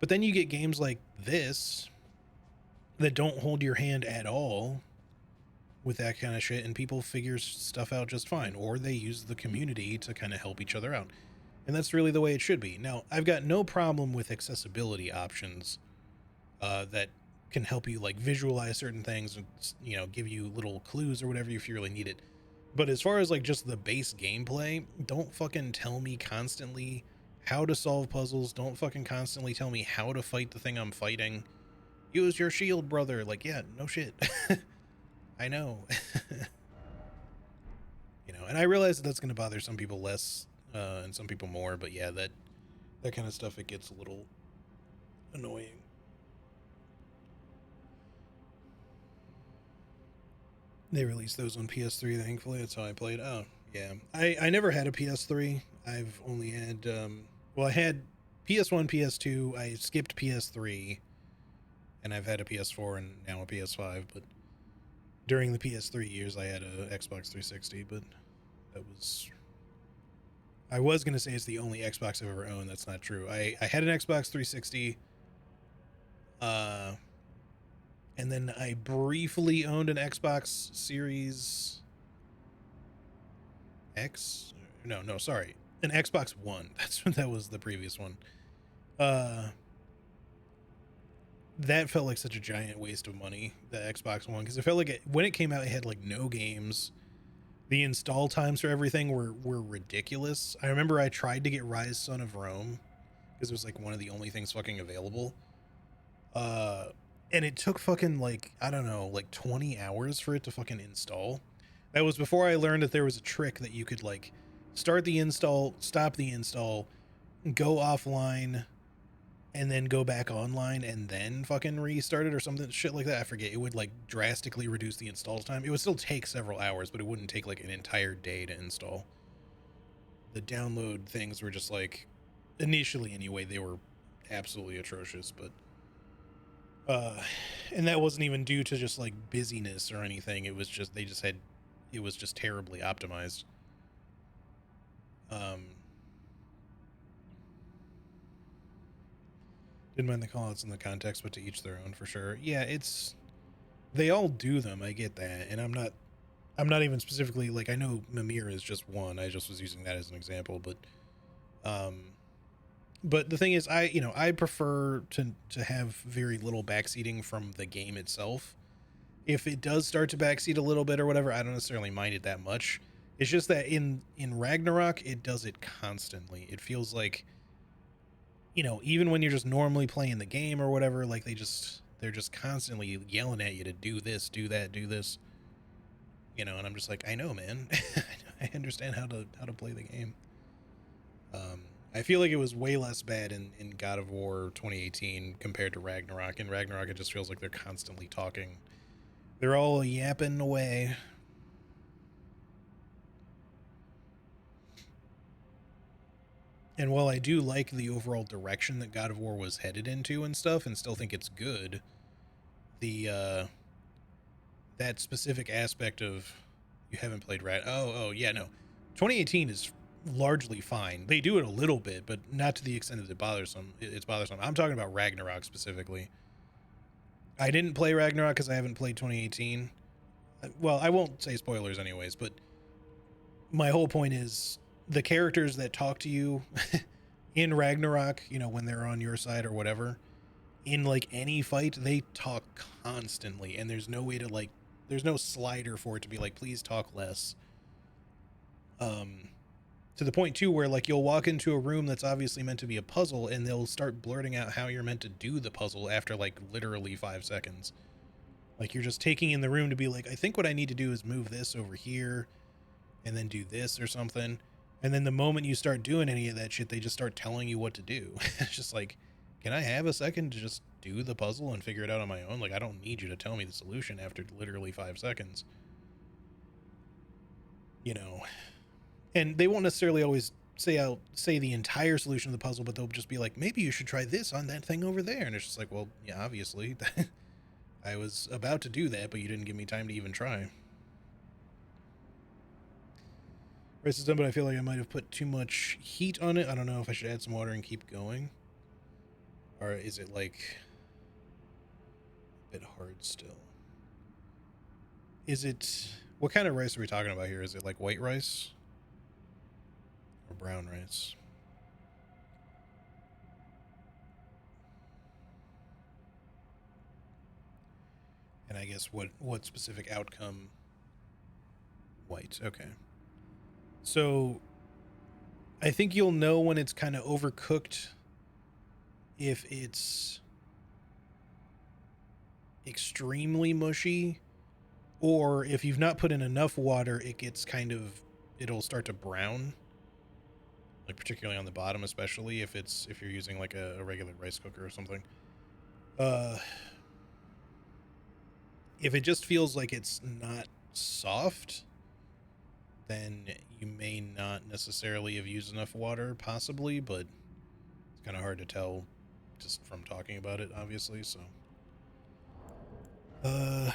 But then you get games like this that don't hold your hand at all with that kind of shit, and people figure stuff out just fine, or they use the community to kind of help each other out. And that's really the way it should be. Now, I've got no problem with accessibility options that can help you like visualize certain things and, you know, give you little clues or whatever if you really need it. But as far as like just the base gameplay, don't fucking tell me constantly how to solve puzzles. Don't fucking constantly tell me how to fight the thing I'm fighting. Use your shield, brother. Like, yeah, no shit. I know. You know, and I realize that that's going to bother some people less and some people more, but yeah, that kind of stuff, it gets a little annoying. They released those on PS3, thankfully. That's how I played. Oh, yeah. I never had a PS3. I've only had, well, I had PS1, PS2. I skipped PS3, and I've had a PS4 and now a PS5. But during the PS3 years, I had a Xbox 360, but that was, I was going to say it's the only Xbox I've ever owned. That's not true. I had an Xbox 360, and then I briefly owned an Xbox Series X. No, sorry, an Xbox One. That was the previous one. That felt like such a giant waste of money, the Xbox One, because it felt like when it came out, it had like no games. The install times for everything were ridiculous. I remember I tried to get Rise Son of Rome because it was like one of the only things fucking available. And it took fucking like, I don't know, like 20 hours for it to fucking install. That was before I learned that there was a trick that you could like start the install, stop the install, go offline, and then go back online and then fucking restart it or something, shit like that. I forget. It would like drastically reduce the install time. It would still take several hours, but it wouldn't take like an entire day to install. The download things were just like, initially anyway, they were absolutely atrocious, but and that wasn't even due to just like busyness or anything. It was just it was just terribly optimized. Didn't mind the callouts in the context, but to each their own for sure. Yeah, they all do them. I get that, and I'm not even specifically like, I know Mimir is just one. I just was using that as an example, but the thing is, I prefer to have very little backseating from the game itself. If it does start to backseat a little bit or whatever, I don't necessarily mind it that much. It's just that in Ragnarok, it does it constantly. It feels like, even when you're just normally playing the game or whatever, like they're just constantly yelling at you to do this, do that, do this. And I'm just like, I know, man. I understand how to play the game. I feel like it was way less bad in God of War 2018 compared to Ragnarok. In Ragnarok, it just feels like they're constantly talking. They're all yapping away. And while I do like the overall direction that God of War was headed into and stuff, and still think it's good, the that specific aspect of, you haven't played oh yeah, no, 2018 is largely fine. They do it a little bit, but not to the extent that it's bothersome. I'm talking about Ragnarok specifically. I didn't play Ragnarok because I haven't played 2018. Well, I won't say spoilers anyways, but my whole point is the characters that talk to you in Ragnarok, when they're on your side or whatever, in like any fight, they talk constantly, and there's no way to like, there's no slider for it to be like, please talk less. To the point too where like you'll walk into a room that's obviously meant to be a puzzle, and they'll start blurting out how you're meant to do the puzzle after like literally 5 seconds. Like you're just taking in the room to be like, I think what I need to do is move this over here and then do this or something. And then the moment you start doing any of that shit, they just start telling you what to do. It's just like, can I have a second to just do the puzzle and figure it out on my own? Like, I don't need you to tell me the solution after literally 5 seconds. And they won't necessarily always say the entire solution of the puzzle, but they'll just be like, maybe you should try this on that thing over there. And it's just like, well, yeah, obviously. I was about to do that, but you didn't give me time to even try. Rice is done, but I feel like I might have put too much heat on it. I don't know if I should add some water and keep going. Or is it like a bit hard still? Is it, what kind of rice are we talking about here? Is it like white rice or brown rice? And I guess what specific outcome? White. Okay. So I think you'll know when it's kind of overcooked if it's extremely mushy, or if you've not put in enough water, it gets it'll start to brown, like particularly on the bottom, especially if you're using like a regular rice cooker or something. If it just feels like it's not soft, then you may not necessarily have used enough water, possibly, but it's kind of hard to tell just from talking about it, obviously. So I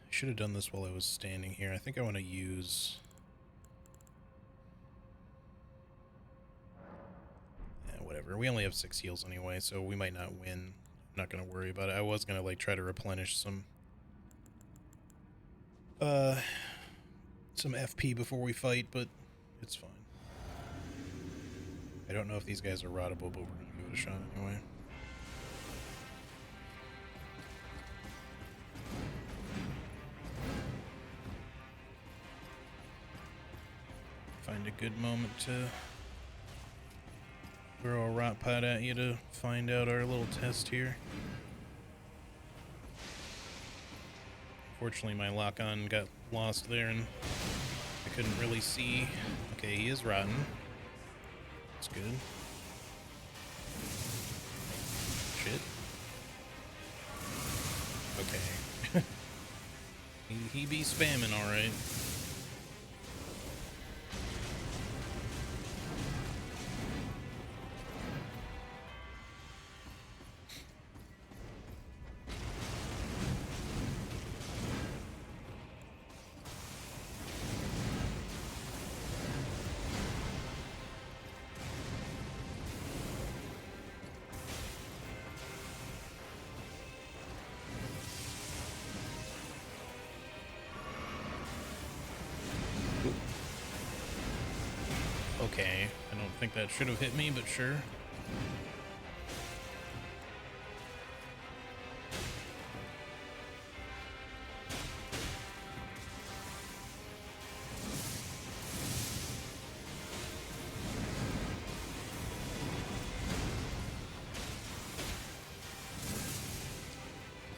should have done this while I was standing here. I think I want to use, whatever. We only have 6 heals anyway, so we might not win. I'm not going to worry about it. I was going to like try to replenish some FP before we fight, but it's fine. I don't know if these guys are rottable, but we're going to give it a shot anyway. Find a good moment to throw a rot pot at you to find out our little test here. Fortunately, my lock-on got lost there and I couldn't really see. Okay, he is rotten. That's good. Shit. Okay. he be spamming alright. Okay, I don't think that should have hit me, but sure.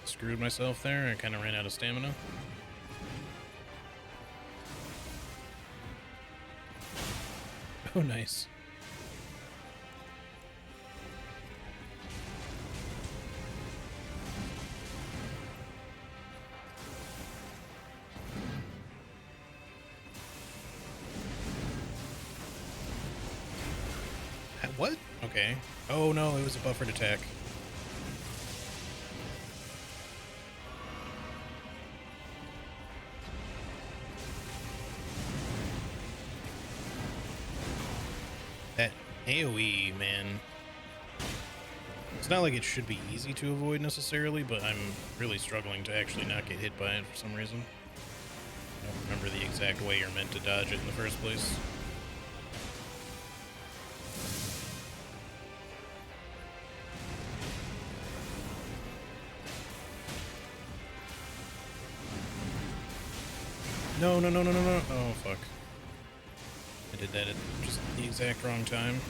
Screwed myself there. I kind of ran out of stamina. Oh, nice. What? Okay. Oh no, it was a buffered attack. That AoE, man. It's not like it should be easy to avoid necessarily, but I'm really struggling to actually not get hit by it for some reason. I don't remember the exact way you're meant to dodge it in the first place. No, no, no, no, no, no. Oh, fuck. I did that at just the exact wrong time.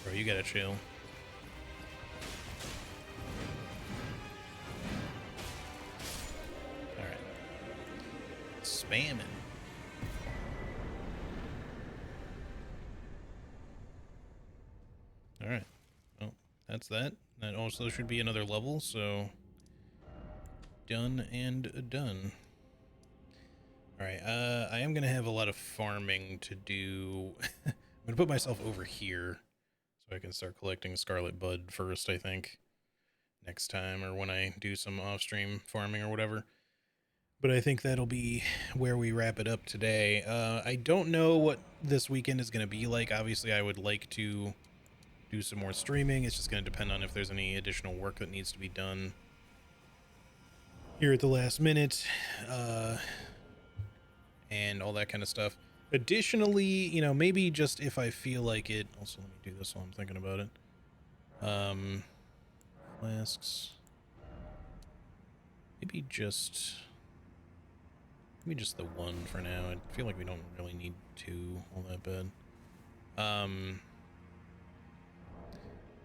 Bro, you gotta chill. Alright. Spamming. Alright. Well, that's that. That also should be another level, so... done and done. Alright, I am gonna have a lot of farming to do. I'm gonna put myself over here so I can start collecting Scarlet Bud first, I think. Next time, or when I do some off-stream farming or whatever. But I think that'll be where we wrap it up today. I don't know what this weekend is gonna be like. Obviously, I would like to do some more streaming. It's just gonna depend on if there's any additional work that needs to be done here at the last minute, and all that kind of stuff. Additionally, you know, maybe just if I feel like it. Also, let me do this while I'm thinking about it. Flasks. Maybe just the one for now. I feel like we don't really need two all that bad.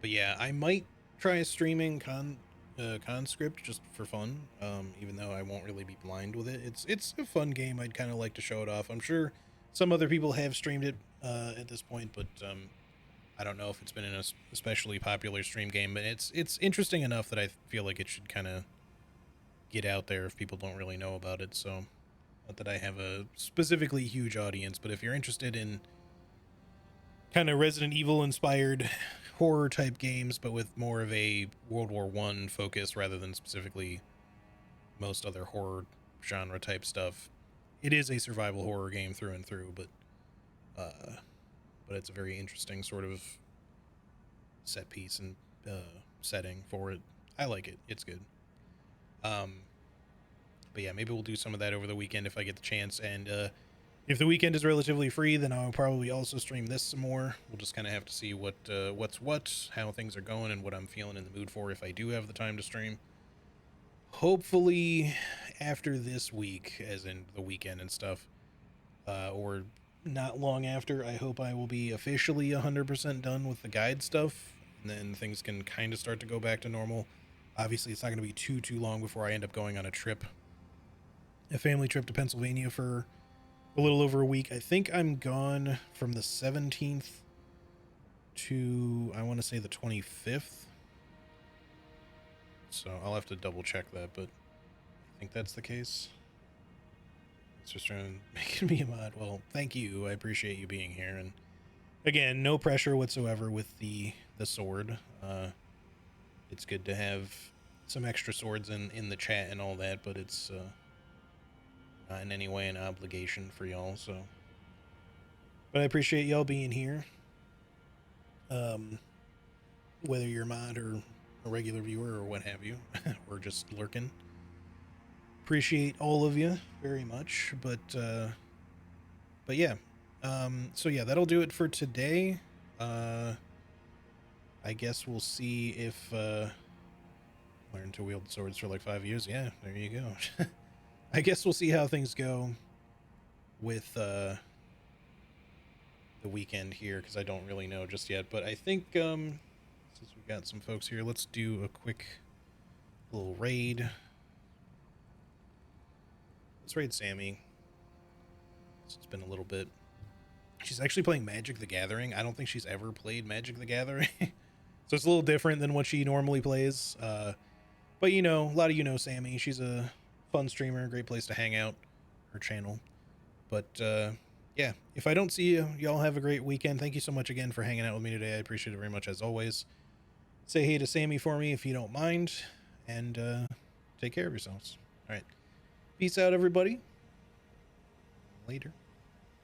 But yeah, I might try streaming conscript just for fun, even though I won't really be blind with it. It's a fun game. I'd kind of like to show it off. I'm sure some other people have streamed it at this point, but I don't know if it's been an especially popular stream game. But it's interesting enough that I feel like it should kind of get out there if people don't really know about it. So, not that I have a specifically huge audience, but if you're interested in kind of Resident Evil inspired horror type games, but with more of a World War I focus rather than specifically most other horror genre type stuff. It is a survival horror game through and through, but it's a very interesting sort of set piece and setting for it. I like it. It's good. But yeah, maybe we'll do some of that over the weekend if I get the chance. And If the weekend is relatively free, then I'll probably also stream this some more. We'll just kind of have to see what's what, how things are going, and what I'm feeling in the mood for if I do have the time to stream. Hopefully after this week, as in the weekend and stuff, or not long after, I hope I will be officially 100% done with the guide stuff, and then things can kind of start to go back to normal. Obviously, it's not going to be too long before I end up going on a family trip to Pennsylvania for a little over a week. I think I'm gone from the 17th to, I want to say, the 25th. So I'll have to double check that, but I think that's the case. It's just trying making me a mod. Well, thank you. I appreciate you being here. And again, no pressure whatsoever with the sword. It's good to have some extra swords in the chat and all that, but it's not in any way an obligation for y'all. So, but I appreciate y'all being here. Whether you're a mod or a regular viewer or what have you, or just lurking. Appreciate all of you very much, but yeah. So yeah, that'll do it for today. I guess we'll see if learn to wield swords for like 5 years. Yeah, there you go. I guess we'll see how things go with the weekend here, because I don't really know just yet. But I think since we've got some folks here, let's do a quick little raid. Let's raid Sammy. It's been a little bit. She's actually playing Magic the Gathering. I don't think she's ever played Magic the Gathering. So it's a little different than what she normally plays. But you know, a lot of you know Sammy. She's a fun streamer, great place to hang out, her channel. But yeah, if I don't see you, y'all have a great weekend. Thank you so much again for hanging out with me today. I appreciate it very much as always. Say hey to Sammy for me if you don't mind, and take care of yourselves. All right. Peace out, everybody. Later.